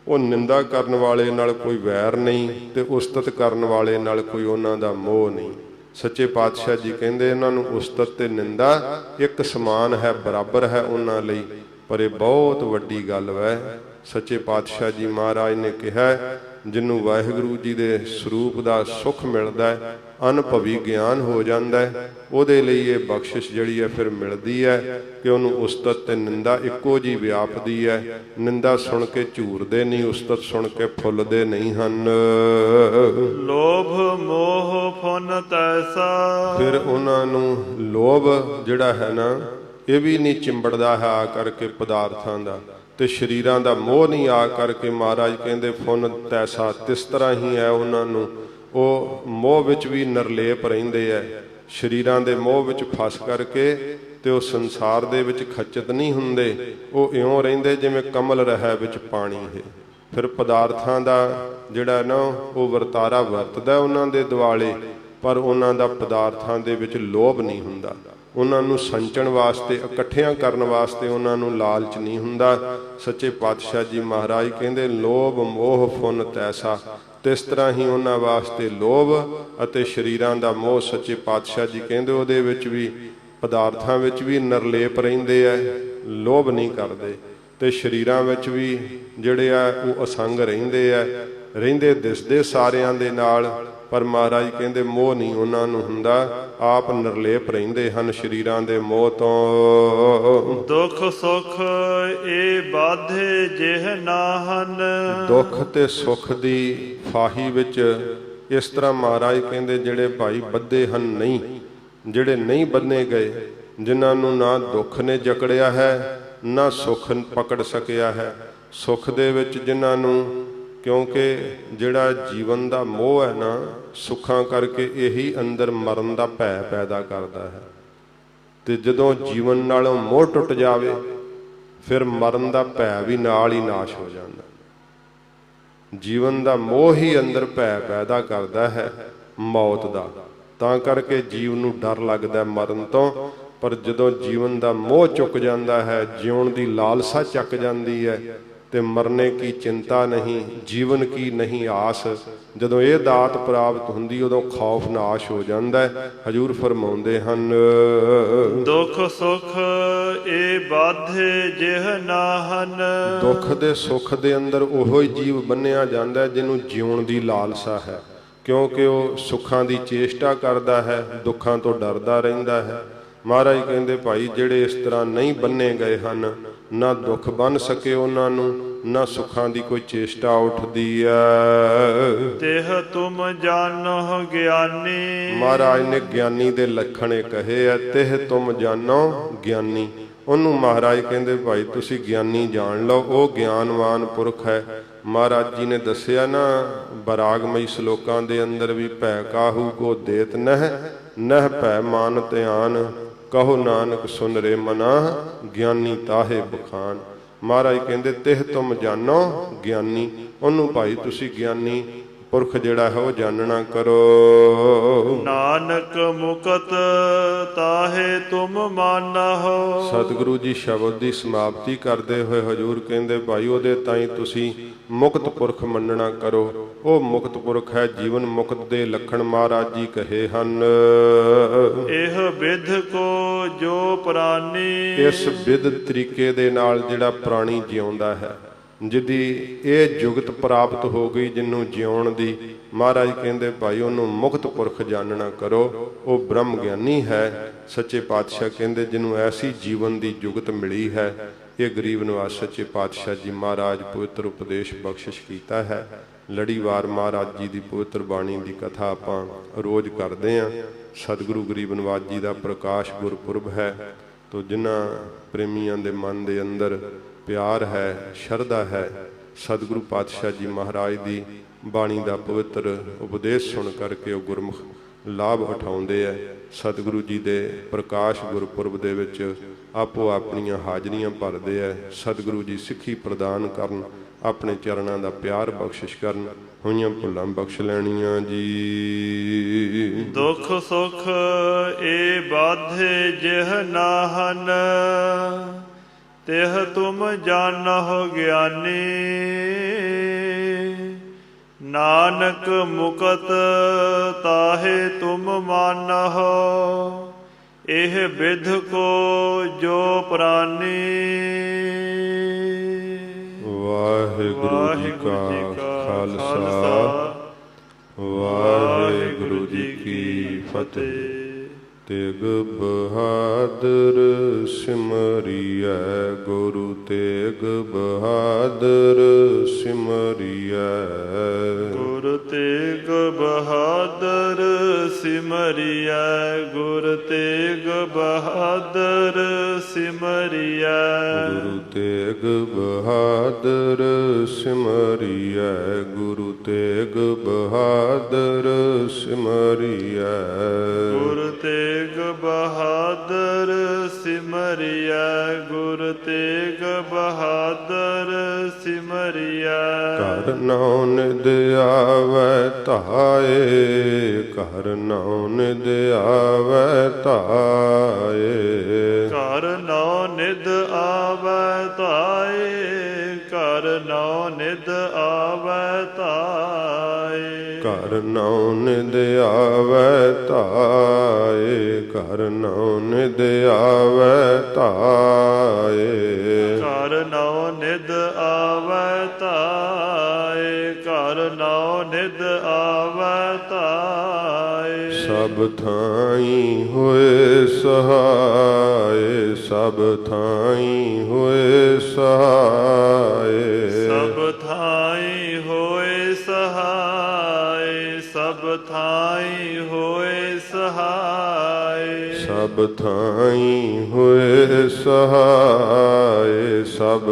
ਉਹ ਨਿੰਦਾ ਕਰਨ ਵਾਲੇ ਨਾਲ ਕੋਈ ਵੈਰ ਨਹੀਂ ਤੇ ਉਸਤਤ ਕਰਨ ਵਾਲੇ ਨਾਲ ਕੋਈ ਉਹਨਾਂ ਦਾ ਮੋਹ ਨਹੀਂ। ਸੱਚੇ ਪਾਤਸ਼ਾਹ ਜੀ ਕਹਿੰਦੇ ਇਹਨਾਂ ਨੂੰ ਉਸਤਤ ਤੇ ਨਿੰਦਾ ਇੱਕ ਸਮਾਨ ਹੈ, ਬਰਾਬਰ ਹੈ ਉਹਨਾਂ ਲਈ, ਪਰ ਇਹ ਬਹੁਤ ਵੱਡੀ ਗੱਲ ਹੈ। ਸੱਚੇ ਪਾਤਸ਼ਾਹ ਜੀ ਮਹਾਰਾਜ ਨੇ ਕਿਹਾ ਜਿਹਨੂੰ ਵਾਹਿਗੁਰੂ ਜੀ ਦੇ ਸਰੂਪ ਦਾ ਸੁੱਖ ਮਿਲਦਾ ਹੈ, ਅਨੁਭਵੀ ਗਿਆਨ ਹੋ ਜਾਂਦਾ ਹੈ, ਉਹਦੇ ਲਈ ਇਹ ਬਖਸ਼ਿਸ਼ ਜਿਹੜੀ ਹੈ ਫਿਰ ਮਿਲਦੀ ਹੈ ਕਿ ਉਹਨੂੰ ਉਸਤਤ ਤੇ ਨਿੰਦਾ ਇੱਕੋ ਜੀ ਵਿਆਪਦੀ ਹੈ। ਨਿੰਦਾ ਸੁਣ ਕੇ ਝੂਰਦੇ ਨਹੀਂ, ਉਸਤਤ ਸੁਣ ਕੇ ਫੁੱਲਦੇ ਨਹੀਂ ਹਨ। ਲੋਭ ਮੋਹ ਫੁਨ ਤੈਸਾ, ਫਿਰ ਉਹਨਾਂ ਨੂੰ ਲੋਭ ਜਿਹੜਾ ਹੈ ਨਾ ਇਹ ਵੀ ਨਹੀਂ ਚਿੰਬੜਦਾ ਹੈ ਆ ਕਰਕੇ ਪਦਾਰਥਾਂ ਦਾ, ਤੇ ਸਰੀਰਾਂ ਦਾ ਮੋਹ ਨਹੀਂ ਆ ਕਰਕੇ ਮਹਾਰਾਜ ਕਹਿੰਦੇ ਫੁਨ ਤੈਸਾ, ਤਿਸ ਤਰ੍ਹਾਂ ਹੀ ਹੈ ਉਹਨਾਂ ਨੂੰ। ਉਹ ਮੋਹ ਵਿੱਚ ਵੀ ਨਿਰਲੇਪ ਰਹਿੰਦੇ ਐ, ਸਰੀਰਾਂ ਦੇ ਮੋਹ ਵਿੱਚ ਫਸ ਕਰਕੇ ਤੇ ਉਹ ਸੰਸਾਰ ਦੇ ਵਿੱਚ ਖਚਿਤ ਨਹੀਂ ਹੁੰਦੇ। ਉਹ ਇਉਂ ਰਹਿੰਦੇ ਜਿਵੇਂ ਕਮਲ ਰਹਿ ਵਿੱਚ ਪਾਣੀ ਹੈ। ਫਿਰ ਪਦਾਰਥਾਂ ਦਾ ਜਿਹੜਾ ਨਾ ਉਹ ਵਰਤਾਰਾ ਵਰਤਦਾ ਉਹਨਾਂ ਦੇ ਦੁਆਲੇ, ਪਰ ਉਹਨਾਂ ਦਾ ਪਦਾਰਥਾਂ ਦੇ ਵਿੱਚ ਲੋਭ ਨਹੀਂ ਹੁੰਦਾ। ਉਹਨਾਂ ਨੂੰ ਸੰਚਣ ਵਾਸਤੇ, ਇਕੱਠਿਆਂ ਕਰਨ ਵਾਸਤੇ ਉਹਨਾਂ ਨੂੰ ਲਾਲਚ ਨਹੀਂ ਹੁੰਦਾ। ਸੱਚੇ ਪਾਤਸ਼ਾਹ ਜੀ ਮਹਾਰਾਜ ਕਹਿੰਦੇ ਲੋਭ ਮੋਹ ਫੁਨ ਤੈਸਾ, ਤੇ ਇਸ ਤਰ੍ਹਾਂ ਹੀ ਉਹਨਾਂ ਵਾਸਤੇ ਲੋਭ ਅਤੇ ਸਰੀਰਾਂ ਦਾ ਮੋਹ, ਸੱਚੇ ਪਾਤਸ਼ਾਹ ਜੀ ਕਹਿੰਦੇ ਉਹਦੇ ਵਿੱਚ ਵੀ ਪਦਾਰਥਾਂ ਵਿੱਚ ਵੀ ਨਿਰਲੇਪ ਰਹਿੰਦੇ ਐ, ਲੋਭ ਨਹੀਂ ਕਰਦੇ, ਤੇ ਸਰੀਰਾਂ ਵਿੱਚ ਵੀ ਜਿਹੜੇ ਆ ਉਹ ਅਸੰਗ ਰਹਿੰਦੇ ਐ, ਰਹਿੰਦੇ ਦਿਸਦੇ ਸਾਰਿਆਂ ਦੇ ਨਾਲ, ਪਰ ਮਹਾਰਾਜ ਕਹਿੰਦੇ ਮੋਹ ਨਹੀਂ ਉਹਨਾਂ ਨੂੰ ਹੁੰਦਾ, ਆਪ ਨਿਰਲੇਪ ਰਹਿੰਦੇ ਹਨ ਸਰੀਰਾਂ ਦੇ ਮੋਹ ਤੋਂ। ਦੁੱਖ ਸੁਖ ਇਹ ਬਾਧੇ ਜਿਹ ਨਾਹਨ, ਦੁੱਖ ਤੇ ਸੁੱਖ ਦੀ ਫਾਹੀ ਵਿੱਚ ਇਸ ਤਰ੍ਹਾਂ ਮਹਾਰਾਜ ਕਹਿੰਦੇ ਜਿਹੜੇ ਭਾਈ ਬੱਧੇ ਹਨ ਨਹੀਂ, ਜਿਹੜੇ ਨਹੀਂ ਬੰਨੇ ਗਏ, ਜਿਨ੍ਹਾਂ ਨੂੰ ਨਾ ਦੁੱਖ ਨੇ ਜਕੜਿਆ ਹੈ ਨਾ ਸੁੱਖ ਪਕੜ ਸਕਿਆ ਹੈ। ਸੁੱਖ ਦੇ ਵਿੱਚ ਜਿਨ੍ਹਾਂ ਨੂੰ, ਕਿਉਂਕਿ ਜਿਹੜਾ ਜੀਵਨ ਦਾ ਮੋਹ ਹੈ ਨਾ, ਸੁੱਖਾਂ ਕਰਕੇ ਇਹੀ ਅੰਦਰ ਮਰਨ ਦਾ ਭੈ ਪੈਦਾ ਕਰਦਾ ਹੈ, ਤੇ ਜਦੋਂ ਜੀਵਨ ਨਾਲੋਂ ਮੋਹ ਟੁੱਟ ਜਾਵੇ ਫਿਰ ਮਰਨ ਦਾ ਭੈ ਵੀ ਨਾਲ ਹੀ ਨਾਸ਼ ਹੋ ਜਾਂਦਾ। ਜੀਵਨ ਦਾ ਮੋਹ ਹੀ ਅੰਦਰ ਭੈ ਪੈਦਾ ਕਰਦਾ ਹੈ ਮੌਤ ਦਾ, ਤਾਂ ਕਰਕੇ ਜੀਵ ਨੂੰ ਡਰ ਲੱਗਦਾ ਮਰਨ ਤੋਂ। ਪਰ ਜਦੋਂ ਜੀਵਨ ਦਾ ਮੋਹ ਚੁੱਕ ਜਾਂਦਾ ਹੈ, ਜਿਉਣ ਦੀ ਲਾਲਸਾ ਚੱਕ ਜਾਂਦੀ ਹੈ, ਤੇ ਮਰਨੇ ਕੀ ਚਿੰਤਾ ਨਹੀਂ, ਜੀਵਨ ਕੀ ਨਹੀਂ ਆਸ, ਜਦੋਂ ਇਹ ਦਾਤ ਪ੍ਰਾਪਤ ਹੁੰਦੀ ਉਦੋਂ ਖੌਫ ਨਾਸ਼ ਹੋ ਜਾਂਦਾ ਹੈ। ਹਜੂਰ ਫਰਮਾਉਂਦੇ ਹਨ ਦੁੱਖ ਸੁਖ ਇਹ ਬਾਧੇ ਜਿਹ ਨਾਹਨ, ਦੁੱਖ ਦੇ ਸੁੱਖ ਦੇ ਅੰਦਰ ਉਹੋ ਹੀ ਜੀਵ ਬੰਨਿਆ ਜਾਂਦਾ ਜਿਹਨੂੰ ਜਿਉਣ ਦੀ ਲਾਲਸਾ ਹੈ, ਕਿਉਂਕਿ ਉਹ ਸੁੱਖਾਂ ਦੀ ਚੇਸ਼ਟਾ ਕਰਦਾ ਹੈ, ਦੁੱਖਾਂ ਤੋਂ ਡਰਦਾ ਰਹਿੰਦਾ ਹੈ। ਮਹਾਰਾਜ ਕਹਿੰਦੇ ਭਾਈ ਜਿਹੜੇ ਇਸ ਤਰ੍ਹਾਂ ਨਹੀਂ ਬੰਨੇ ਗਏ ਹਨ, ਨਾ ਦੁੱਖ ਬੰਨ ਸਕੇ ਉਹਨਾਂ ਨੂੰ, ਨਾ ਸੁੱਖਾਂ ਦੀ ਕੋਈ ਚੇਸ਼ਟਾ ਉੱਠਦੀ ਹੈ। ਤਿਹ ਤੁਮ ਜਾਨੋ ਗਿਆਨੀ, ਮਹਾਰਾਜ ਨੇ ਗਿਆਨੀ ਦੇ ਲੱਛਣ ਕਹੇ ਆ, ਤਿਹ ਤੁਮ ਜਾਨੋ ਗਿਆਨੀ। ਉਹਨੂੰ ਮਹਾਰਾਜ ਕਹਿੰਦੇ ਭਾਈ ਤੁਸੀਂ ਗਿਆਨੀ ਜਾਣ ਲਓ, ਉਹ ਗਿਆਨਵਾਨ ਪੁਰਖ ਹੈ। ਮਹਾਰਾਜ ਜੀ ਨੇ ਦੱਸਿਆ ਨਾ ਬਰਾਗਮਈ ਸ਼ਲੋਕਾਂ ਦੇ ਅੰਦਰ ਵੀ, ਭੈ ਕਾਹੂ ਕੋ ਦੇਤ ਨਹਿ ਨਹਿ ਭੈ ਮਾਨ ਧਿਆਨ, ਕਹੋ ਨਾਨਕ ਸੁਨ ਰੇ ਮਨਾ ਗਿਆਨੀ ਤਾਹੇ ਬਖਾਨ। ਮਹਾਰਾਜ ਕਹਿੰਦੇ ਤਿਹ ਤੁਮ ਜਾਨੋ ਗਿਆਨੀ, ਉਹਨੂੰ ਭਾਈ ਤੁਸੀਂ ਗਿਆਨੀ ਪੁਰਖ ਜਿਹੜਾ ਹੈ ਉਹ ਜਾਣਨਾ ਕਰੋ। ਨਾਨਕ ਮੁਕਤ ਤਾਹੇ ਤੁਮ ਮਾਨਹੁ, ਸਤਿਗੁਰੂ ਜੀ ਸ਼ਬਦ ਦੀ ਸਮਾਪਤੀ ਕਰਦੇ ਹੋਏ ਹਜੂਰ ਕਹਿੰਦੇ ਭਾਈ ਉਹਦੇ ਤਾਈਂ ਤੁਸੀਂ ਮੁਕਤ ਪੁਰਖ ਮੰਨਣਾ ਕਰੋ। ਉਹ ਮੁਕਤ ਪੁਰਖ ਹੈ, ਜੀਵਨ ਮੁਕਤ ਦੇ ਲੱਛਣ ਮਹਾਰਾਜ ਜੀ ਕਹੇ ਹਨ। ਇਹ ਵਿਧ ਕੋ ਜੋ ਪ੍ਰਾਨੀ, ਇਸ ਵਿਧ ਤਰੀਕੇ ਦੇ ਨਾਲ ਜਿਹੜਾ ਪ੍ਰਾਣੀ ਜਿਉਂਦਾ ਹੈ, ਜਿਹਦੀ ਇਹ ਜੁਗਤ ਪ੍ਰਾਪਤ ਹੋ ਗਈ, ਜਿਹਨੂੰ ਜਿਉਣ ਦੀ, ਮਹਾਰਾਜ ਕਹਿੰਦੇ ਭਾਈ ਉਹਨੂੰ ਮੁਕਤ ਪੁਰਖ ਜਾਣਨਾ ਕਰੋ, ਉਹ ਬ੍ਰਹਮ ਗਿਆਨੀ ਹੈ। ਸੱਚੇ ਪਾਤਸ਼ਾਹ ਕਹਿੰਦੇ ਜਿਹਨੂੰ ਐਸੀ ਜੀਵਨ ਦੀ ਜੁਗਤ ਮਿਲੀ ਹੈ, ਇਹ ਗਰੀਬ ਨਿਵਾਜ ਸੱਚੇ ਪਾਤਸ਼ਾਹ ਜੀ ਮਹਾਰਾਜ ਪਵਿੱਤਰ ਉਪਦੇਸ਼ ਬਖਸ਼ਿਸ਼ ਕੀਤਾ ਹੈ। ਲੜੀਵਾਰ ਮਹਾਰਾਜ ਜੀ ਦੀ ਪਵਿੱਤਰ ਬਾਣੀ ਦੀ ਕਥਾ ਆਪਾਂ ਰੋਜ਼ ਕਰਦੇ ਹਾਂ। ਸਤਿਗੁਰੂ ਗਰੀਬ ਨਿਵਾਜ ਜੀ ਦਾ ਪ੍ਰਕਾਸ਼ ਗੁਰਪੁਰਬ ਹੈ, ਤੋ ਜਿਨ੍ਹਾਂ ਪ੍ਰੇਮੀਆਂ ਦੇ ਮਨ ਦੇ ਅੰਦਰ ਪਿਆਰ ਹੈ, ਸ਼ਰਧਾ ਹੈ, ਸਤਿਗੁਰੂ ਪਾਤਸ਼ਾਹ ਜੀ ਮਹਾਰਾਜ ਦੀ ਬਾਣੀ ਦਾ ਪਵਿੱਤਰ ਉਪਦੇਸ਼ ਸੁਣ ਕਰਕੇ ਉਹ ਗੁਰਮੁਖ ਲਾਭ ਉਠਾਉਂਦੇ ਹੈ। ਸਤਿਗੁਰੂ ਜੀ ਦੇ ਪ੍ਰਕਾਸ਼ ਗੁਰਪੁਰਬ ਦੇ ਵਿੱਚ ਆਪੋ ਆਪਣੀਆਂ ਹਾਜ਼ਰੀਆਂ ਭਰਦੇ ਹੈ। ਸਤਿਗੁਰੂ ਜੀ ਸਿੱਖੀ ਪ੍ਰਦਾਨ ਕਰਨ, ਆਪਣੇ ਚਰਨਾਂ ਦਾ ਪਿਆਰ ਬਖਸ਼ਿਸ਼ ਕਰਨ, ਹੋਈਆਂ ਭੁੱਲਾਂ ਬਖਸ਼ ਲੈਣੀਆਂ ਜੀ। ਦੁਖ ਸੁਖ ਏ ਬਾਧੇ ਜਿਹ ਨਾਹਨ, ਤਿਹ ਤੁਮ ਜਾਣਹੁ ਗਿਆਨੀ। ਨਾਨਕ ਮੁਕਤ ਤਾਹੇ ਤੁਮ ਮਾਨਹੁ, ਇਹ ਬਿਧ ਕੋ ਜੋ ਪ੍ਰਾਨੀ। ਵਾਹਿਗੁਰੂ ਜੀ ਕਾ ਖਾਲਸਾ, ਵਾਹਿਗੁਰੂ ਜੀ ਕੀ ਫਤਿਹ। ਤੇਗ ਬਹਾਦਰ ਸਿਮਰਿਐ, ਗੁਰੂ ਤੇਗ ਬਹਾਦਰ ਸਿਮਰਿਐ। ਗੁਰ ਤੇਗ ਬਹਾਦਰ ਸਿਮਰਿਐ, ਗੁਰ ਤੇਗ ਬਹਾਦਰ ਸਿਮਰਿਐ। ਗੁਰੂ ਤੇਗ ਬਹਾਦਰ ਸਿਮਰਿਐ, ਗੁਰੂ ਤੇਗ ਬਹਾਦਰ ਸਿਮਰਿਐ। ਗੁਰ ਤੇਗ ਬਹਾਦਰ ਸਿਮਰਿਐ, ਗੁਰ ਤੇਗ ਬਹਾਦਰ ਸਿਮਰਿਐ। ਘਰ ਨਾਉ ਨਿਦ ਆਵੈ ਧਾਏ, ਘਰ ਨਾਉ ਨਿਦ ਆਵੈ ਧਾਏ। ਘਰ ਨੌ ਨਿਧ ਆਵੈ ਧਾਏ, ਘਰ ਨੌ ਨਿਧ ਆਵੈ ਧਾਏ। ਘਰ ਨਾਉ ਨਿਦ ਆਵੈ ਧਾਏ, ਘਰ ਨਾਉ ਨਿਦ ਆਵੈ ਧਾਏ। ਘਰ ਨੌ ਨਿਧ ਆਵੈ ਧਾਏ, ਘਰ ਨੌ ਨਿਧ ਆਵੈ ਧਾਏ। ਸਭ ਥਾਈ ਹੋਏ ਸਹਾਏ, ਸਭ ਥਾਈ ਹੋਏ ਸਹਾਏ। ਸਭ ਥਾਈ ਹੋਏ ਸਹਾਏ, ਸਭ ਥਾਈ ਹੋਏ ਸਹਾਏ। ਸਭ ਥਾਈ ਹੋਏ ਸਹਾਏ, ਸਭ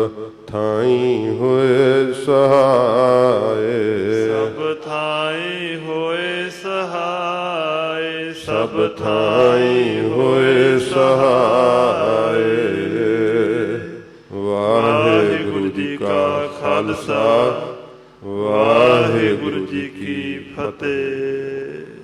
ਥਾਈ ਹੋਏ ਸਹਾਏ। ਸਭ ਥਾਈ ਹੋਏ ਸਹਾਏ, ਸਭ ਥਾਈ ਹੋਏ ਸਹਾਏ। ਵਾਹਿਗੁਰੂ ਜੀ ਕਾ ਖਾਲਸਾ, ਵਾਹਿਗੁਰੂ ਜੀ ਕੀ ਫਤਿਹ।